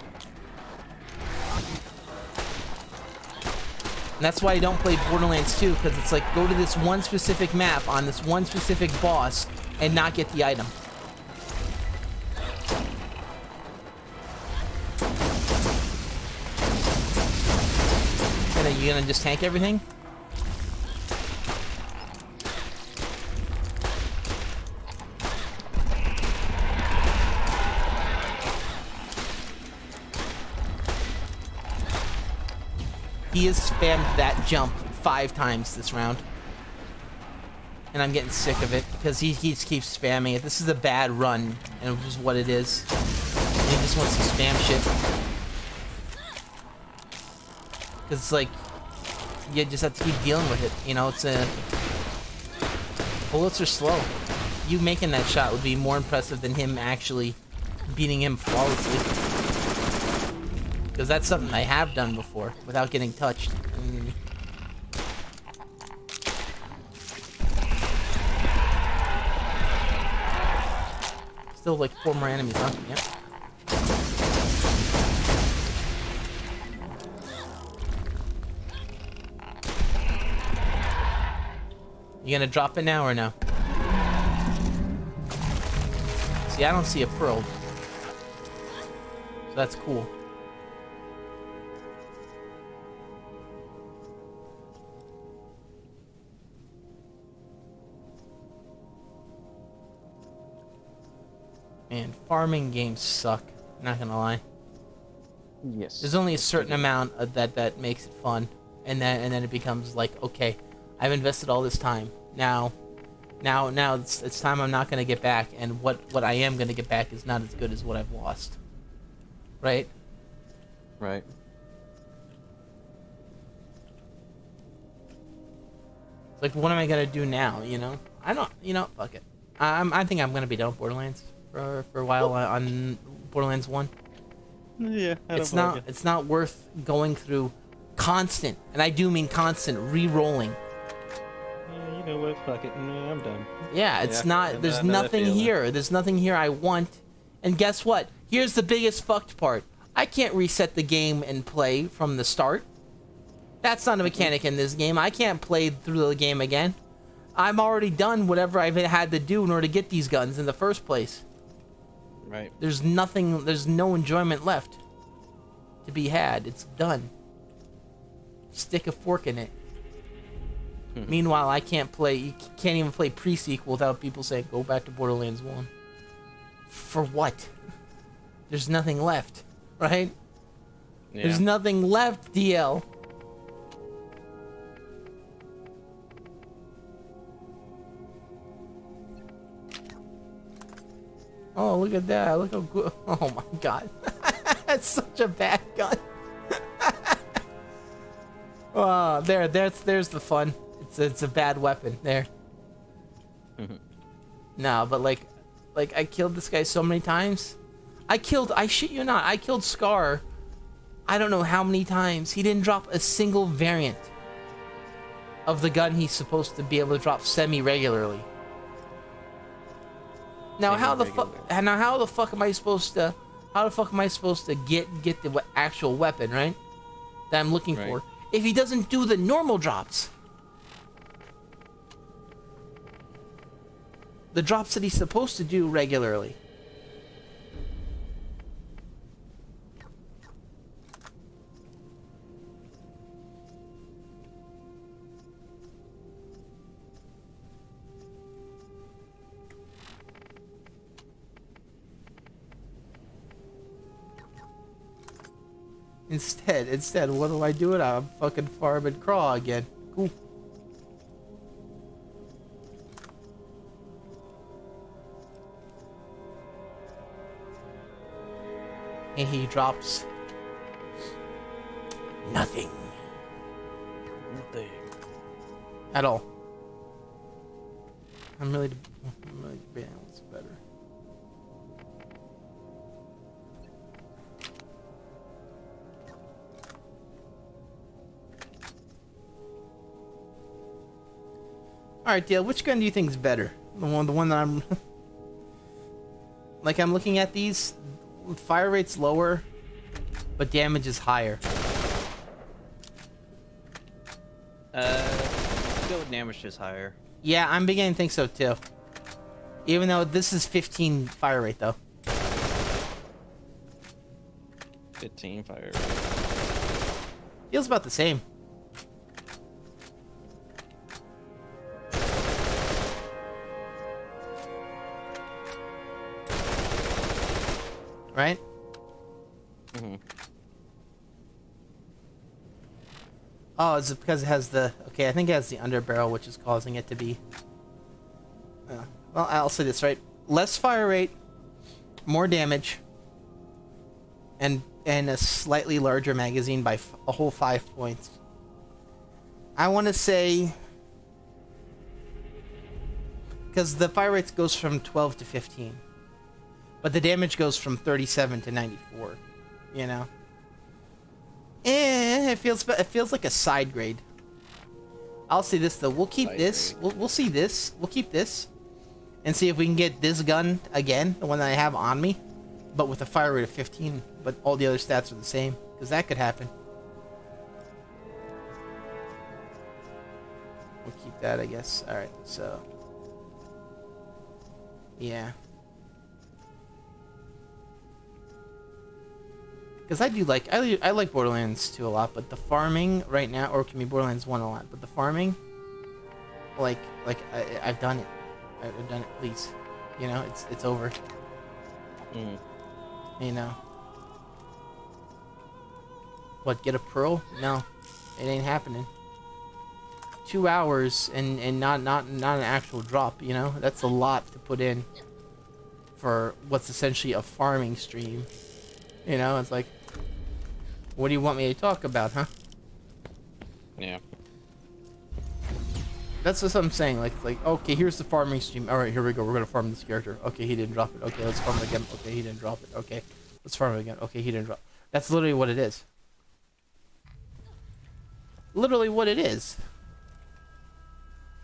that's why I don't play Borderlands 2, because it's like, go to this one specific map on this one specific boss and not get the item. And then you gonna just tank everything? He has spammed that jump 5 times this round. And I'm getting sick of it because he keeps spamming it. This is a bad run, and it is what it is. And he just wants to spam shit. Because it's like, you just have to keep dealing with it. You know, it's a... Bullets are slow. You making that shot would be more impressive than him actually beating him flawlessly. Because that's something I have done before, without getting touched. Still like 4 more enemies, huh? Yep. You gonna drop it now or no? See, I don't see a pearl. So that's cool. Man, farming games suck. Not gonna lie. Yes. There's only a certain amount of that makes it fun, and then it becomes like, okay, I've invested all this time. Now it's time I'm not gonna get back, and what I am gonna get back is not as good as what I've lost. Right? Right. It's like, what am I gonna do now? You know? I don't. You know, fuck it. I think I'm gonna be done with Borderlands for a while on Borderlands 1. Yeah. It's not worth going through constant, and I do mean constant, re-rolling. You know what? Fuck it. No, I'm done. Yeah, it's Yeah, not. There's I know that nothing feeling. here. There's nothing here I want. And guess what? Here's the biggest fucked part. I can't reset the game and play from the start. That's not a mechanic in this game. I can't play through the game again. I'm already done whatever I've had to do in order to get these guns in the first place. Right. There's nothing. There's no enjoyment left to be had. It's done. Stick a fork in it. Meanwhile, I can't play. You can't even play pre-sequel without people saying, "Go back to Borderlands 1." For what? There's nothing left, right? Yeah. There's nothing left, DL. Oh, look at that! Look how good. Oh my God, that's such a bad gun. Oh, there's the fun. It's a bad weapon there. No, but like I killed this guy so many times. I shit you not, I killed Scar I don't know how many times. He didn't drop a single variant of the gun he's supposed to be able to drop semi-regularly. Now how the fuck am I supposed to get the actual weapon, right? That I'm looking for if he doesn't do the normal drops? The drops that he's supposed to do regularly. Instead, what do I do? I'm fucking farm and crawl again. Cool. And he drops nothing. Nothing. At all. I'm really debating what's better. All right, Dale. Which gun do you think is better? The one that I'm like I'm looking at these. Fire rate's lower, but damage is higher. Field damage is higher. Yeah, I'm beginning to think so too. Even though this is 15 fire rate though. 15 fire. Feels about the same. Right? Mm-hmm. Oh, is it because it has the... Okay, I think it has the underbarrel, which is causing it to be... well, I'll say this, right? Less fire rate, more damage, and a slightly larger magazine by a whole 5 points. I want to say... Because the fire rate goes from 12 to 15. But the damage goes from 37 to 94, you know? It feels like a side grade. I'll say this though, we'll keep this. We'll see this. We'll keep this. And see if we can get this gun again, the one that I have on me, but with a fire rate of 15, but all the other stats are the same, because that could happen. We'll keep that, I guess. Alright, so... Yeah. Because I do like, I like Borderlands 2 a lot, but the farming right now, or can be Borderlands 1 a lot, but the farming, I've done it. I've done it, please. You know, it's over. You know. What, get a pearl? No. It ain't happening. 2 hours and not an actual drop, you know? That's a lot to put in for what's essentially a farming stream. You know, it's like, what do you want me to talk about, huh? Yeah. That's what I'm saying. Like, okay, here's the farming stream. All right, here we go. We're gonna farm this character. Okay, he didn't drop it. Okay, let's farm it again. Okay, he didn't drop it. Okay, let's farm it again. Okay, he didn't drop. That's literally what it is. Literally what it is.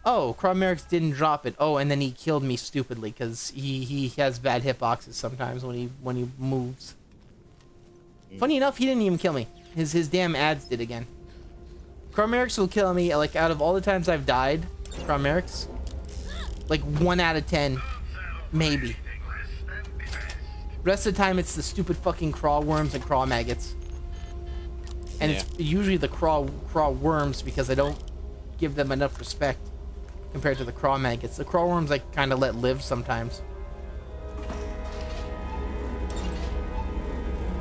Oh, Cromerix didn't drop it. Oh, and then he killed me stupidly because he has bad hitboxes sometimes when he moves. Funny enough, he didn't even kill me. His damn ads did again. Cromerix will kill me, like, out of all the times I've died, Cromerix, like, 1 out of 10, maybe. Rest of the time, it's the stupid fucking craw worms and craw maggots. And it's usually the craw worms because I don't give them enough respect compared to the craw maggots. The craw worms I kind of let live sometimes.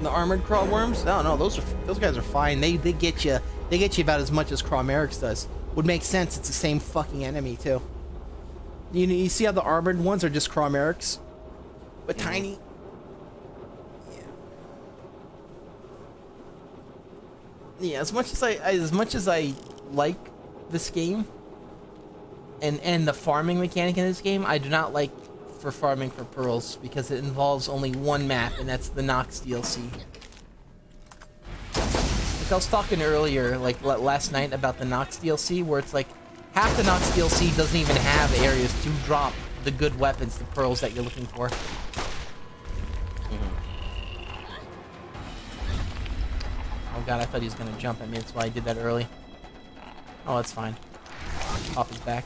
The armored craw worms? No, those guys are fine. They get you. They get you about as much as Cromerix does. Would make sense. It's the same fucking enemy too. You see how the armored ones are just Cromerix, but tiny. Yeah. As much as I like this game, and the farming mechanic in this game, I do not like for farming for pearls because it involves only one map, and that's the Nox DLC. Like I was talking earlier, like last night, about the Nox DLC, where it's like half the Nox DLC doesn't even have areas to drop the good weapons, the pearls that you're looking for. Oh god, I thought he was gonna jump at me. That's why I did that early. Oh, that's fine. Off his back.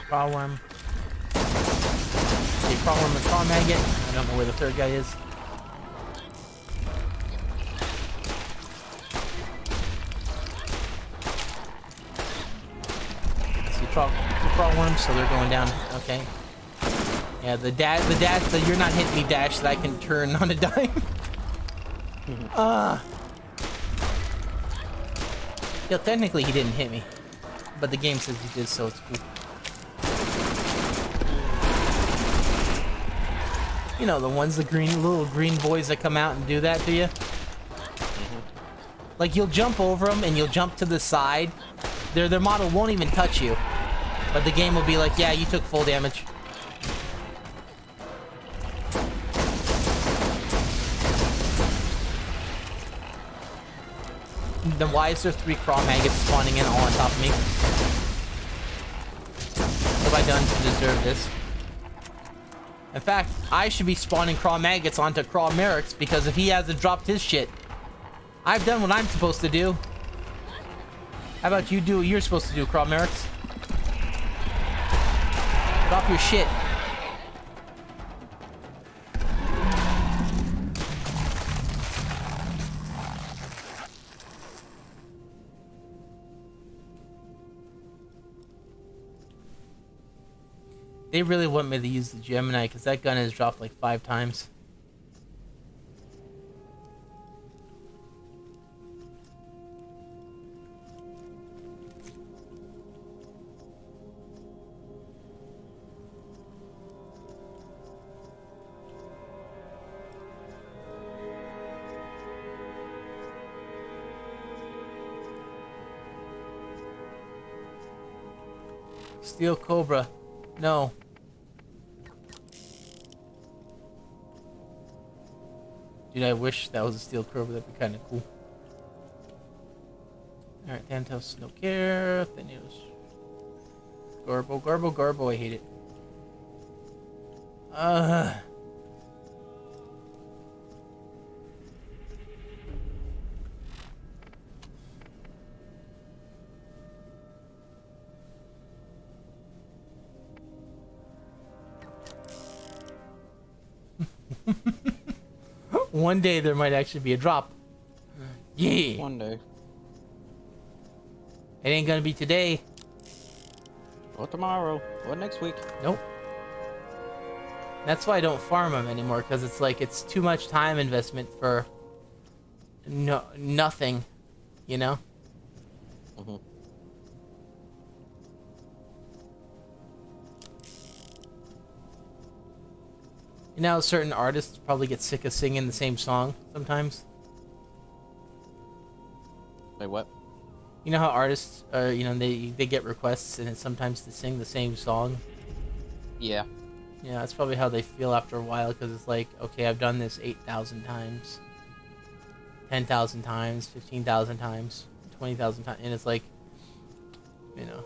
Craw worm. Okay, craw worm and craw maggot. I don't know where the third guy is. See, craw worms, so they're going down. Okay. Yeah, the you're not hitting me dash that I can turn on a dime. Yeah, technically he didn't hit me, but the game says he did, so it's cool. You know, the ones, the little green boys that come out and do that to you. Like, you'll jump over them and you'll jump to the side. Their model won't even touch you, but the game will be like, yeah, you took full damage. then why is there 3 craw maggots spawning in all on top of me? What have I done to deserve this? In fact, I should be spawning craw maggots onto craw Merrick's because if he hasn't dropped his shit, I've done what I'm supposed to do. How about you do what you're supposed to do, craw Merrick's? Drop your shit. They really want me to use the Gemini because that gun has dropped like 5 times. Steel Cobra. No. Dude, I wish that was a Steel Cobra. That'd be kind of cool. Alright, Thanatos, no care. Thanatos. Garbo, Garbo, Garbo. I hate it. One day there might actually be a drop. Yeah. One day. It ain't gonna be today. Or tomorrow. Or next week. Nope. That's why I don't farm them anymore, because it's like it's too much time investment for nothing, you know? Mm-hmm. You know, certain artists probably get sick of singing the same song sometimes. Wait, what? You know how artists, you know, they get requests and it's sometimes to sing the same song? Yeah. Yeah, that's probably how they feel after a while, because it's like, okay, I've done this 8,000 times, 10,000 times, 15,000 times, 20,000 times, and it's like, you know,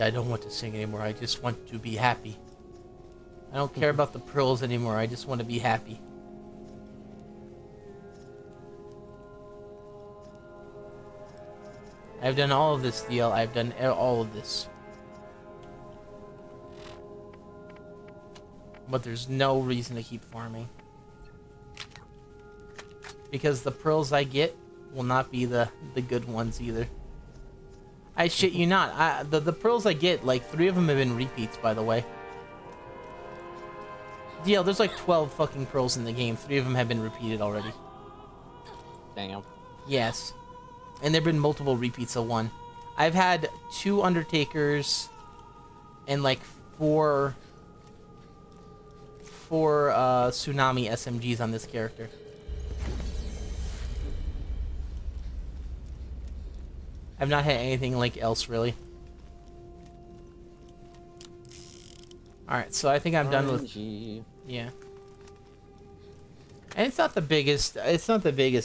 I don't want to sing anymore, I just want to be happy. I don't care about the pearls anymore, I just want to be happy. I've done all of this deal, I've done all of this. But there's no reason to keep farming. Because the pearls I get will not be the good ones either. I shit you not, the pearls I get, like 3 of them have been repeats, by the way. DL, there's like 12 fucking pearls in the game. 3 of them have been repeated already. Damn. Yes. And there've been multiple repeats of 1. I've had 2 Undertakers and like 4 Tsunami SMGs on this character. I've not had anything like else really. Alright, so I think I'm done with... Yeah. And it's not the biggest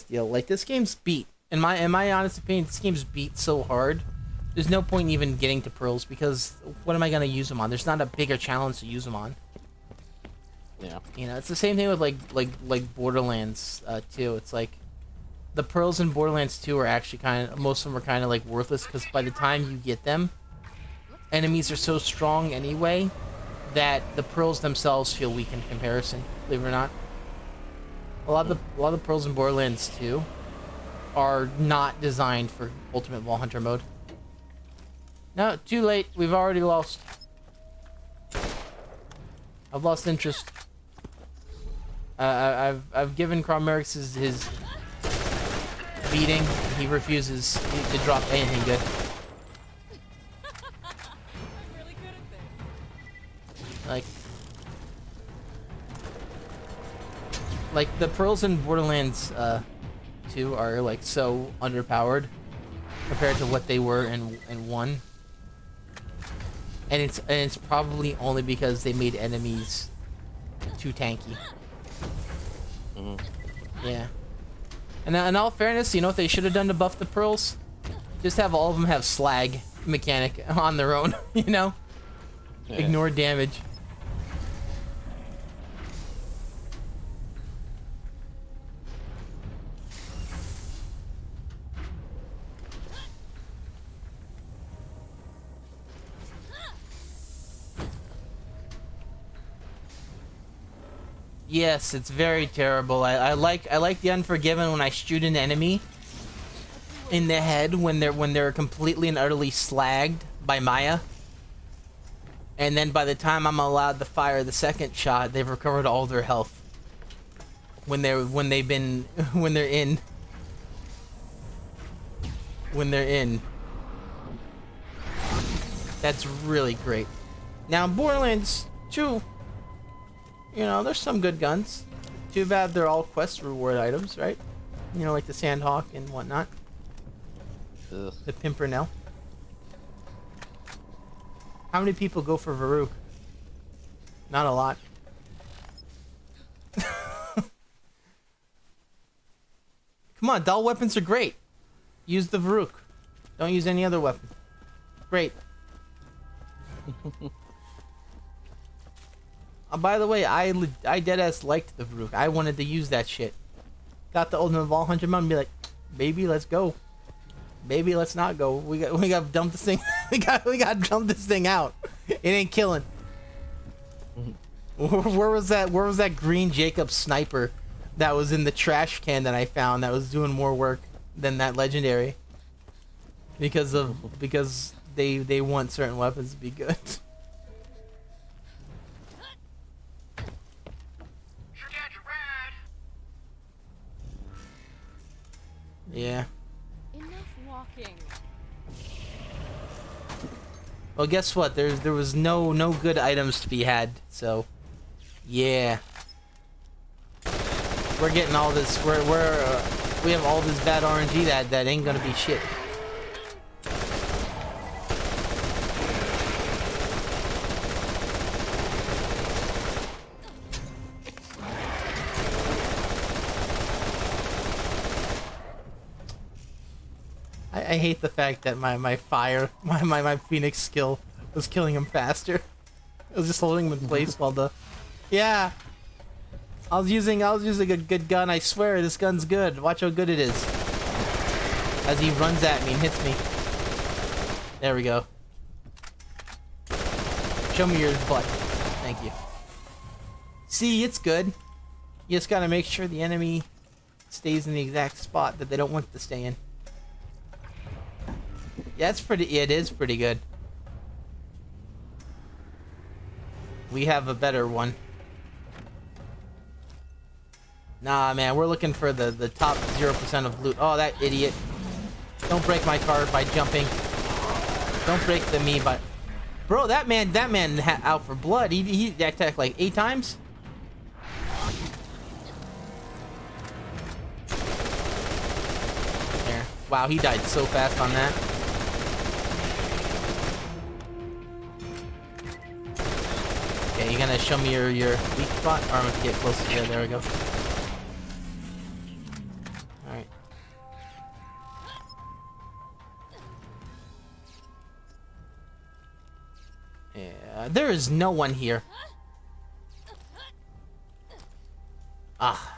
deal. Like, this game's beat. In my honest opinion, this game's beat so hard. There's no point in even getting to pearls, because what am I gonna use them on? There's not a bigger challenge to use them on. Yeah. You know, it's the same thing with like Borderlands 2. It's like the pearls in Borderlands 2 are actually most of them are kind of like worthless, because by the time you get them, enemies are so strong anyway that the pearls themselves feel weak in comparison. Believe it or not, a lot of the pearls in Borderlands 2 are not designed for Ultimate Wall Hunter mode. No, too late. We've already lost. I've lost interest. I've given Crommerix his beating. He refuses to drop anything good. I'm really good at this. Like the pearls in Borderlands 2 are like so underpowered compared to what they were in 1. And it's probably only because they made enemies too tanky. Yeah. And in all fairness, you know what they should have done to buff the pearls? Just have all of them have slag mechanic on their own, you know? Yeah. Ignore damage. Yes, it's very terrible. I like the Unforgiven when I shoot an enemy in the head when they're completely and utterly slagged by Maya. And then by the time I'm allowed to fire the second shot, they've recovered all their health. When they're in. That's really great. Now in Borderlands 2, you know, there's some good guns. Too bad they're all quest reward items, right? You know, like the Sandhawk and whatnot. Ugh. The Pimpernel. How many people go for Varuk? Not a lot. Come on, dull weapons are great. Use the Varuk. Don't use any other weapon. Great. By the way, I deadass liked the Varuk. I wanted to use that shit. Got the Ultimate Ball 100 mode and be like, baby, let's go. Baby, let's not go. We got to dump this thing. we got to dump this thing out. It ain't killing. Where was that green Jacob sniper that was in the trash can that I found that was doing more work than that legendary? Because they want certain weapons to be good. Yeah. Enough walking. Well, guess what? There was no good items to be had. So, yeah. We're getting all this. We have all this bad RNG that ain't gonna be shit. I hate the fact that my Phoenix skill was killing him faster. It was just holding him in place while the... Yeah! I was using a good gun, I swear, this gun's good. Watch how good it is. As he runs at me and hits me. There we go. Show me your butt. Thank you. See, it's good. You just gotta make sure the enemy stays in the exact spot that they don't want it to stay in. Yeah, it is pretty good. We have a better one. Nah, man, we're looking for the top 0% of loot. Oh, that idiot. Don't break my card by jumping. Don't break me by... Bro, that man out for blood. He attacked like 8 times. There. Wow, he died so fast on that. Okay, you gonna show me your weak spot? Or I'm gonna get close to you. There we go. Alright. Yeah, there is no one here. Ah.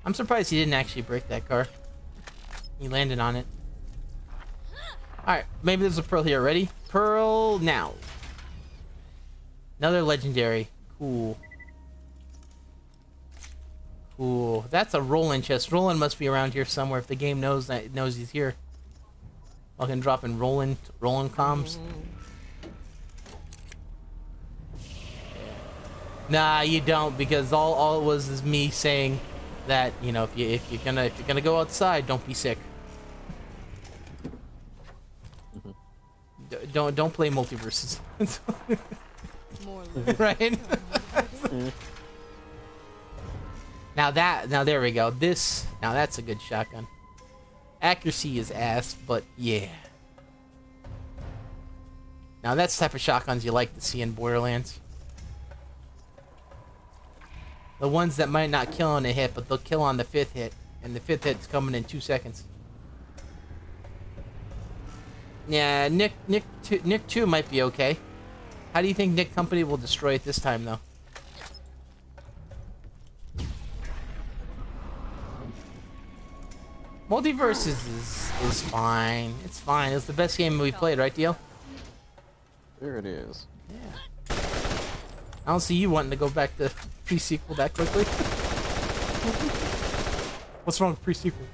I'm surprised he didn't actually break that car. He landed on it. Alright, maybe there's a pearl here. Ready? Pearl now. Another legendary. Cool. Cool. That's a Roland chest. Roland must be around here somewhere if the game knows he's here. I can drop in Roland comms. Nah, you don't, because all it was is me saying that, you know, if you're gonna go outside, don't be sick. Don't play multiverses. More Right? Now there we go. Now that's a good shotgun. Accuracy is ass, but yeah. Now that's the type of shotguns you like to see in Borderlands. The ones that might not kill on a hit, but they'll kill on the 5th hit. And the 5th hit's coming in 2 seconds. Yeah, Nick 2 might be okay. How do you think Nick Company will destroy it this time, though? Multiverse is fine. It's fine. It's the best game we played, right, Deal? There it is. Yeah. I don't see you wanting to go back to pre-sequel that quickly. What's wrong with pre-sequel?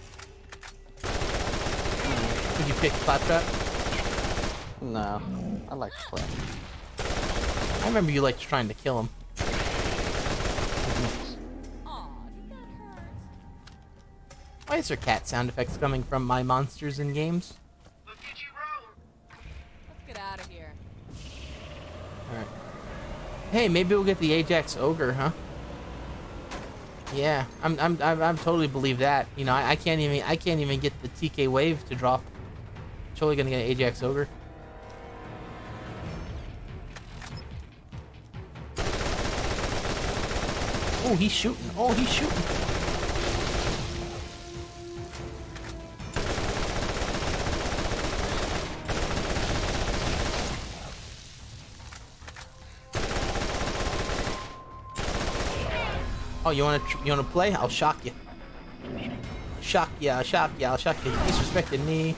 Did you pick Claptrap? No, I like to play. I remember you liked trying to kill him. Aw, did that hurt? Why is there cat sound effects coming from my monsters in games? Look at you roll. Let's get out of here. Alright. Hey, maybe we'll get the Ajax Ogre, huh? Yeah, I'm totally believe that. You know, I can't even get the TK Wave to drop. Totally gonna get an Ajax Ogre. Oh, he's shooting. Oh, he's shooting. Oh, you wanna play? I'll shock you. Shock ya, I'll shock ya, I'll shock you. You disrespected me.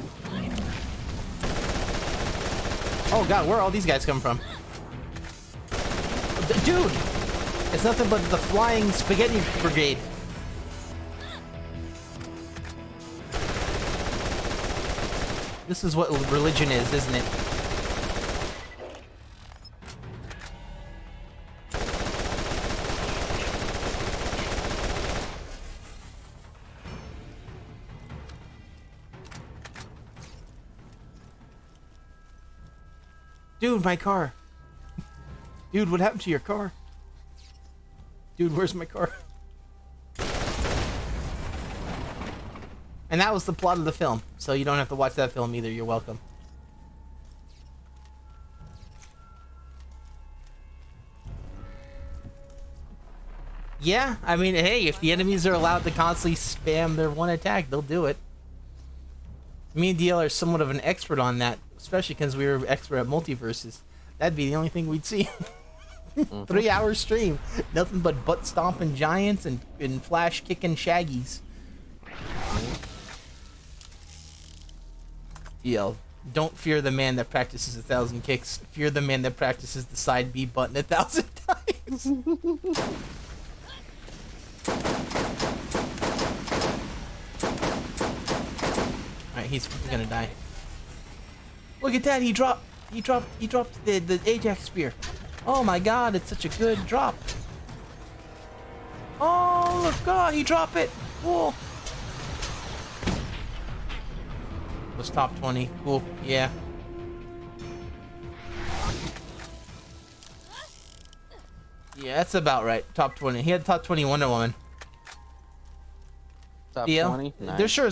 Oh god, where are all these guys coming from? Dude! It's nothing but the flying spaghetti brigade. This is what religion is, isn't it? Dude, my car. Dude, what happened to your car? Dude, where's my car? And that was the plot of the film, so you don't have to watch that film either. You're welcome. Yeah, I mean, hey, if the enemies are allowed to constantly spam their one attack, they'll do it. Me and DL are somewhat of an expert on that, especially because we were expert at multiverses. That'd be the only thing we'd see. 3-hour stream. Nothing but butt stomping giants and flash kicking shaggies. DL, don't fear the man that practices 1,000 kicks. Fear the man that practices the side B button 1,000 times. Alright, he's gonna die. Look at that, he dropped the Ajax spear. Oh my god, it's such a good drop. Oh look, god, he dropped it. Cool. Was top 20. Cool, yeah. Yeah, that's about right. Top 20. He had top 20 Wonder Woman. Top DL? 20? Nice. There sure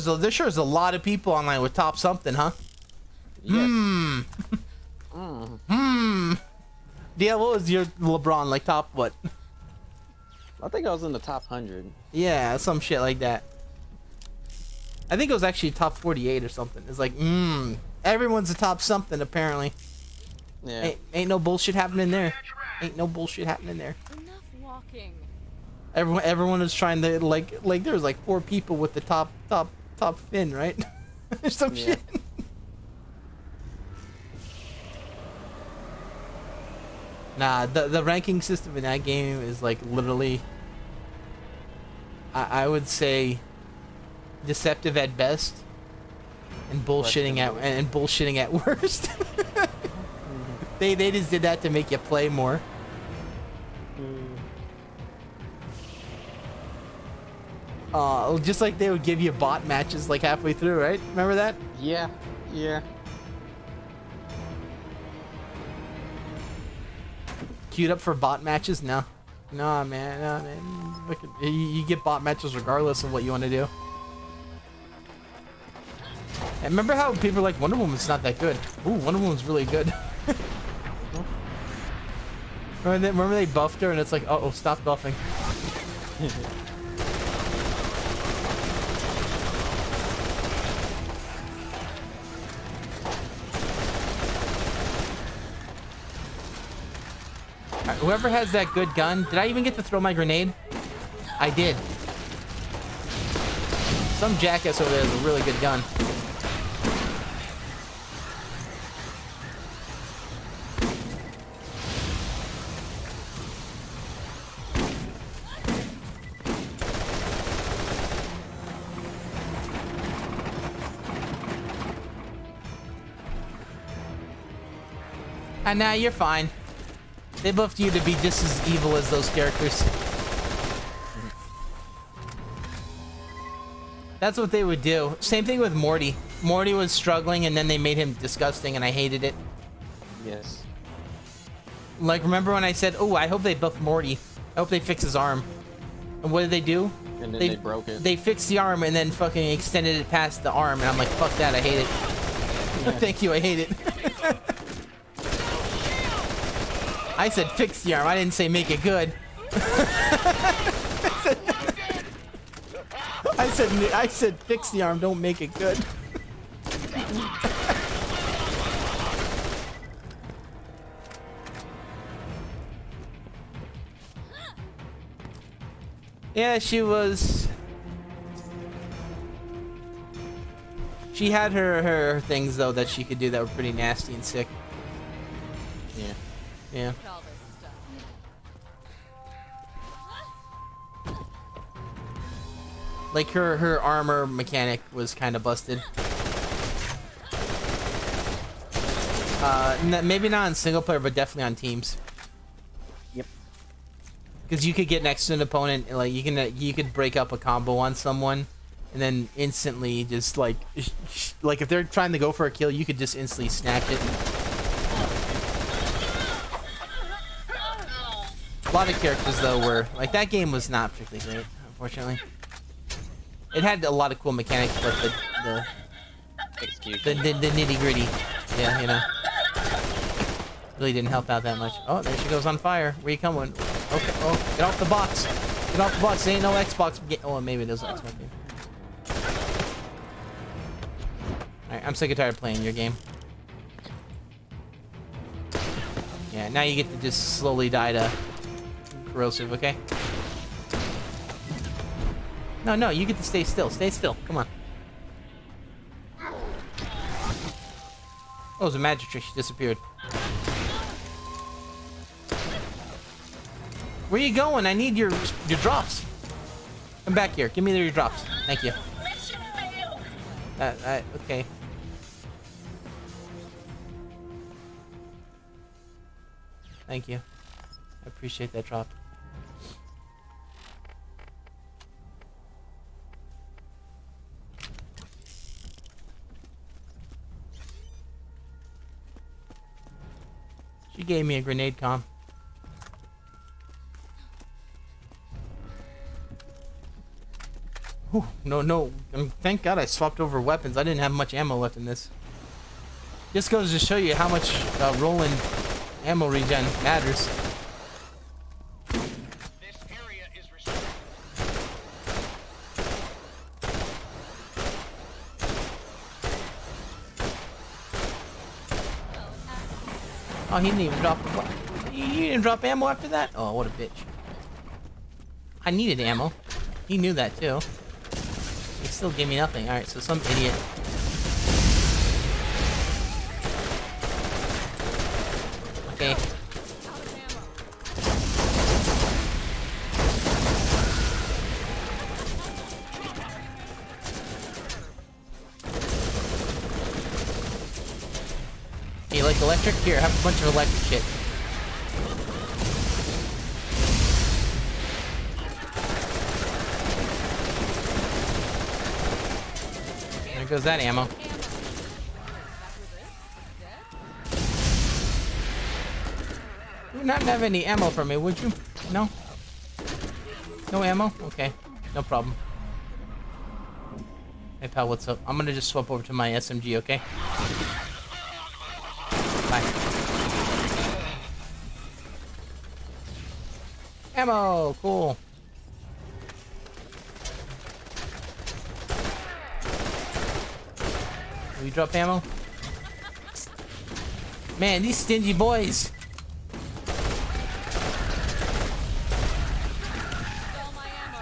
is a lot of people online with top something, huh? Yes. DL, what was your LeBron, like top what? I think I was in the top 100. Yeah, some shit like that. I think it was actually top 48 or something. It's like, everyone's a top something apparently. Yeah. Ain't no bullshit happening there. Ain't no bullshit happening there. Enough walking. Everyone is trying to like there was like 4 people with the top fin, right? There's some Yeah. shit. Nah, the ranking system in that game is like literally I would say deceptive at best and bullshitting at worst. They just did that to make you play more. Just like they would give you bot matches like halfway through, right? Remember that? Yeah. Yeah. Queued up for bot matches? No. Nah, man. Nah, man. Look at, you get bot matches regardless of what you want to do. And remember how people are like, Wonder Woman's not that good. Ooh, Wonder Woman's really good. Remember they buffed her and it's like, uh-oh, stop buffing. Alright, whoever has that good gun, did I even get to throw my grenade? I did. Some jackass over there has a really good gun. And now you're fine. They buffed you to be just as evil as those characters. That's what they would do. Same thing with Morty. Morty was struggling and then they made him disgusting and I hated it. Yes. Like, remember when I said, oh, I hope they buff Morty. I hope they fix his arm. And what did they do? And then they broke it. They fixed the arm and then fucking extended it past the arm. And I'm like, fuck that, I hate it. Thank you, I hate it. I said fix the arm. I didn't say make it good. I said fix the arm, don't make it good. Yeah, she had her things though that she could do that were pretty nasty and sick. Yeah. Yeah. Look at all this stuff. Like her armor mechanic was kind of busted. Maybe not on single player, but definitely on teams. Yep. Because you could get next to an opponent, like you could break up a combo on someone, and then instantly just like if they're trying to go for a kill, you could just instantly snatch it. A lot of characters though were like that game was not particularly great, unfortunately. It had a lot of cool mechanics, but the nitty gritty, yeah, you know, really didn't help out that much. Oh, there she goes on fire. Where you coming? Okay, oh, get off the box. Get off the box. There ain't no Xbox game. Oh, maybe there's an Xbox game. Alright, I'm sick and tired of playing your game. Yeah, now you get to just slowly die to corrosive, okay? No, you get to stay still. Stay still. Come on. Oh, it was a magic trick. She disappeared. Where you going? I need your drops. Come back here. Give me your drops. Thank you. Mission failed. Okay. Thank you. I appreciate that drop. She gave me a grenade com. Whew, no. Thank God I swapped over weapons. I didn't have much ammo left in this. Just goes to show you how much rolling ammo regen matters. This area is restricted. Oh, he didn't even drop. You didn't drop ammo after that? Oh, what a bitch. I needed ammo. He knew that too. He still gave me nothing. Alright, so some idiot. Okay. Out of ammo. Hey, you like electric? Here, have a bunch of electric shit. There goes that ammo. Ammo. That was it? Dead? You would not have any ammo for me, would you? No? No ammo? Okay. No problem. Hey pal, what's up? I'm gonna just swap over to my SMG, okay? Bye. Ammo, cool. Will you drop ammo? Man, these stingy boys. All my ammo.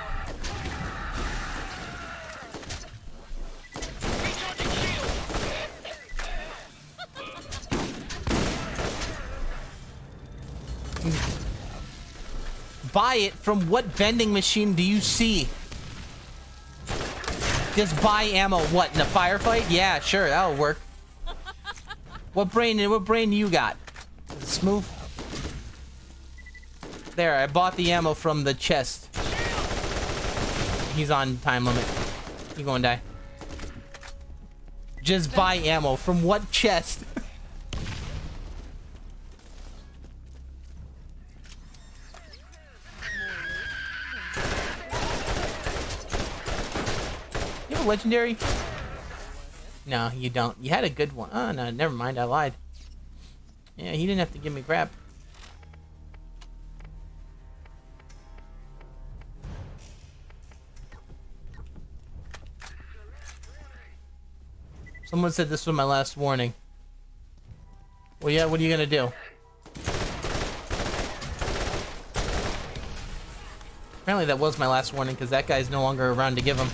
Buy it from what vending machine do you see? Just buy ammo. What, in a firefight? Yeah, sure, that'll work. What brain you got? Is it smooth? There, I bought the ammo from the chest. He's on time limit. He gonna die. Just buy ammo from what chest? You have a legendary? No, you don't. You had a good one. Oh, no, never mind. I lied. Yeah, he didn't have to give me crap. Someone said this was my last warning. Well, yeah, what are you gonna do? Apparently that was my last warning, because that guy's no longer around to give them.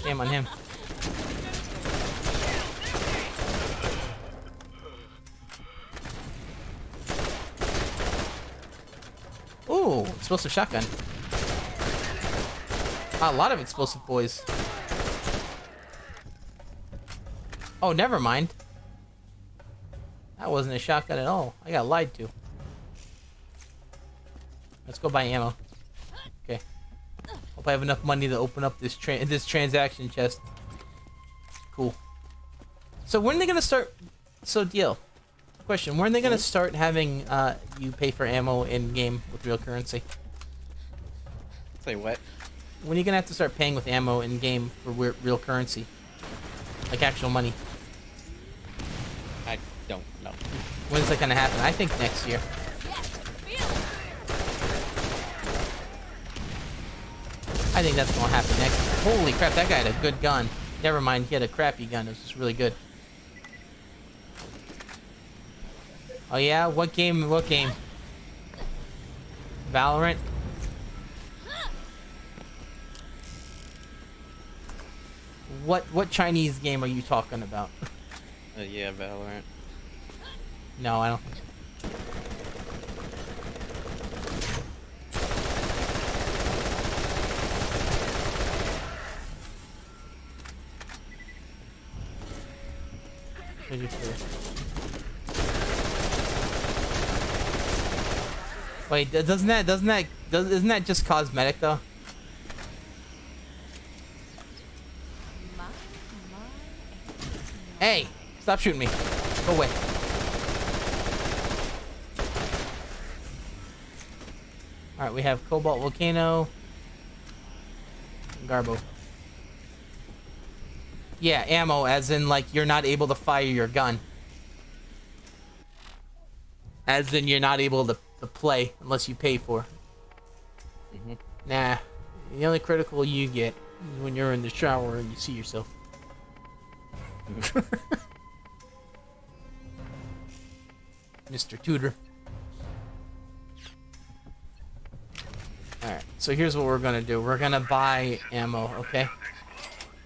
Shame on him. Ooh, explosive shotgun. A lot of explosive boys. Oh, never mind. That wasn't a shotgun at all. I got lied to. Let's go buy ammo. Okay. Hope I have enough money to open up this transaction chest. Cool. So when are they gonna start? So deal. Question: when are they gonna start having you pay for ammo in game with real currency? Say what? When are you gonna have to start paying with ammo in game for real currency, like actual money? I don't know. When's that gonna happen? I think next year. I think that's gonna happen next year. Holy crap, that guy had a good gun. Never mind, he had a crappy gun. It was just really good. Oh yeah? What game? What game? Valorant? What Chinese game are you talking about? Yeah, Valorant. No, I don't. Wait, isn't that just cosmetic though? Hey, stop shooting me. Go away. All right, we have Cobalt Volcano, Garbo. Yeah, ammo, as in, like, you're not able to fire your gun. As in, you're not able to play unless you pay for it. Mm-hmm. Nah, the only critical you get is when you're in the shower and you see yourself. Mr. Tudor. Alright, so here's what we're gonna do. We're gonna buy ammo, okay?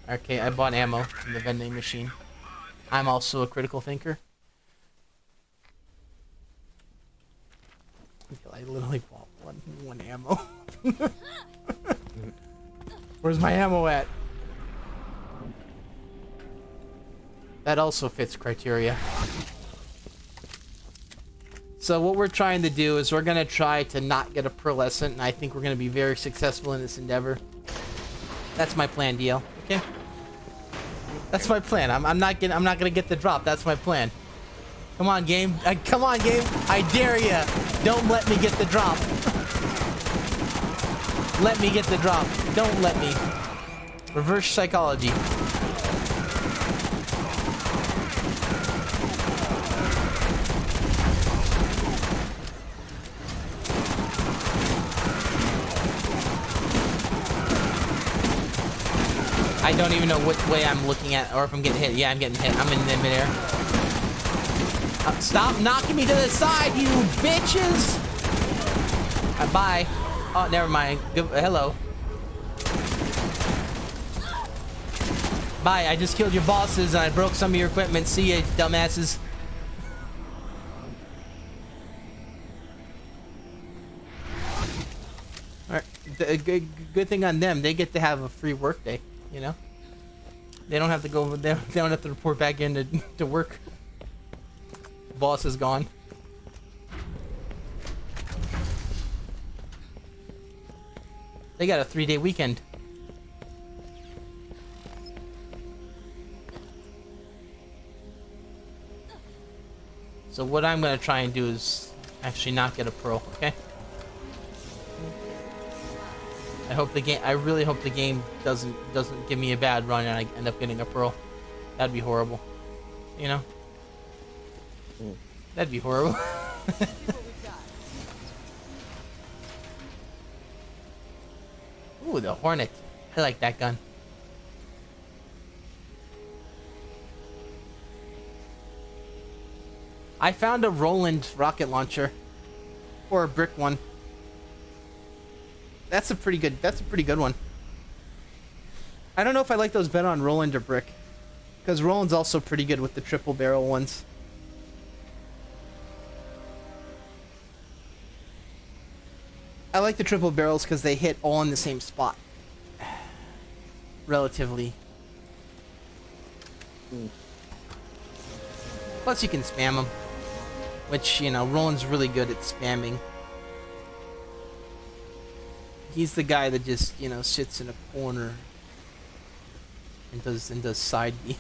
Okay, I bought ammo from the vending machine. I'm also a critical thinker. I literally bought one ammo. Where's my ammo at? That also fits criteria. So what we're trying to do is we're going to try to not get a pearlescent, and I think we're going to be very successful in this endeavor. That's my plan, DL. Okay? That's my plan. I'm not going to get the drop. That's my plan. Come on, game. Come on, game. I dare ya. Don't let me get the drop. Let me get the drop. Don't let me. Reverse psychology. I don't even know which way I'm looking at, or if I'm getting hit. Yeah, I'm getting hit. I'm in the midair. Stop knocking me to the side, you bitches! Bye. Oh, never mind. Hello. Bye. I just killed your bosses and I broke some of your equipment. See ya, dumbasses. Alright. Good thing on them. They get to have a free work day, you know? They don't have to go. They don't have to report back in to work. Boss is gone. They got a 3-day weekend. So what I'm gonna try and do is actually not get a pro, okay? I really hope the game doesn't give me a bad run and I end up getting a pro. That'd be horrible. You know? That'd be horrible. Ooh, the Hornet. I like that gun. I found a Roland rocket launcher. Or a brick one. That's a pretty good one. I don't know if I like those better on Roland or brick. Because Roland's also pretty good with the triple barrel ones. I like the triple barrels because they hit all in the same spot. Relatively. Plus you can spam them. Which, you know, Roland's really good at spamming. He's the guy that just, you know, sits in a corner and does side beam.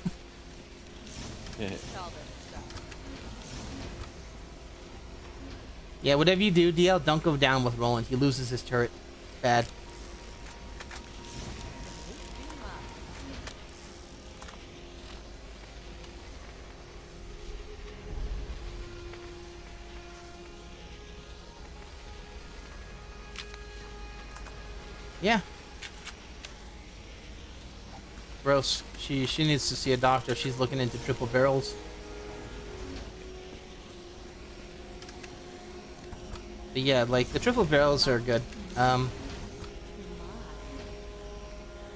Yeah, whatever you do, DL, don't go down with Roland. He loses his turret. Bad. Yeah. Gross. She needs to see a doctor. She's looking into triple barrels. But yeah, like the triple barrels are good. At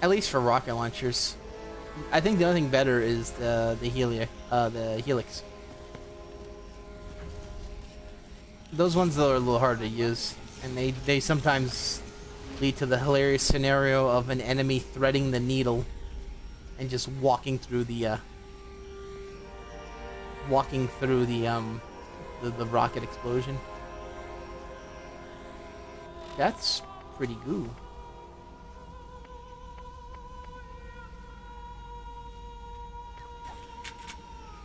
least for rocket launchers. I think the only thing better is the Helix. Those ones though are a little harder to use, and they sometimes lead to the hilarious scenario of an enemy threading the needle and just walking through the rocket explosion. That's pretty goo.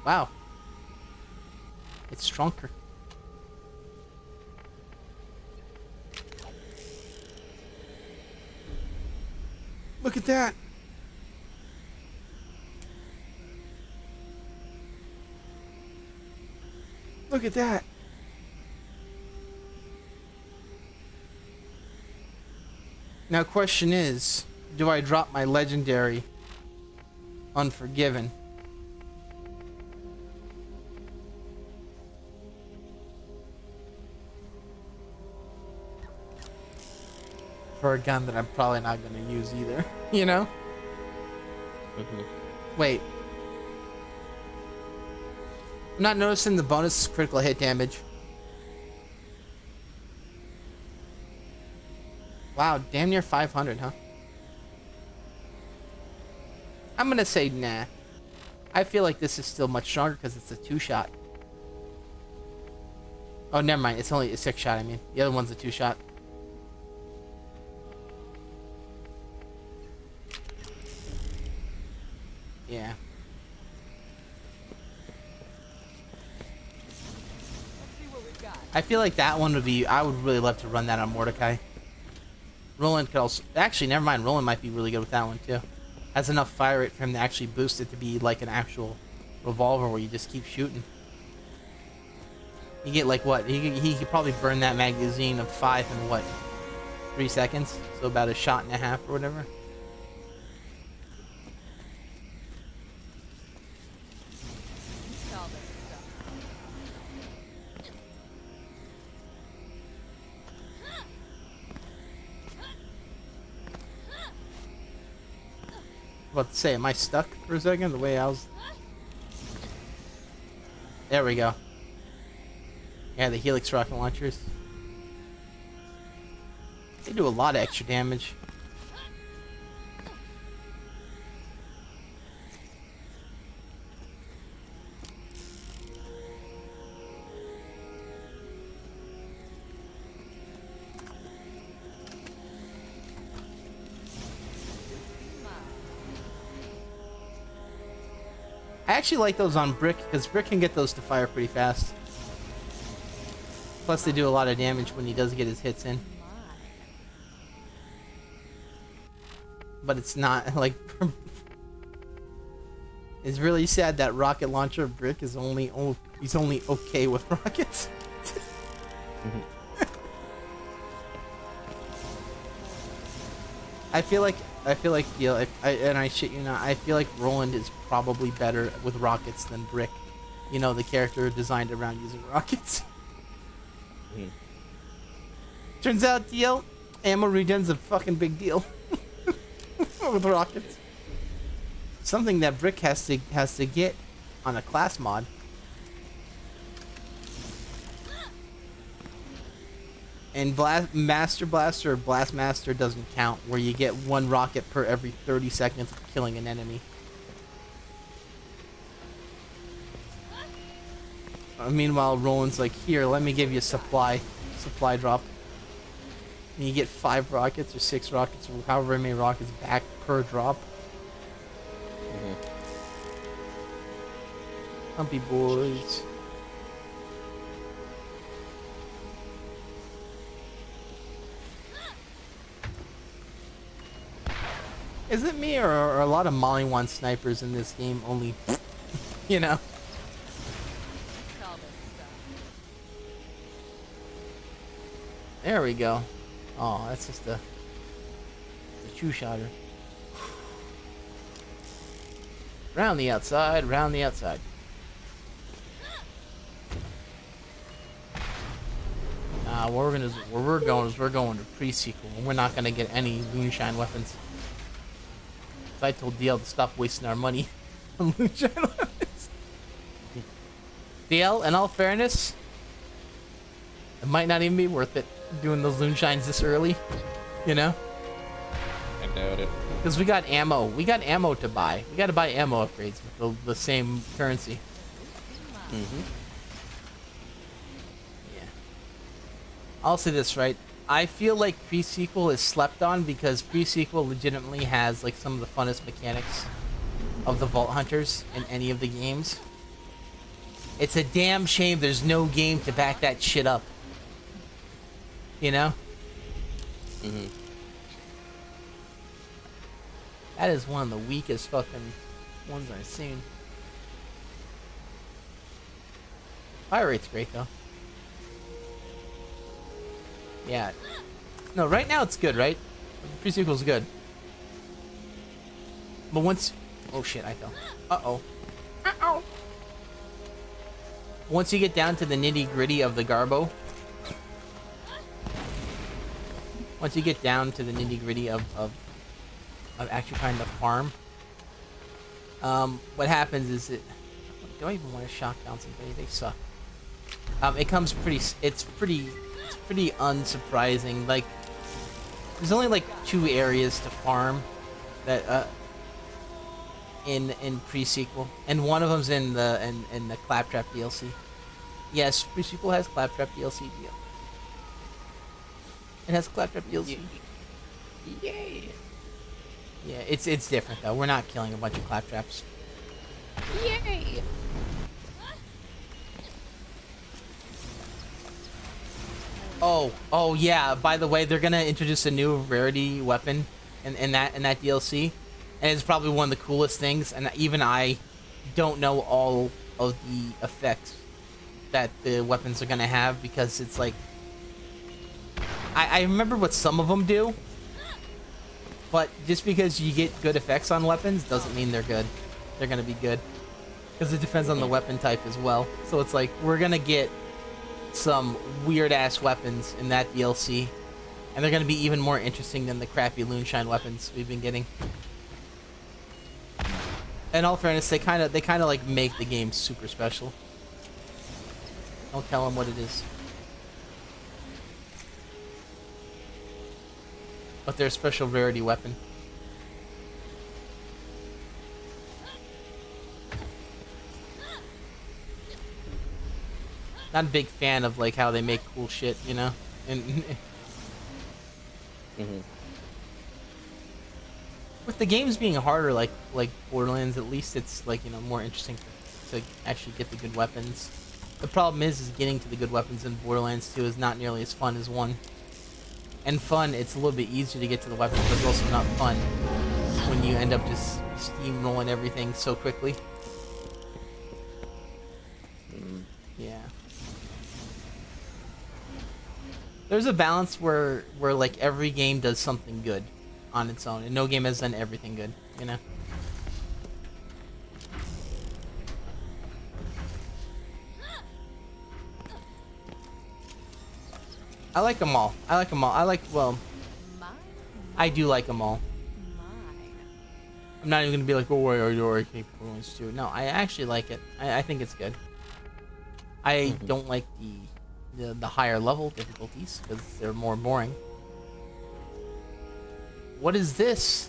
Wow. It's stronger. Look at that. Look at that. Now, question is, do I drop my legendary Unforgiven? For a gun that I'm probably not going to use either, you know? Wait. I'm not noticing the bonus critical hit damage. Wow, damn near 500, huh? I'm gonna say nah. I feel like this is still much stronger because it's a 2-shot. Oh, never mind. It's only a 6-shot, I mean. The other one's a 2-shot. Yeah. I feel like that one would be... I would really love to run that on Mordecai. Roland could also... Actually, never mind. Roland might be really good with that one, too. Has enough fire rate for him to actually boost it to be like an actual revolver where you just keep shooting. You get like what? He could probably burn that magazine of 5 in what? 3 seconds? So about a shot and a half or whatever. About to say, am I stuck for a second? The way I was. There we go. Yeah, the Helix rocket launchers. They do a lot of extra damage. I actually like those on Brick, because Brick can get those to fire pretty fast. Plus they do a lot of damage when he does get his hits in. But it's not, like... It's really sad that rocket launcher Brick is he's only okay with rockets. I feel like, you know, and I shit you not, I feel like Roland is probably better with rockets than Brick. You know, the character designed around using rockets. Turns out, DL, ammo regen's a fucking big deal. With rockets. Something that Brick has to get on a class mod. And Master Blaster or Blast Master doesn't count, where you get one rocket per every 30 seconds of killing an enemy. Meanwhile, Roland's like, here, let me give you a supply drop. And you get 5 rockets or 6 rockets or however many rockets back per drop. Humpy boys. Is it me, or are a lot of Molly 1 snipers in this game only, you know? Call this stuff. There we go. Oh, that's just a two-shotter. Round the outside, round the outside. Where we're going to pre-sequel, and we're not gonna get any moonshine weapons. I told DL to stop wasting our money on moonshine weapons. DL, in all fairness, it might not even be worth it doing those moonshines this early, you know? I doubt it. Because we got ammo. We got ammo to buy. We got to buy ammo upgrades with the same currency. Yeah. I'll say this, right? I feel like pre-sequel is slept on because pre-sequel legitimately has like some of the funnest mechanics of the Vault Hunters in any of the games. It's a damn shame there's no game to back that shit up. You know? That is one of the weakest fucking ones I've seen. Fire rate's great though. Yeah. No, right now it's good, right? The pre-sequel's good. But once... Oh shit, I fell. Uh-oh. Uh-oh. Once you get down to the nitty-gritty of the Garbo... Once you get down to the nitty-gritty of actually trying to farm... what happens is it... Do I even want to shock down somebody? They suck. It comes pretty... It's pretty unsurprising. Like, there's only like 2 areas to farm that in pre-sequel, and one of them's in the Claptrap DLC. Yes, pre-sequel has Claptrap DLC deal. It has Claptrap DLC. Yay! Yeah, it's different though. We're not killing a bunch of Claptraps. Yay! Oh yeah, by the way, they're gonna introduce a new rarity weapon in that DLC, and it's probably one of the coolest things, and even I don't know all of the effects that the weapons are gonna have, because it's like I remember what some of them do, but just because you get good effects on weapons doesn't mean they're good. They're gonna be good, because it depends on the weapon type as well. So it's like, we're gonna get some weird ass weapons in that DLC, and they're gonna be even more interesting than the crappy moonshine weapons we've been getting. In all fairness, they kind of like make the game super special. Don't tell them what it is. But they're a special rarity weapon. Not a big fan of like how they make cool shit, you know? And with the games being harder, like Borderlands, at least it's like, you know, more interesting to actually get the good weapons. The problem is getting to the good weapons in Borderlands 2 is not nearly as fun as 1. And fun, it's a little bit easier to get to the weapons, but it's also not fun when you end up just steamrolling everything so quickly. Yeah. There's a balance where like every game does something good on its own, and no game has done everything good, you know? I like them all. I like them all. Well, I do like them all. I'm not even gonna be like, oh, why are you already Borderlands 2? No, I actually like it. I think it's good. I don't like the higher level difficulties because they're more boring. What is this?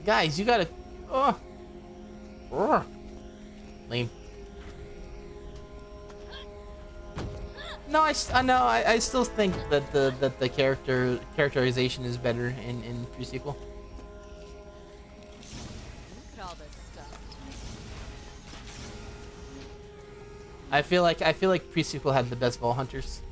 Guys, you gotta... Lame. No, I still think that the characterization is better in pre-sequel. Look at all this stuff. I feel like pre-sequel had the best Vault Hunters.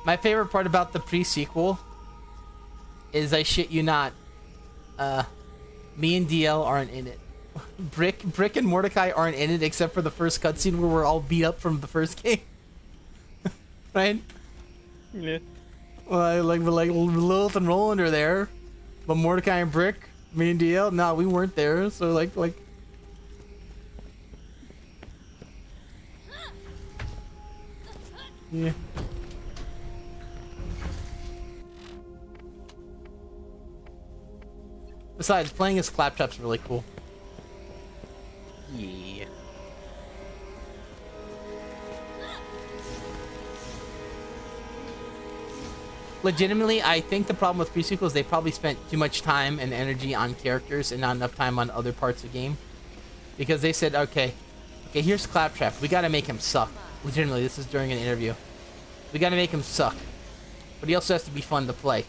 My favorite part about the pre-sequel is, I shit you not, me and DL aren't in it. Brick and Mordecai aren't in it except for the first cutscene where we're all beat up from the first game. Right? Yeah. Well, like Lilith and Roland are there, but Mordecai and Brick, me and DL, no, we weren't there. So like. Yeah. Besides, playing as Claptrap's really cool. Yeah. Legitimately, I think the problem with pre-sequel is they probably spent too much time and energy on characters and not enough time on other parts of the game. Because they said, okay, here's Claptrap. We gotta make him suck. Legitimately, this is during an interview. We gotta make him suck. But he also has to be fun to play.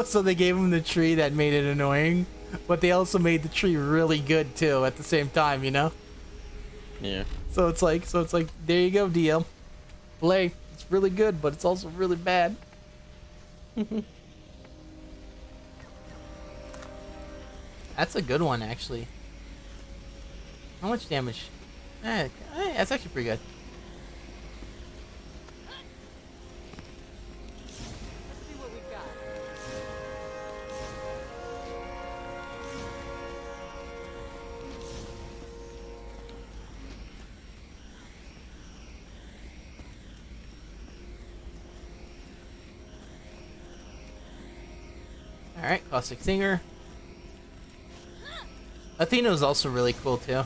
So they gave him the tree that made it annoying, but they also made the tree really good too at the same time, you know? Yeah. So it's like there you go, DL. Play. It's really good, but it's also really bad. That's a good one, actually. How much damage? That's actually pretty good. Let's see what we've got. Alright, Caustic Singer. Athena's also really cool, too.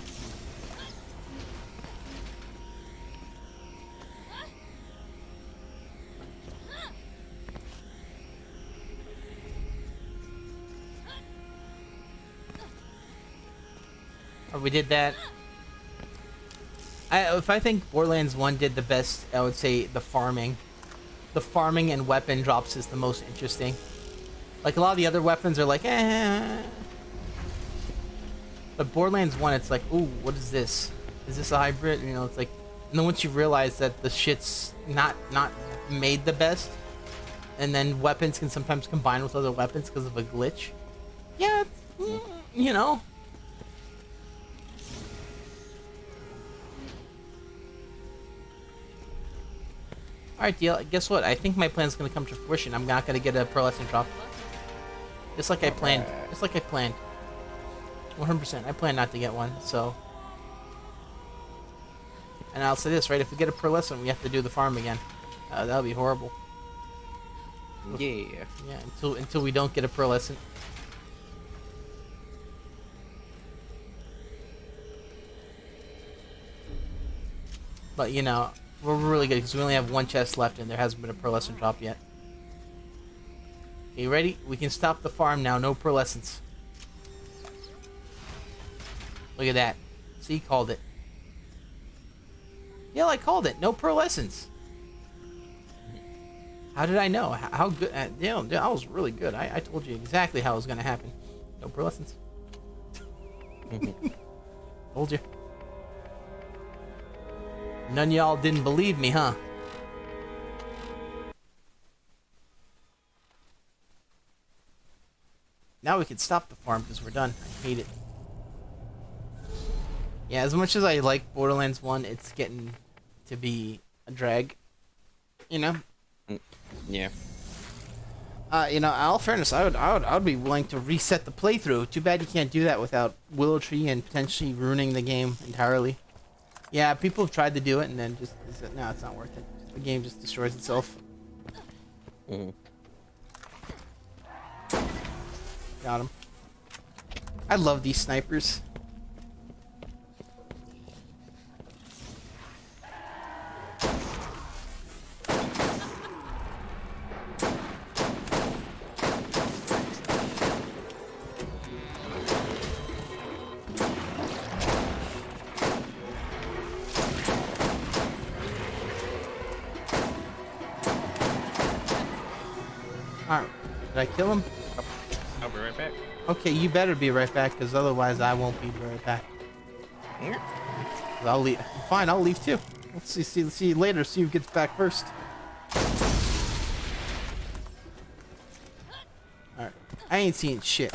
We did that. If I think Borderlands 1 did the best, I would say the farming. The farming and weapon drops is the most interesting. Like, a lot of the other weapons are like, eh. But Borderlands 1, it's like, ooh, what is this? Is this a hybrid? You know, it's like, and then once you realize that the shit's not made the best, and then weapons can sometimes combine with other weapons because of a glitch. Yeah, you know. Alright, DL, guess what? I think my plan's gonna come to fruition. I'm not gonna get a pearlescent drop. Just like I planned. Just like I planned. 100%. I plan not to get one, so. And I'll say this, right? If we get a pearlescent, we have to do the farm again. That'll be horrible. Yeah. Yeah, until we don't get a pearlescent. But, you know, we're really good because we only have one chest left and there hasn't been a pearlescent drop yet. Okay, you ready? We can stop the farm now. No pearlescents. Look at that. See, called it. Yeah, I called it. No pearlescents. How did I know? How good? Damn, I was really good. I told you exactly how it was going to happen. No pearlescents. Told you. None of y'all didn't believe me, huh? Now we can stop the farm because we're done. I hate it. Yeah, as much as I like Borderlands 1, it's getting to be a drag. You know? Yeah. You know, all fairness, I would be willing to reset the playthrough. Too bad you can't do that without Willow Tree and potentially ruining the game entirely. Yeah, people have tried to do it and then just said, no, it's not worth it. The game just destroys itself. Got him. I love these snipers. Alright, did I kill him? I'll be right back. Okay, you better be right back, because otherwise I won't be right back. I'll leave. Fine, I'll leave too. Let's see you later. See who gets back first. Alright, I ain't seeing shit.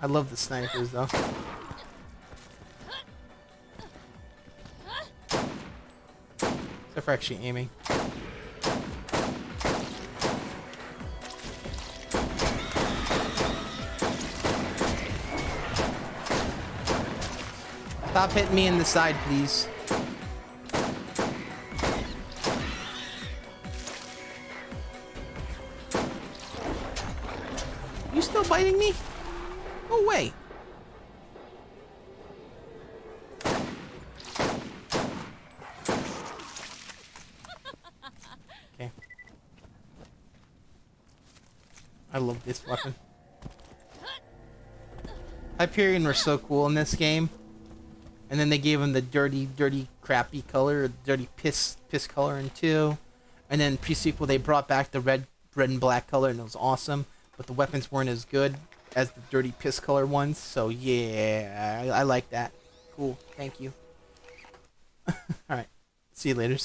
I love the snipers though. Except for actually aiming. Stop hitting me in the side, please. You still biting me? No way. Okay. I love this weapon. Hyperion were so cool in this game. And then they gave him the dirty, crappy color, dirty piss color in 2. And then pre-sequel they brought back the red and black color and it was awesome. But the weapons weren't as good as the dirty piss color ones. So yeah, I like that. Cool, thank you. Alright, see you later.